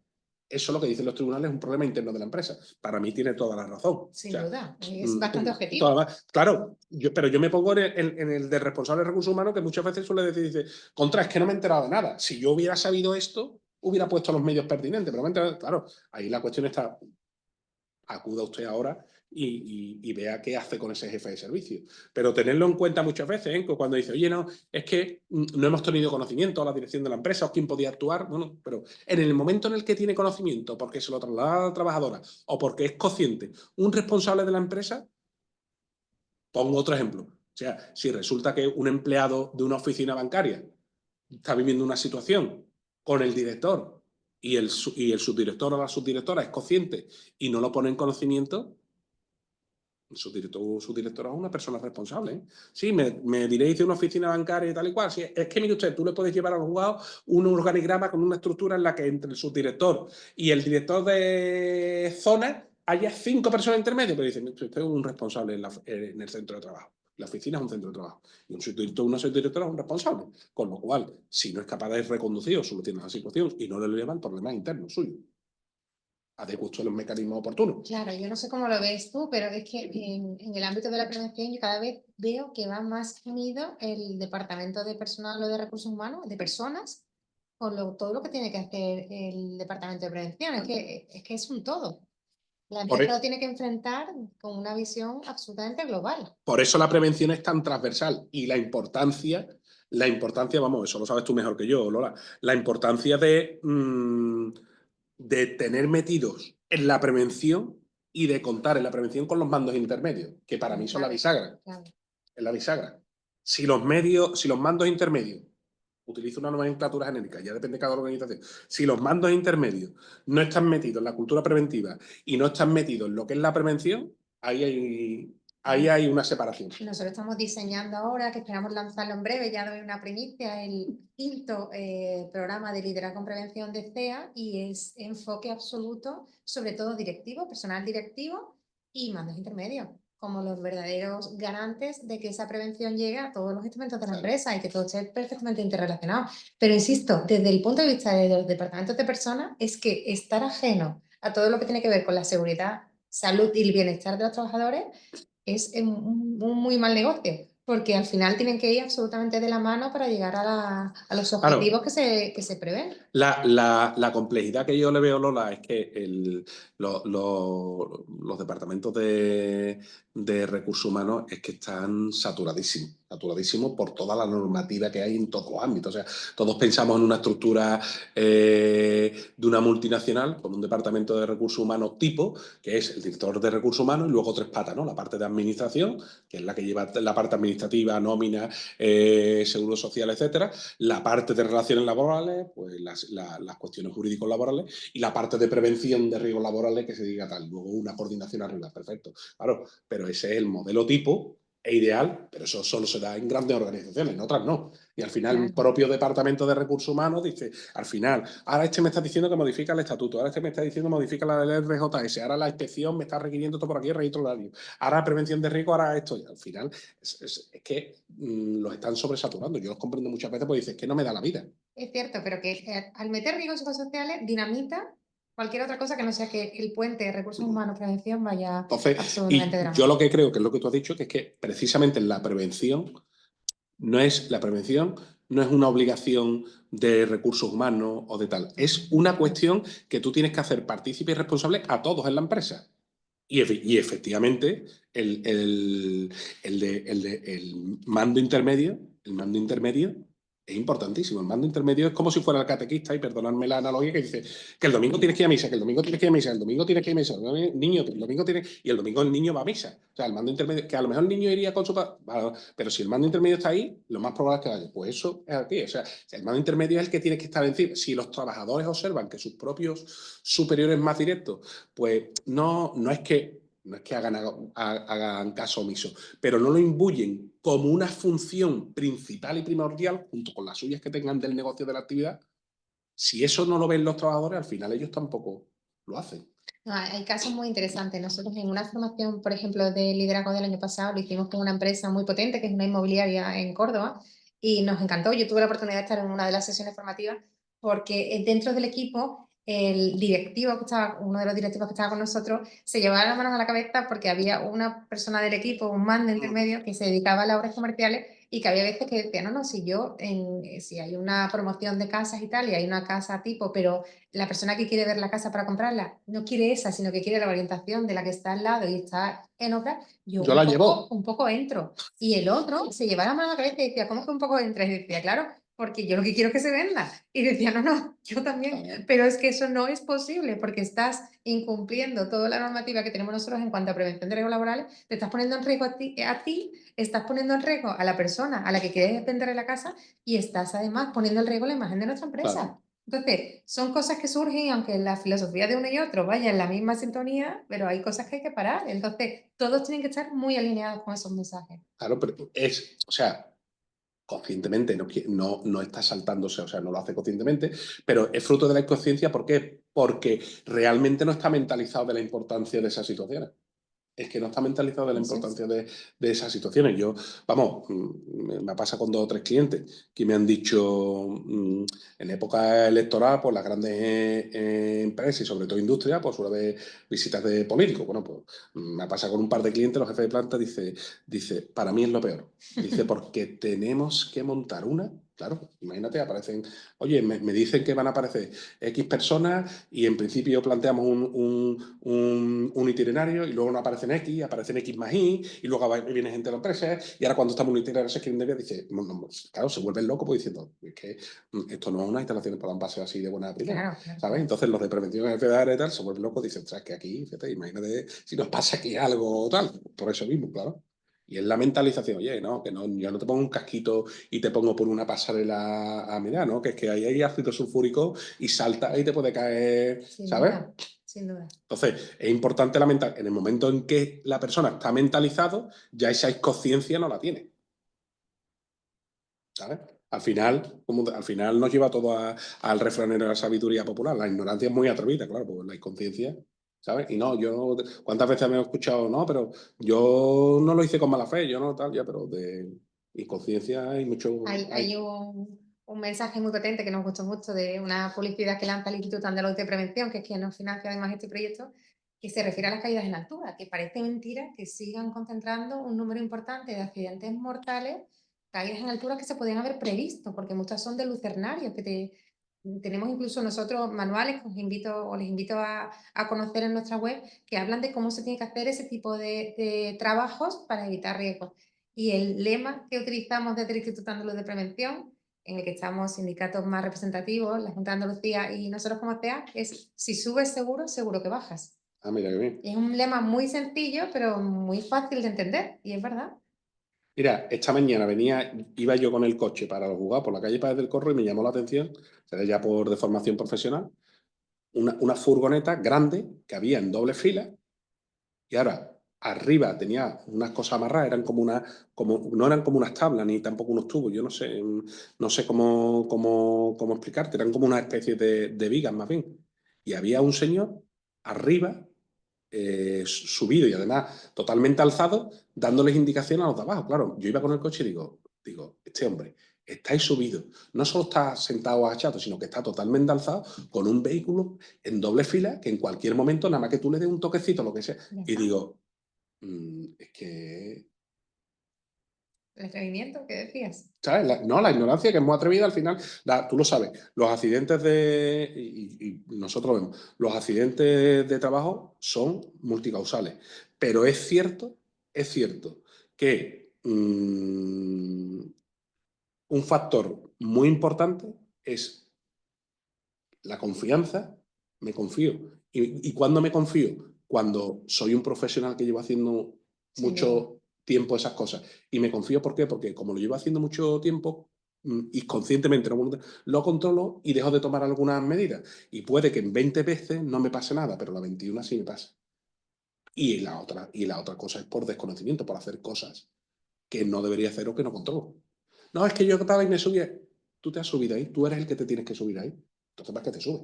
eso es lo que dicen los tribunales, es un problema interno de la empresa. Para mí tiene toda la razón. Sin duda, es bastante objetivo. Claro, pero yo me pongo en el de responsable de recursos humanos que muchas veces suele decir, dice, contra, es que no me he enterado de nada. Si yo hubiera sabido esto, hubiera puesto los medios pertinentes. Pero claro, ahí la cuestión está acuda usted ahora y vea qué hace con ese jefe de servicio. Pero tenerlo en cuenta muchas veces, ¿eh? Cuando dice, oye, no, es que no hemos tenido conocimiento a la dirección de la empresa o quién podía actuar. Bueno, pero en el momento en el que tiene conocimiento, porque se lo traslada a la trabajadora o porque es consciente, un responsable de la empresa, pongo otro ejemplo. O sea, si resulta que un empleado de una oficina bancaria está viviendo una situación con el director y el subdirector o la subdirectora es consciente y no lo pone en conocimiento, subdirectora es una persona responsable. ¿Eh? Sí, me diréis de una oficina bancaria y tal y cual. Sí, es que, mire usted, tú le puedes llevar a los juzgados un organigrama con una estructura en la que entre el subdirector y el director de zona haya 5 personas intermedias, pero dicen, usted es un responsable en el centro de trabajo. La oficina es un centro de trabajo. Y un subdirector o una subdirectora es un responsable. Con lo cual, si no es capaz de reconducir o solucionar la situación y no le lleva el problema interno suyo, adecue los mecanismos oportunos. Claro, yo no sé cómo lo ves tú, pero es que en el ámbito de la prevención yo cada vez veo que va más unido el departamento de personal o de recursos humanos, de personas, con todo lo que tiene que hacer el departamento de prevención. Es que es un todo. La empresa lo tiene que enfrentar con una visión absolutamente global. Por eso la prevención es tan transversal y la importancia, vamos, eso lo sabes tú mejor que yo, Lola, la importancia de tener metidos en la prevención y de contar en la prevención con los mandos intermedios, que para mí son la bisagra. Claro. Es la bisagra. Si los mandos intermedios, utilizo una nomenclatura genérica, ya depende de cada organización, si los mandos intermedios no están metidos en la cultura preventiva y no están metidos en lo que es la prevención, ahí hay una separación. Nosotros estamos diseñando ahora, que esperamos lanzarlo en breve, ya doy una primicia, el 5º programa de liderazgo en prevención de CEA, y es enfoque absoluto, sobre todo directivo, personal directivo y mandos intermedios, como los verdaderos garantes de que esa prevención llegue a todos los estamentos de la empresa y que todo esté perfectamente interrelacionado. Pero insisto, desde el punto de vista de los departamentos de personas, es que estar ajeno a todo lo que tiene que ver con la seguridad, salud y el bienestar de los trabajadores es un muy mal negocio, porque al final tienen que ir absolutamente de la mano para llegar a los objetivos que se prevén. La complejidad que yo le veo, Lola, es que los departamentos de recursos humanos es que están saturadísimos por toda la normativa que hay en todos los ámbitos. O sea, todos pensamos en una estructura de una multinacional con un departamento de recursos humanos tipo, que es el director de recursos humanos y luego 3 patas, ¿no? La parte de administración, que es la que lleva la parte administrativa, nómina, seguro social, etcétera, la parte de relaciones laborales, pues las cuestiones jurídicos laborales, y la parte de prevención de riesgos laborales que se diga tal, luego una coordinación arriba, perfecto. Claro, pero ese es el modelo tipo, es ideal, pero eso solo se da en grandes organizaciones, en otras no. Y al final el propio departamento de recursos humanos dice, al final, ahora me está diciendo que modifica el estatuto, ahora me está diciendo que modifica la LRJS, ahora la inspección me está requiriendo todo por aquí, registro horario, ahora prevención de riesgo, ahora esto. Y al final es que los están sobresaturando. Yo los comprendo muchas veces porque dices que no me da la vida. Es cierto, pero que al meter riesgos psicosociales dinamita cualquier otra cosa que no sea que el puente de recursos humanos prevención vaya absolutamente de la mano. Yo lo que creo, que es lo que tú has dicho, que es que precisamente la prevención no es una obligación de recursos humanos o de tal. Es una cuestión que tú tienes que hacer partícipe y responsable a todos en la empresa. Y efectivamente, el mando intermedio es importantísimo. El mando intermedio es como si fuera el catequista, y perdonadme la analogía, que dice que el domingo tienes que ir a misa, que el domingo tienes que ir a misa, el domingo tienes que ir a misa, el niño, el domingo tiene, y el domingo el niño va a misa. O sea, el mando intermedio, que a lo mejor el niño iría con su padre, pero si el mando intermedio está ahí, lo más probable es que vaya. Pues eso es aquí. O sea, el mando intermedio es el que tiene que estar encima. Si los trabajadores observan que sus propios superiores más directos, pues no es que hagan caso omiso, pero no lo imbuyen como una función principal y primordial, junto con las suyas que tengan del negocio de la actividad. Si eso no lo ven los trabajadores, al final ellos tampoco lo hacen. No, hay casos muy interesantes. Nosotros en una formación, por ejemplo, de liderazgo del año pasado, lo hicimos con una empresa muy potente, que es una inmobiliaria en Córdoba, y nos encantó. Yo tuve la oportunidad de estar en una de las sesiones formativas, porque dentro del equipo, uno de los directivos que estaba con nosotros, se llevaba las manos a la cabeza porque había una persona del equipo, un mando intermedio, que se dedicaba a las obras comerciales y que había veces que decía, no, si si hay una promoción de casas y tal, y hay una casa tipo, pero la persona que quiere ver la casa para comprarla no quiere esa, sino que quiere la orientación de la que está al lado y está en obra, yo Yo la llevo. un poco entro. Y el otro se llevaba la mano a la cabeza y decía, ¿cómo que un poco entras? Y decía, claro, porque yo lo que quiero es que se venda. Y decía, no, yo también. Pero es que eso no es posible porque estás incumpliendo toda la normativa que tenemos nosotros en cuanto a prevención de riesgos laborales, te estás poniendo en riesgo a ti, estás poniendo en riesgo a la persona a la que quieres venderle la casa y estás además poniendo en riesgo la imagen de nuestra empresa. Claro. Entonces, son cosas que surgen, aunque la filosofía de uno y otro vaya en la misma sintonía, pero hay cosas que hay que parar. Entonces, todos tienen que estar muy alineados con esos mensajes. Claro, pero o sea, conscientemente, no está saltándose, o sea, no lo hace conscientemente, pero es fruto de la inconsciencia. ¿Por qué? Porque realmente no está mentalizado de la importancia de esas situaciones. Es que no está mentalizado de la Eso es. importancia de esas situaciones. Vamos, me pasa con 2 o 3 clientes que me han dicho, en época electoral, pues las grandes empresas y sobre todo industria, pues suele haber visitas de políticos. Bueno, pues me pasa con un par de clientes, los jefes de planta, dice, para mí es lo peor. Dice, porque tenemos que montar una. Claro, imagínate, oye, me dicen que van a aparecer X personas y en principio planteamos un itinerario y luego no aparecen X más Y y luego viene gente de la empresa y ahora cuando estamos en un itinerario se quieren desviar, dice, claro, se vuelven locos pues diciendo, es que esto no es una instalación para un paseo así de buena primera, Claro, claro, ¿sabes? claro. Entonces los de prevención enfermedades y tal se vuelven locos, dicen, ostras, que aquí, fíjate, imagínate si nos pasa aquí algo o tal, por eso mismo, claro. Y es la mentalización, oye, no, que no, yo no te pongo un casquito y te pongo por una pasarela a mirar, ¿no? Que es que ahí hay ácido sulfúrico y salta y te puede caer, Sin ¿sabes? duda, sin duda. Entonces, es importante en el momento en que la persona está mentalizado, ya esa inconsciencia no la tiene, ¿sabes? Al final nos lleva todo al refranero de la sabiduría popular. La ignorancia es muy atrevida, claro, pues la inconsciencia, ¿sabes? Y no, ¿cuántas veces me he escuchado? No, pero yo no lo hice con mala fe, yo no tal, ya, pero de inconsciencia hay mucho. Hay un mensaje muy potente que nos gustó mucho de una publicidad que lanza el Instituto Andaluz de Prevención, que es quien nos financia además este proyecto, que se refiere a las caídas en altura, que parece mentira que sigan concentrando un número importante de accidentes mortales, caídas en altura que se podían haber previsto, porque muchas son de lucernarios, tenemos incluso nosotros manuales que les invito a conocer en nuestra web, que hablan de cómo se tiene que hacer ese tipo de trabajos para evitar riesgos. Y el lema que utilizamos desde el Instituto Andaluz de Prevención, en el que estamos sindicatos más representativos, la Junta de Andalucía y nosotros como CEA, es si subes seguro, seguro que bajas. Ah, mira qué bien. Y es un lema muy sencillo, pero muy fácil de entender, y es verdad. Mira, esta mañana iba yo con el coche para jugar por la calle Páez del Corro y me llamó la atención, será ya por deformación profesional, una furgoneta grande que había en doble fila y ahora arriba tenía unas cosas amarradas, no eran como unas tablas ni tampoco unos tubos, yo no sé cómo explicarte, eran como una especie de vigas más bien. Y había un señor arriba, subido y además totalmente alzado, dándoles indicaciones a los de abajo. Claro, yo iba con el coche y digo, este hombre está ahí subido, no solo está sentado agachado, sino que está totalmente alzado con un vehículo en doble fila que en cualquier momento, nada más que tú le des un toquecito, lo que sea, Ya y está. digo, es que, El atrevimiento que decías. ¿sabes? No, la ignorancia que es muy atrevida al final, tú lo sabes, los accidentes y nosotros vemos, los accidentes de trabajo son multicausales, pero es cierto que un factor muy importante es la confianza, me confío. ¿Y cuándo me confío? Cuando soy un profesional que llevo haciendo Sin duda. mucho tiempo esas cosas. Y me confío, ¿por qué? Porque como lo llevo haciendo mucho tiempo, y conscientemente lo controlo y dejo de tomar algunas medidas. Y puede que en 20 veces no me pase nada, pero la 21 sí me pasa. Y la otra cosa es por desconocimiento, por hacer cosas que no debería hacer o que no controlo. No, es que yo estaba y me subí. Tú te has subido ahí, tú eres el que te tienes que subir ahí. Entonces, ¿para qué te subes?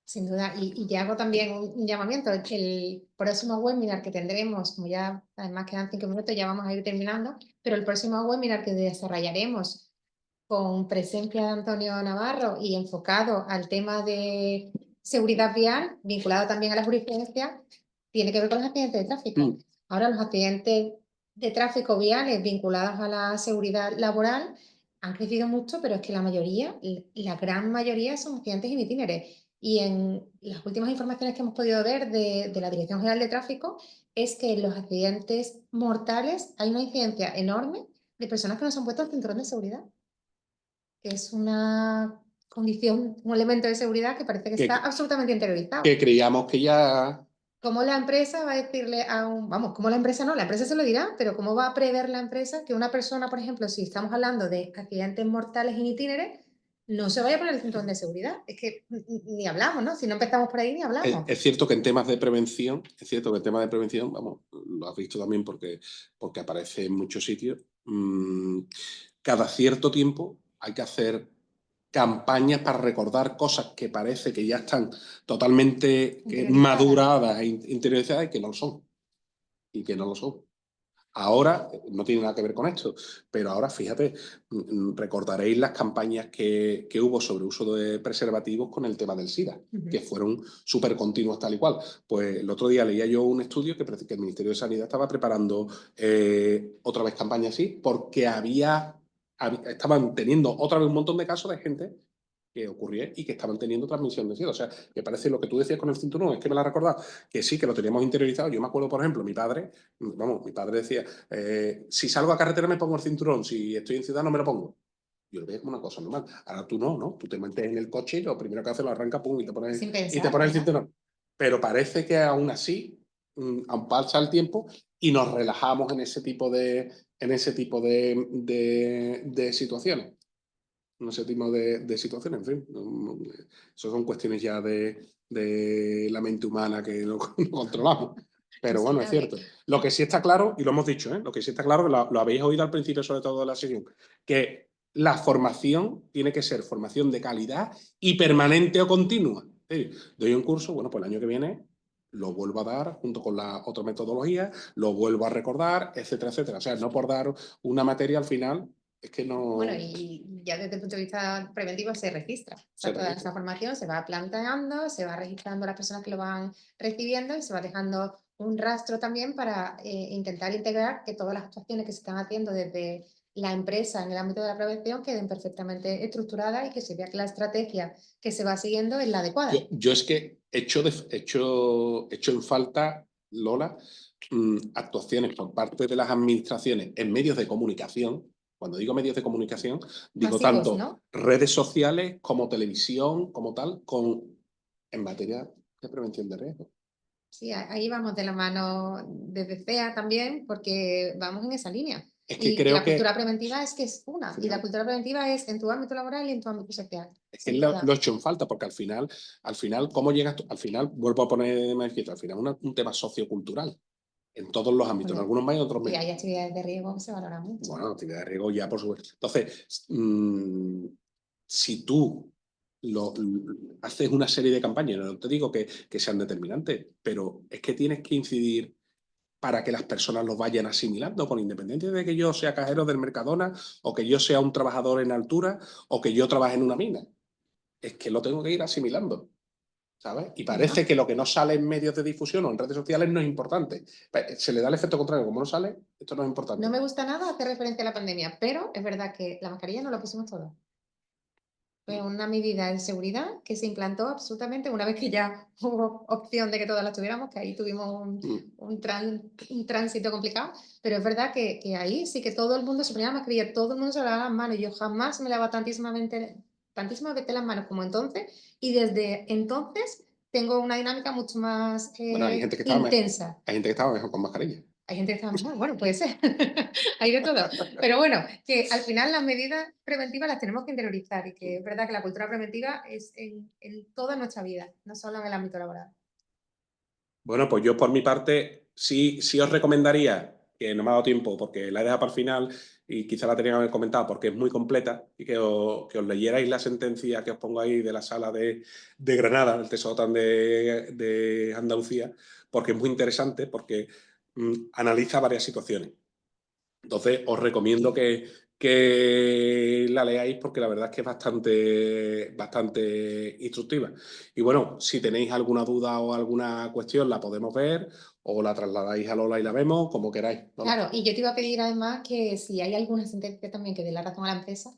Sin duda, y ya hago también un llamamiento. El próximo webinar que tendremos, como ya además quedan 5 minutos, ya vamos a ir terminando, pero el próximo webinar que desarrollaremos con presencia de Antonio Navarro y enfocado al tema de seguridad vial, vinculado también a la jurisprudencia, tiene que ver con los accidentes de tráfico. Mm. Ahora los accidentes de tráfico viales vinculadas a la seguridad laboral han crecido mucho, pero es que la mayoría, la gran mayoría son accidentes in itinere. Y en las últimas informaciones que hemos podido ver de la Dirección General de Tráfico es que en los accidentes mortales hay una incidencia enorme de personas que no se han puesto el cinturón de seguridad, que es una condición, un elemento de seguridad que parece que está absolutamente interiorizado. Que creíamos que ya... ¿Cómo la empresa va a decirle a un... Vamos, ¿cómo la empresa no? La empresa se lo dirá, pero ¿cómo va a prever la empresa que una persona, por ejemplo, si estamos hablando de accidentes mortales in itinere, no se vaya a poner el cinturón de seguridad? Es que ni hablamos, ¿no? Si no empezamos por ahí, ni hablamos. Es cierto que en temas de prevención, es cierto que en temas de prevención, vamos, lo has visto también porque aparece en muchos sitios, cada cierto tiempo hay que hacer campañas para recordar cosas que parece que ya están totalmente maduradas e interiorizadas y que no lo son. Y que no lo son. Ahora, no tiene nada que ver con esto, pero ahora fíjate, recordaréis las campañas que hubo sobre uso de preservativos con el tema del SIDA, que fueron súper continuos tal y cual. Pues el otro día leía yo un estudio que el Ministerio de Sanidad estaba preparando otra vez campañas así, porque estaban teniendo otra vez un montón de casos de gente que ocurría y que estaban teniendo transmisión de SIDA. O sea, me parece lo que tú decías con el cinturón, es que me lo has recordado, que sí, que lo teníamos interiorizado. Yo me acuerdo, por ejemplo, mi padre decía, si salgo a carretera me pongo el cinturón, si estoy en ciudad no me lo pongo. Yo lo veía como una cosa normal. Ahora tú no, ¿no? Tú te metes en el coche y lo primero que haces lo arranca, pum, y te pones, el cinturón. Pero parece que aún así, aún pasa el tiempo y nos relajamos en ese tipo de situaciones. En ese tipo de situaciones, en fin. Eso son cuestiones ya de la mente humana que no controlamos. Pero bueno, es cierto. Lo que sí está claro, y lo hemos dicho, lo que sí está claro, lo habéis oído al principio, sobre todo de la sesión, que la formación tiene que ser formación de calidad y permanente o continua. Doy un curso, bueno, pues el año que viene lo vuelvo a dar junto con la otra metodología, lo vuelvo a recordar, etcétera, etcétera. O sea, no por dar una materia al final, es que no... Bueno, y ya desde el punto de vista preventivo se registra. O sea, toda esa formación se va planteando, se va registrando las personas que lo van recibiendo y se va dejando un rastro también para intentar integrar que todas las actuaciones que se están haciendo desde la empresa en el ámbito de la prevención queden perfectamente estructuradas y que se vea que la estrategia que se va siguiendo es la adecuada. Yo es que echo en falta, Lola, actuaciones por parte de las administraciones en medios de comunicación. Cuando digo medios de comunicación, digo masivos, tanto, ¿no? Redes sociales como televisión, como tal, en materia de prevención de riesgos. Sí, ahí vamos de la mano desde CEA también, porque vamos en esa línea. Es que creo la cultura preventiva es que es una, y la cultura preventiva es en tu ámbito laboral y en tu ámbito social. Es que lo he hecho en falta, porque al final, ¿cómo llegas tú? Al final, vuelvo a poner manifiesto, al final un tema sociocultural. En todos los ámbitos, en algunos más y en otros menos. Y hay actividades de riesgo que se valoran mucho. Bueno, actividades de riesgo ya, por supuesto. Entonces, si tú haces una serie de campañas, no te digo que sean determinantes, pero es que tienes que incidir para que las personas los vayan asimilando, con independencia de que yo sea cajero del Mercadona, o que yo sea un trabajador en altura, o que yo trabaje en una mina. Es que lo tengo que ir asimilando. ¿Sabes? Y parece que lo que no sale en medios de difusión o en redes sociales no es importante. Se le da el efecto contrario. Como no sale, esto no es importante. No me gusta nada hacer referencia a la pandemia, pero es verdad que la mascarilla no la pusimos todos. Fue una medida de seguridad que se implantó absolutamente una vez que ya hubo opción de que todas las tuviéramos, que ahí tuvimos un tránsito complicado, pero es verdad que ahí sí que todo el mundo se ponía la mascarilla, todo el mundo se lavaba las manos. Yo jamás me lavaba tantísimas veces las manos como entonces, y desde entonces tengo una dinámica mucho más bueno, hay gente que intensa. Hay gente que estaba mejor con mascarilla. Hay gente que está mejor, bueno, puede ser. Hay de todo. Pero bueno, que al final las medidas preventivas las tenemos que interiorizar, y que es verdad que la cultura preventiva es en toda nuestra vida, no solo en el ámbito laboral. Bueno, pues yo por mi parte sí os recomendaría, que no me ha dado tiempo porque la he dejado para el final y quizá la tenía que haber comentado porque es muy completa, y que os leyerais la sentencia que os pongo ahí de la sala de Granada, del TSOTAN de Andalucía, porque es muy interesante, porque analiza varias situaciones. Entonces, os recomiendo que que la leáis porque la verdad es que es bastante instructiva. Y bueno, si tenéis alguna duda o alguna cuestión, la podemos ver o la trasladáis a Lola y la vemos, como queráis. Lola. Claro, y yo te iba a pedir además que si hay alguna sentencia también que dé la razón a la empresa,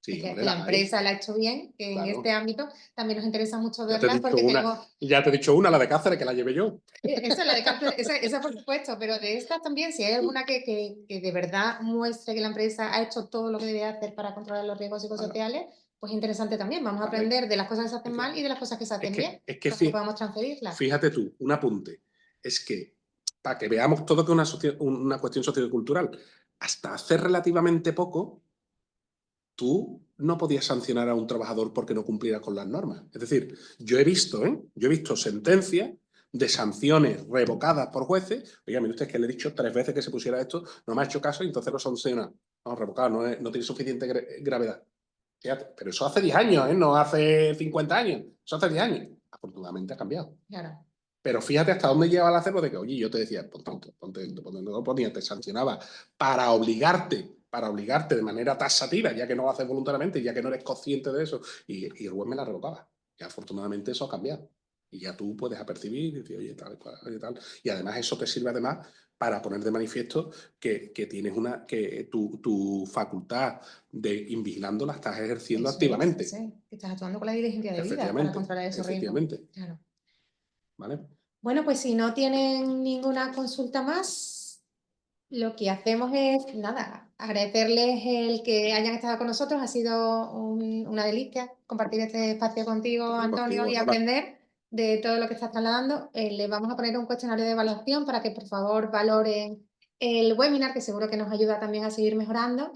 Sí, que hombre, la la hay. empresa la ha hecho bien en Claro. este ámbito, también nos interesa mucho Ya te he verla dicho porque tenemos... una, la de Cáceres, que la llevé yo. Esa, la de cárcel, esa por supuesto, pero de estas también, si hay alguna que de verdad muestre que la empresa ha hecho todo lo que debe hacer para controlar los riesgos psicosociales, pues interesante también. Vamos a Vale. aprender de las cosas que se hacen Es que- mal y de las cosas que se hacen bien, Es que para que podamos transferirlas. fíjate tú, un apunte. Es que, para que veamos todo que es una cuestión sociocultural, hasta hace relativamente poco, tú no podías sancionar a un trabajador porque no cumpliera con las normas. Es decir, yo he visto sentencias de sanciones revocadas por jueces. Oiga, mire usted, que le he dicho 3 veces que se pusiera esto, no me ha hecho caso y entonces lo sanciona. No, revocado, no tiene suficiente gravedad. Fíjate, pero eso hace 10 años, ¿eh? No hace 50 años. Eso hace 10 años. Afortunadamente ha cambiado. Claro. Pero fíjate hasta dónde lleva el hacerlo de que, oye, yo te decía, te sancionaba para obligarte de manera taxativa, ya que no lo haces voluntariamente, ya que no eres consciente de eso, y el juez me la revocaba. Y afortunadamente eso ha cambiado. Y ya tú puedes apercibir y decir, oye, tal, y tal. Y además eso te sirve además para poner de manifiesto que tienes que tu facultad de ir vigilando la estás ejerciendo Eso activamente. es, que estás actuando con la diligencia debida para Efectivamente, controlar esos riesgos. efectivamente. Claro. ¿Vale? Bueno, pues si no tienen ninguna consulta más, lo que hacemos es, nada, agradecerles el que hayan estado con nosotros. Ha sido una delicia compartir este espacio contigo, Antonio, y aprender de todo lo que estás trasladando. Les vamos a poner un cuestionario de evaluación para que por favor valoren el webinar, que seguro que nos ayuda también a seguir mejorando,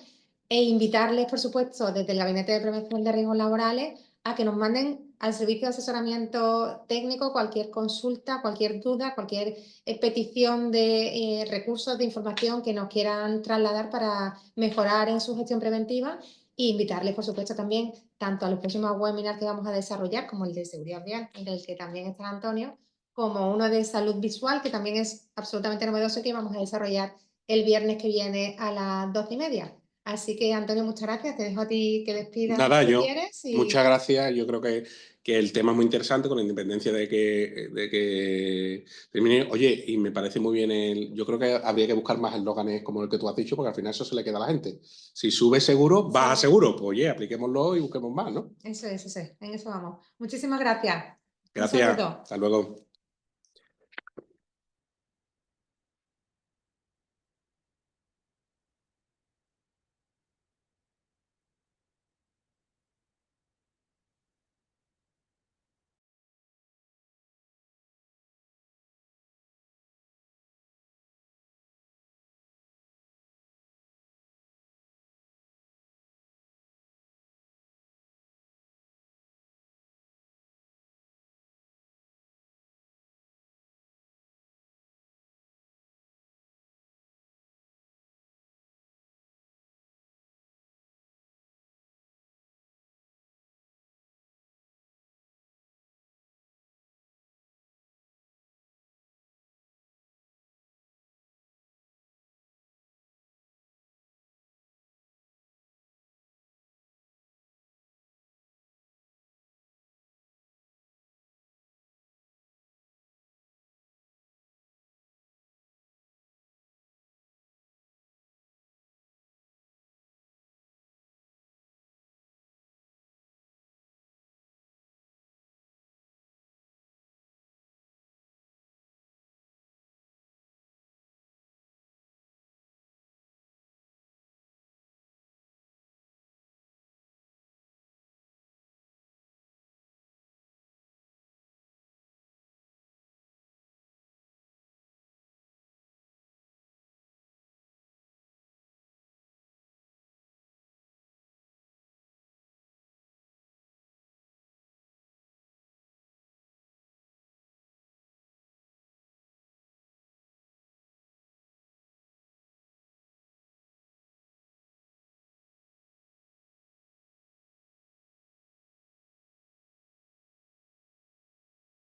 e invitarles, por supuesto, desde el Gabinete de Prevención de Riesgos Laborales, a que nos manden al servicio de asesoramiento técnico cualquier consulta, cualquier duda, cualquier petición de recursos de información que nos quieran trasladar para mejorar en su gestión preventiva, e invitarles, por supuesto, también tanto a los próximos webinars que vamos a desarrollar, como el de seguridad vial, en el que también está Antonio, como uno de salud visual, que también es absolutamente novedoso, que vamos a desarrollar el viernes que viene a las 12:30. Así que, Antonio, muchas gracias. Te dejo a ti que despidas Nada, si quieres. Muchas gracias. Yo creo que el tema es muy interesante, con independencia de que termine. Oye, y me parece muy bien yo creo que habría que buscar más eslóganes como el que tú has dicho, porque al final eso se le queda a la gente. Si sube seguro, baja seguro. Pues oye, apliquémoslo y busquemos más, ¿no? Eso es, en eso vamos. Muchísimas gracias. Un Gracias. saludo. Hasta luego.